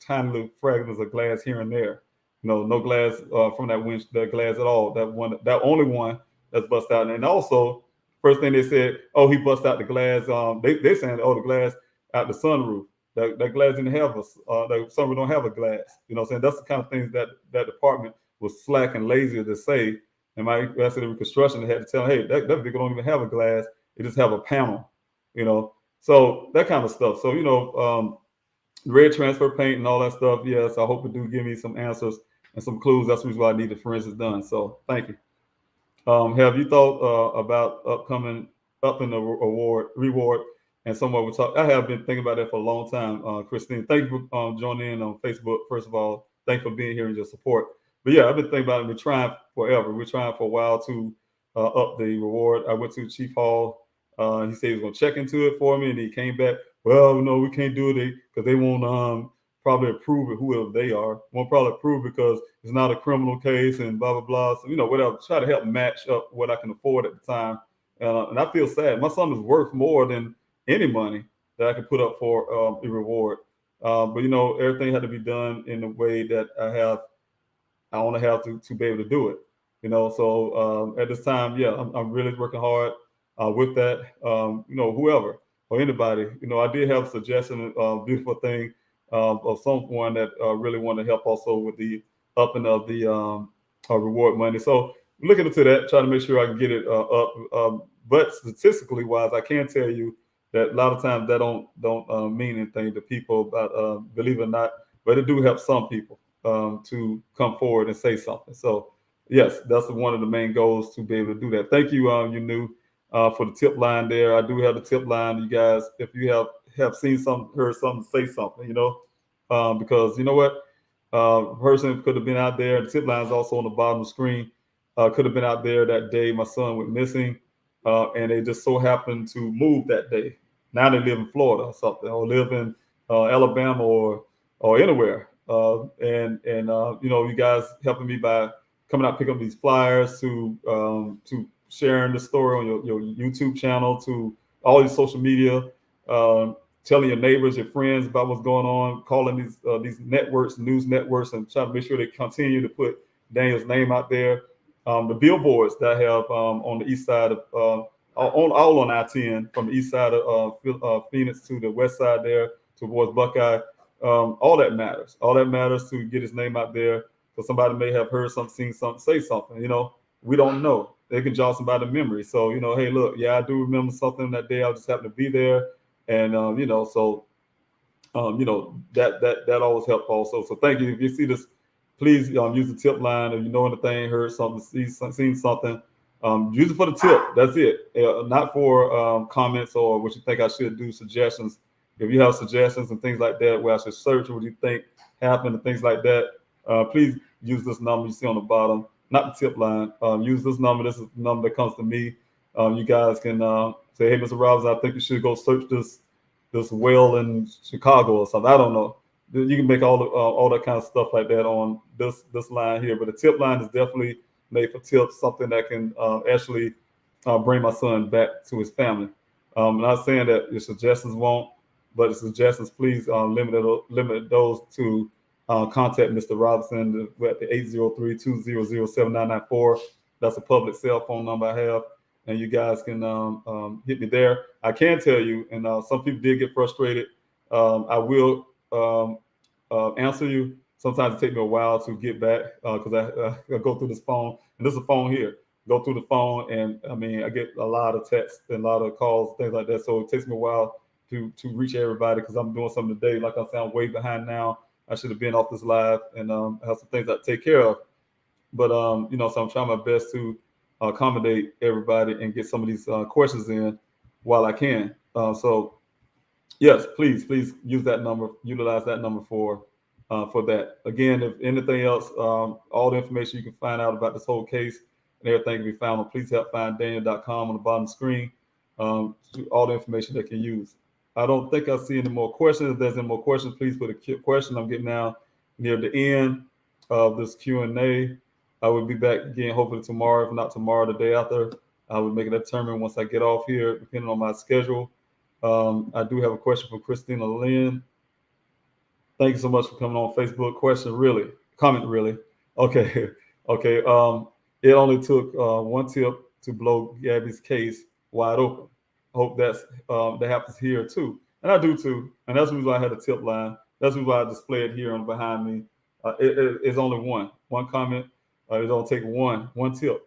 tiny little fragments of glass here and there. You know, no glass from that glass at all. That only one that's bust out. And also, first thing they said, oh, he bust out the glass. They saying, oh, the glass out the sunroof. That glass didn't have the sunroof don't have a glass. You know what I'm saying? That's the kind of things that department was slack and lazy to say. And my after the reconstruction, they had to tell them, hey, that vehicle don't even have a glass. It just have a panel, you know. So that kind of stuff. So, you know, red transfer paint and all that stuff. Yes, I hope it do give me some answers and some clues. That's the reason why I need the forensics done. So thank you. Have you thought about up in the reward and somewhere we talk? I have been thinking about that for a long time, Christine. Thank you for joining in on Facebook. First of all, thank you for being here and your support. But yeah, I've been thinking about it. We're trying forever. We're trying for a while to up the reward. I went to Chief Hall. He said he was going to check into it for me, and he came back. Well, no, we can't do it because they won't probably approve it. Whoever they are won't probably approve it because it's not a criminal case and blah blah blah. So you know, whatever. Try to help match up what I can afford at the time. And I feel sad. My son is worth more than any money that I could put up for a reward. But you know, everything had to be done in the way that I want to have to be able to do it. You know, so at this time, yeah, I'm really working hard with that. You know, whoever or anybody, you know, I did have a suggestion, beautiful thing of someone that really wanted to help also with the upping of the reward money. So looking into that, trying to make sure I can get it up. But statistically wise, I can tell you that a lot of times that don't mean anything to people, about believe it or not, but it do help some people to come forward and say something. So yes, that's one of the main goals, to be able to do that. Thank you, you knew for the tip line there. I do have the tip line, you guys. If you have seen something, heard something, say something, you know, because you know what, person could have been out there. The tip line is also on the bottom of the screen. Could have been out there that day my son went missing, and they just so happened to move that day. Now they live in Florida or something, or live in Alabama or anywhere. And you know, you guys helping me by coming out, picking up these flyers, to sharing the story on your YouTube channel, to all your social media, telling your neighbors, your friends about what's going on, calling these networks, news networks, and trying to make sure they continue to put Daniel's name out there. The billboards that I have on the east side of all on I-10, from the east side of Phoenix to the west side there towards Buckeye. All that matters. All that matters to get his name out there, because somebody may have heard something, seen something, say something. You know, we don't know. They can jog somebody's memory. So, you know, hey, look, yeah, I do remember something that day. I just happened to be there. And, you know, so, you know, that always helps also. So thank you. If you see this, please use the tip line. If you know anything, heard something, seen something, use it for the tip. That's it. Not for comments or what you think I should do, suggestions. If you have suggestions and things like that, where I should search what you think happened and things like that, please use this number you see on the bottom, not the tip line. Use this number. This is the number that comes to me. You guys can say, hey, Mr. Robinson, I think you should go search this well in Chicago or something. I don't know. You can make all that kind of stuff like that on this line here. But the tip line is definitely made for tips, something that can actually bring my son back to his family. I'm not saying that your suggestions won't, but the suggestions, please limit those to contact Mr. Robinson at the 803-200-7994. That's a public cell phone number I have, and you guys can hit me there. I can tell you, and some people did get frustrated. I will answer you. Sometimes it takes me a while to get back because I go through this phone, and this is a phone here. Go through the phone, and I mean, I get a lot of texts and a lot of calls, things like that. So it takes me a while to reach everybody, because I'm doing something today. Like I said, I'm way behind now. I should have been off this live, and I have some things I take care of. But you know, so I'm trying my best to accommodate everybody and get some of these questions in while I can. So yes, please use that number, utilize that number for that. Again, if anything else, all the information you can find out about this whole case and everything can be found on pleasehelpfinddaniel.com on the bottom of the screen. All the information they can use. I don't think I see any more questions. If there's any more questions, please put a question. I'm getting now near the end of this Q&A. I will be back again hopefully tomorrow. If not tomorrow, the day after. I will make it determined once I get off here, depending on my schedule. I do have a question from Christina Lynn. Thank you so much for coming on Facebook. Question, really? Comment, really? Okay. Okay. It only took one tip to blow Gabby's case wide open. Hope that happens here too. And I do too. And that's the reason why I had a tip line. That's the reason why I display it here on behind me. It's only one comment. It don't take one tip.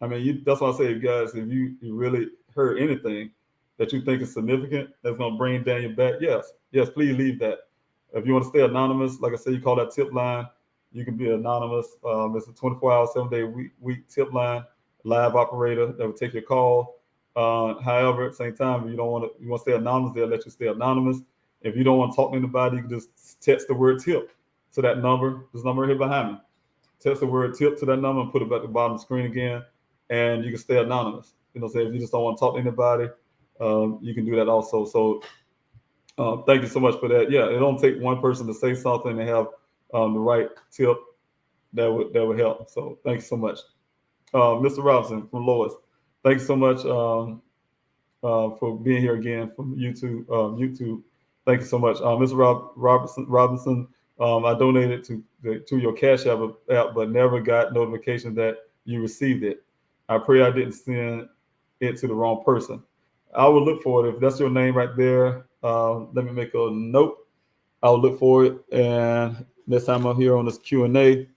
I mean, that's why I say, guys, if you really heard anything that you think is significant, that's going to bring Daniel back, yes, please leave that. If you want to stay anonymous, like I said, you call that tip line. You can be anonymous. It's a 24-hour, 7-day week tip line, live operator that will take your call. However, at the same time, if you want to stay anonymous, they'll let you stay anonymous. If you don't want to talk to anybody, you can just text the word tip to that number. This number here behind me. Text the word tip to that number and put it back at the bottom of the screen again, and you can stay anonymous. Say if you just don't want to talk to anybody, you can do that also. So thank you so much for that. Yeah, it don't take one person to say something and have the right tip that would help. So thank you so much. Mr. Robinson from Lois, thanks so much for being here again from YouTube. Thank you so much. Mr. Robinson, I donated to your Cash App, but never got notification that you received it. I pray I didn't send it to the wrong person. I will look for it. If that's your name right there, let me make a note. I'll look for it. And next time I'm here on this Q&A,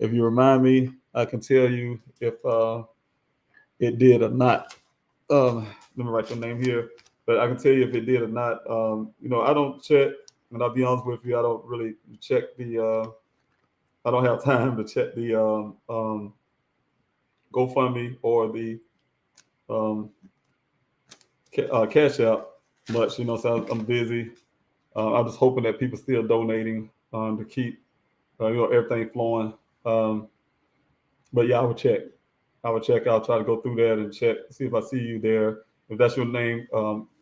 if you remind me, I can tell you if it did or not. Let me write your name here. But I can tell you if it did or not. I don't check, and I'll be honest with you, I don't really check I don't have time to check the GoFundMe or the Cash App much, so I'm busy. I'm just hoping that people still donating to keep everything flowing. But yeah, I would check. I'll try to go through that and check, see if I see you there. If that's your name,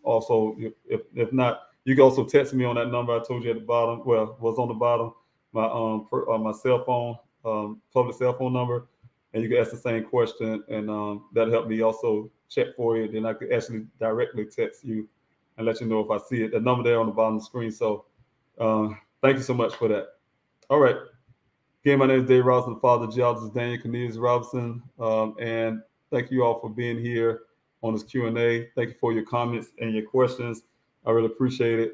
also, if not, you can also text me on that number I told you at the bottom. Well, was on the bottom, my cell phone, public cell phone number, and you can ask the same question, and that'll help me also check for you. Then I could actually directly text you and let you know if I see it. The number there on the bottom of the screen. So thank you so much for that. All right. Again, my name is Dave Robinson, father Geologist Daniel Robinson, and thank you all for being here on this Q&A. Thank you for your comments and your questions. I really appreciate it.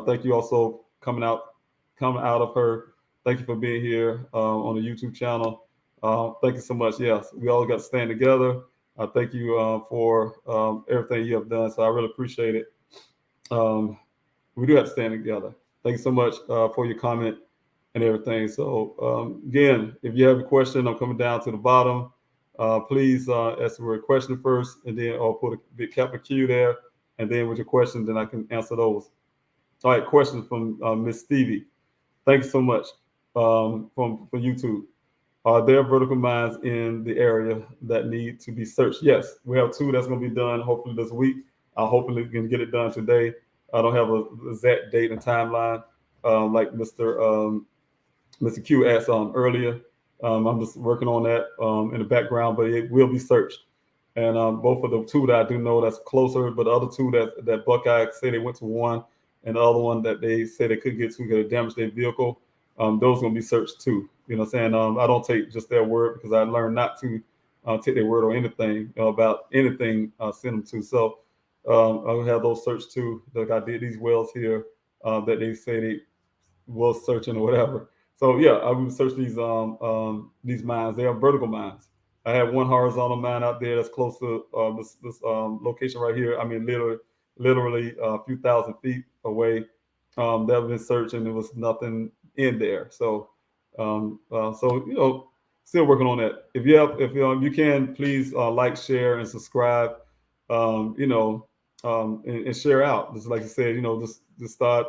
Thank you also coming out of her. Thank you for being here on the YouTube channel. Thank you so much. Yes, we all got to stand together. Thank you for everything you have done. So I really appreciate it. We do have to stand together. Thank you so much for your comment and everything. So again, if you have a question, I'm coming down to the bottom. Please ask the word question first, and then I'll put a big capital Q there, and then with your question, then I can answer those. All right, question from Miss Stevie. Thanks so much from YouTube. Are there vertical mines in the area that need to be searched? Yes, we have 2 that's going to be done hopefully this week. Hopefully we can get it done today. I don't have an exact date and timeline like Mr. Q asked earlier. I'm just working on that in the background, but it will be searched. And both of the 2 that I do know that's closer, but the other 2 that Buckeye say they went to one, and the other one that they say they could get to because they damaged their vehicle, those are going to be searched too. You know what I'm saying? I don't take just their word, because I learned not to take their word or anything about anything I send them to. So I'll have those searched too. Like I did these wells here that they say they was searching or whatever. So yeah, I will search these mines. They are vertical mines. I have one horizontal mine out there that's close to this location right here. I mean, literally a few thousand feet away. That have been searched, and there was nothing in there. So still working on that. If you can, please like, share, and subscribe. And share out. Just like you said, just start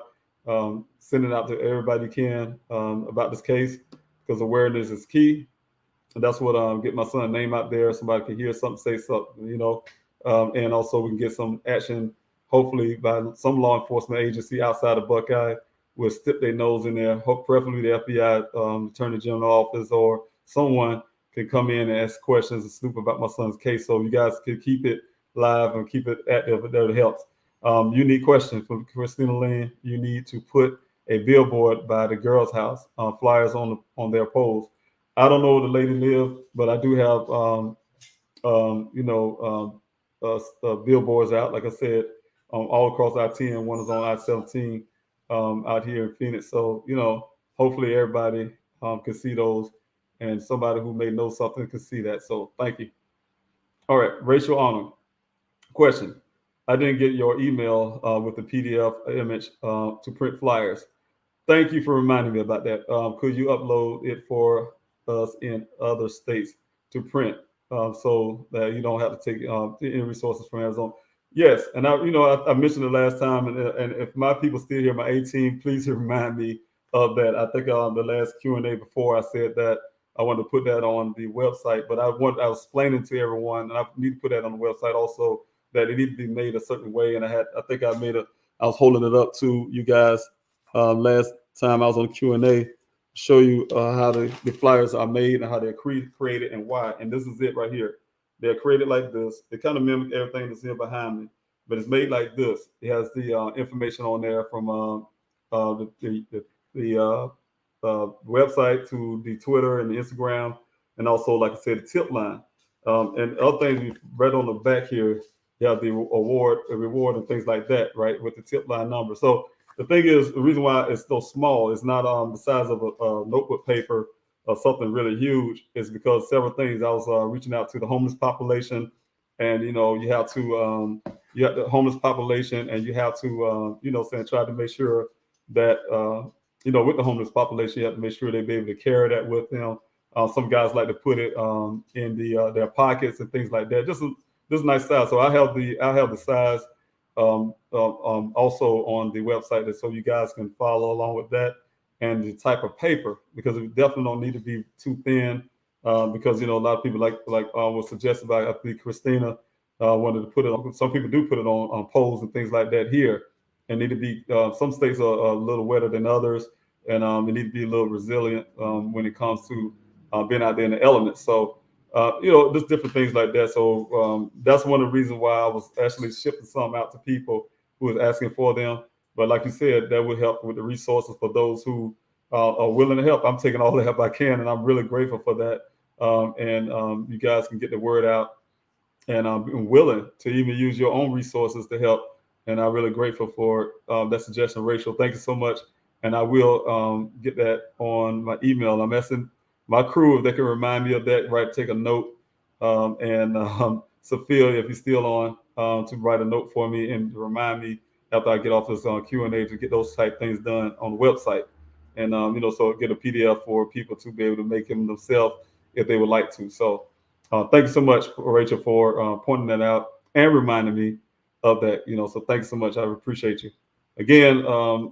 sending out to everybody you can about this case, because awareness is key. And that's what get my son's name out there. Somebody can hear something, say something, and also we can get some action, hopefully by some law enforcement agency outside of Buckeye will stick their nose in there. Hope preferably the FBI, Attorney General office, or someone can come in and ask questions and snoop about my son's case. So you guys can keep it live and keep it active. That helps. Unique question from Christina Lynn. You need to put a billboard by the girls' house, flyers on their poles. I don't know where the lady lives, but I do have billboards out. Like I said, all across I-10. One is on I-17 out here in Phoenix. So hopefully everybody can see those, and somebody who may know something can see that. So thank you. All right, racial honor. Question. I didn't get your email with the PDF image to print flyers. Thank you for reminding me about that. Could you upload it for us in other states to print so that you don't have to take any resources from Arizona? Yes, and I mentioned it last time, and if my people still hear my 18, please remind me of that. I think the last Q&A before I said that I wanted to put that on the website, but I was explaining to everyone, and I need to put that on the website also, that it needs to be made a certain way. And I was holding it up to you guys last time I was on Q&A, show you how the flyers are made and how they're created and why. And this is it right here. They're created like this. They kind of mimic everything that's here behind me, but it's made like this. It has the information on there from the website to the Twitter and the Instagram, and also, like I said, the tip line. And other things we read on the back here, you have the reward and things like that, right, with the tip line number. So the thing is, the reason why it's so small, it's not the size of a notebook paper or something really huge, is because several things. I was reaching out to the homeless population, and you have the homeless population, and you have to try to make sure that with the homeless population, you have to make sure they be able to carry that with them. Some guys like to put it in their pockets and things like that. Just nice size. So I have the size also on the website, so you guys can follow along with that, and the type of paper, because it definitely don't need to be too thin, because a lot of people like was suggested by, I think, Christina wanted to put it on. Some people do put it on poles and things like that here, and need to be some states are a little wetter than others, and it need to be a little resilient when it comes to being out there in the elements. So just different things like that. So that's one of the reasons why I was actually shipping some out to people who was asking for them. But like you said, that would help with the resources for those who are willing to help. I'm taking all the help I can, and I'm really grateful for that. And you guys can get the word out, and I'm willing to even use your own resources to help. And I'm really grateful for that suggestion, Rachel. Thank you so much. And I will get that on my email. I'm asking my crew if they can remind me of that, right? Take a note. Sophia, if you're still on, to write a note for me and to remind me after I get off this Q&A to get those type things done on the website. And, so get a PDF for people to be able to make them themselves if they would like to. So thank you so much, Rachel, for pointing that out and reminding me of that. So thanks so much. I appreciate you. Again,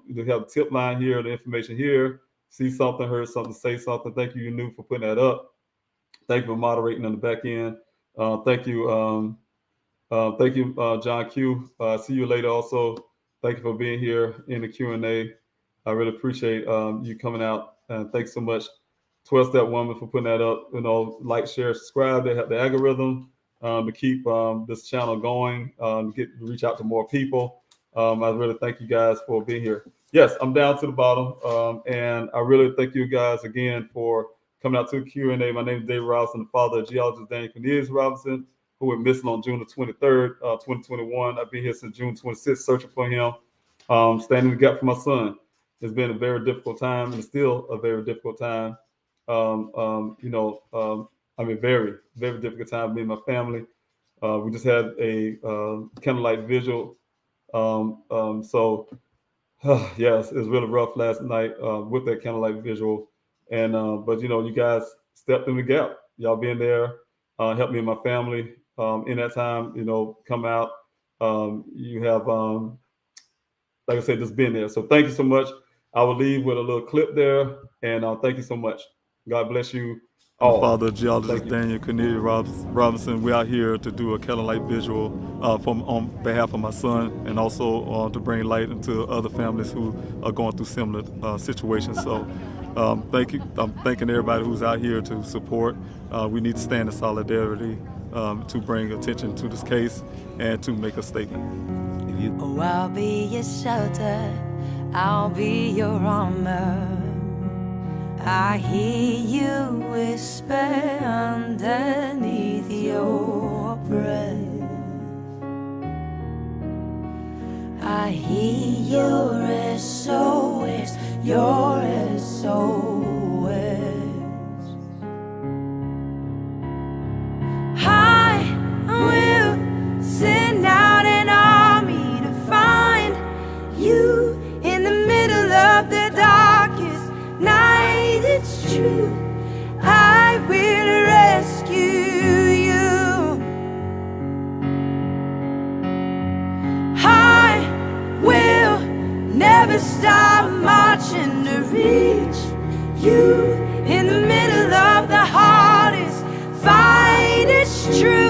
we have the tip line here, the information here. See something, heard something, say something. Thank you, Yanu, for putting that up. Thank you for moderating on the back end. Thank you, John Q. See you later. Also, thank you for being here in the Q&A. I really appreciate you coming out. And thanks so much, 12-Step Woman, for putting that up. Like, share, subscribe. They have the algorithm to keep this channel going, reach out to more people. I really thank you guys for being here. Yes, I'm down to the bottom, and I really thank you guys again for coming out to the Q&A. My name is David Robinson, the father of Geologist Daniel Robinson, who went missing on June the 23rd, 2021. I've been here since June 26th, searching for him, standing in the gap for my son. It's been a very difficult time, and it's still a very difficult time. Very, very difficult time for me and my family. We just had a candlelight vigil. Yes, it was really rough last night with that candlelight visual. And but you guys stepped in the gap. Y'all being there, helped me and my family in that time. Come out. You have, like I said, just been there. So thank you so much. I will leave with a little clip there, and thank you so much. God bless you. I'm the father of Geologist Daniel Robinson. We're out here to do a candlelight visual on behalf of my son, and also to bring light into other families who are going through similar situations. So thank you. I'm thanking everybody who's out here to support. We need to stand in solidarity to bring attention to this case and to make a statement. Oh, I'll be your shelter, I'll be your armor. I hear you whisper underneath your breath. I hear your SOS, your SOS. I will send out an army to find you in the middle of the darkest night. It's true, I will rescue you. I will never stop marching to reach you in the middle of the hardest fight. It's true.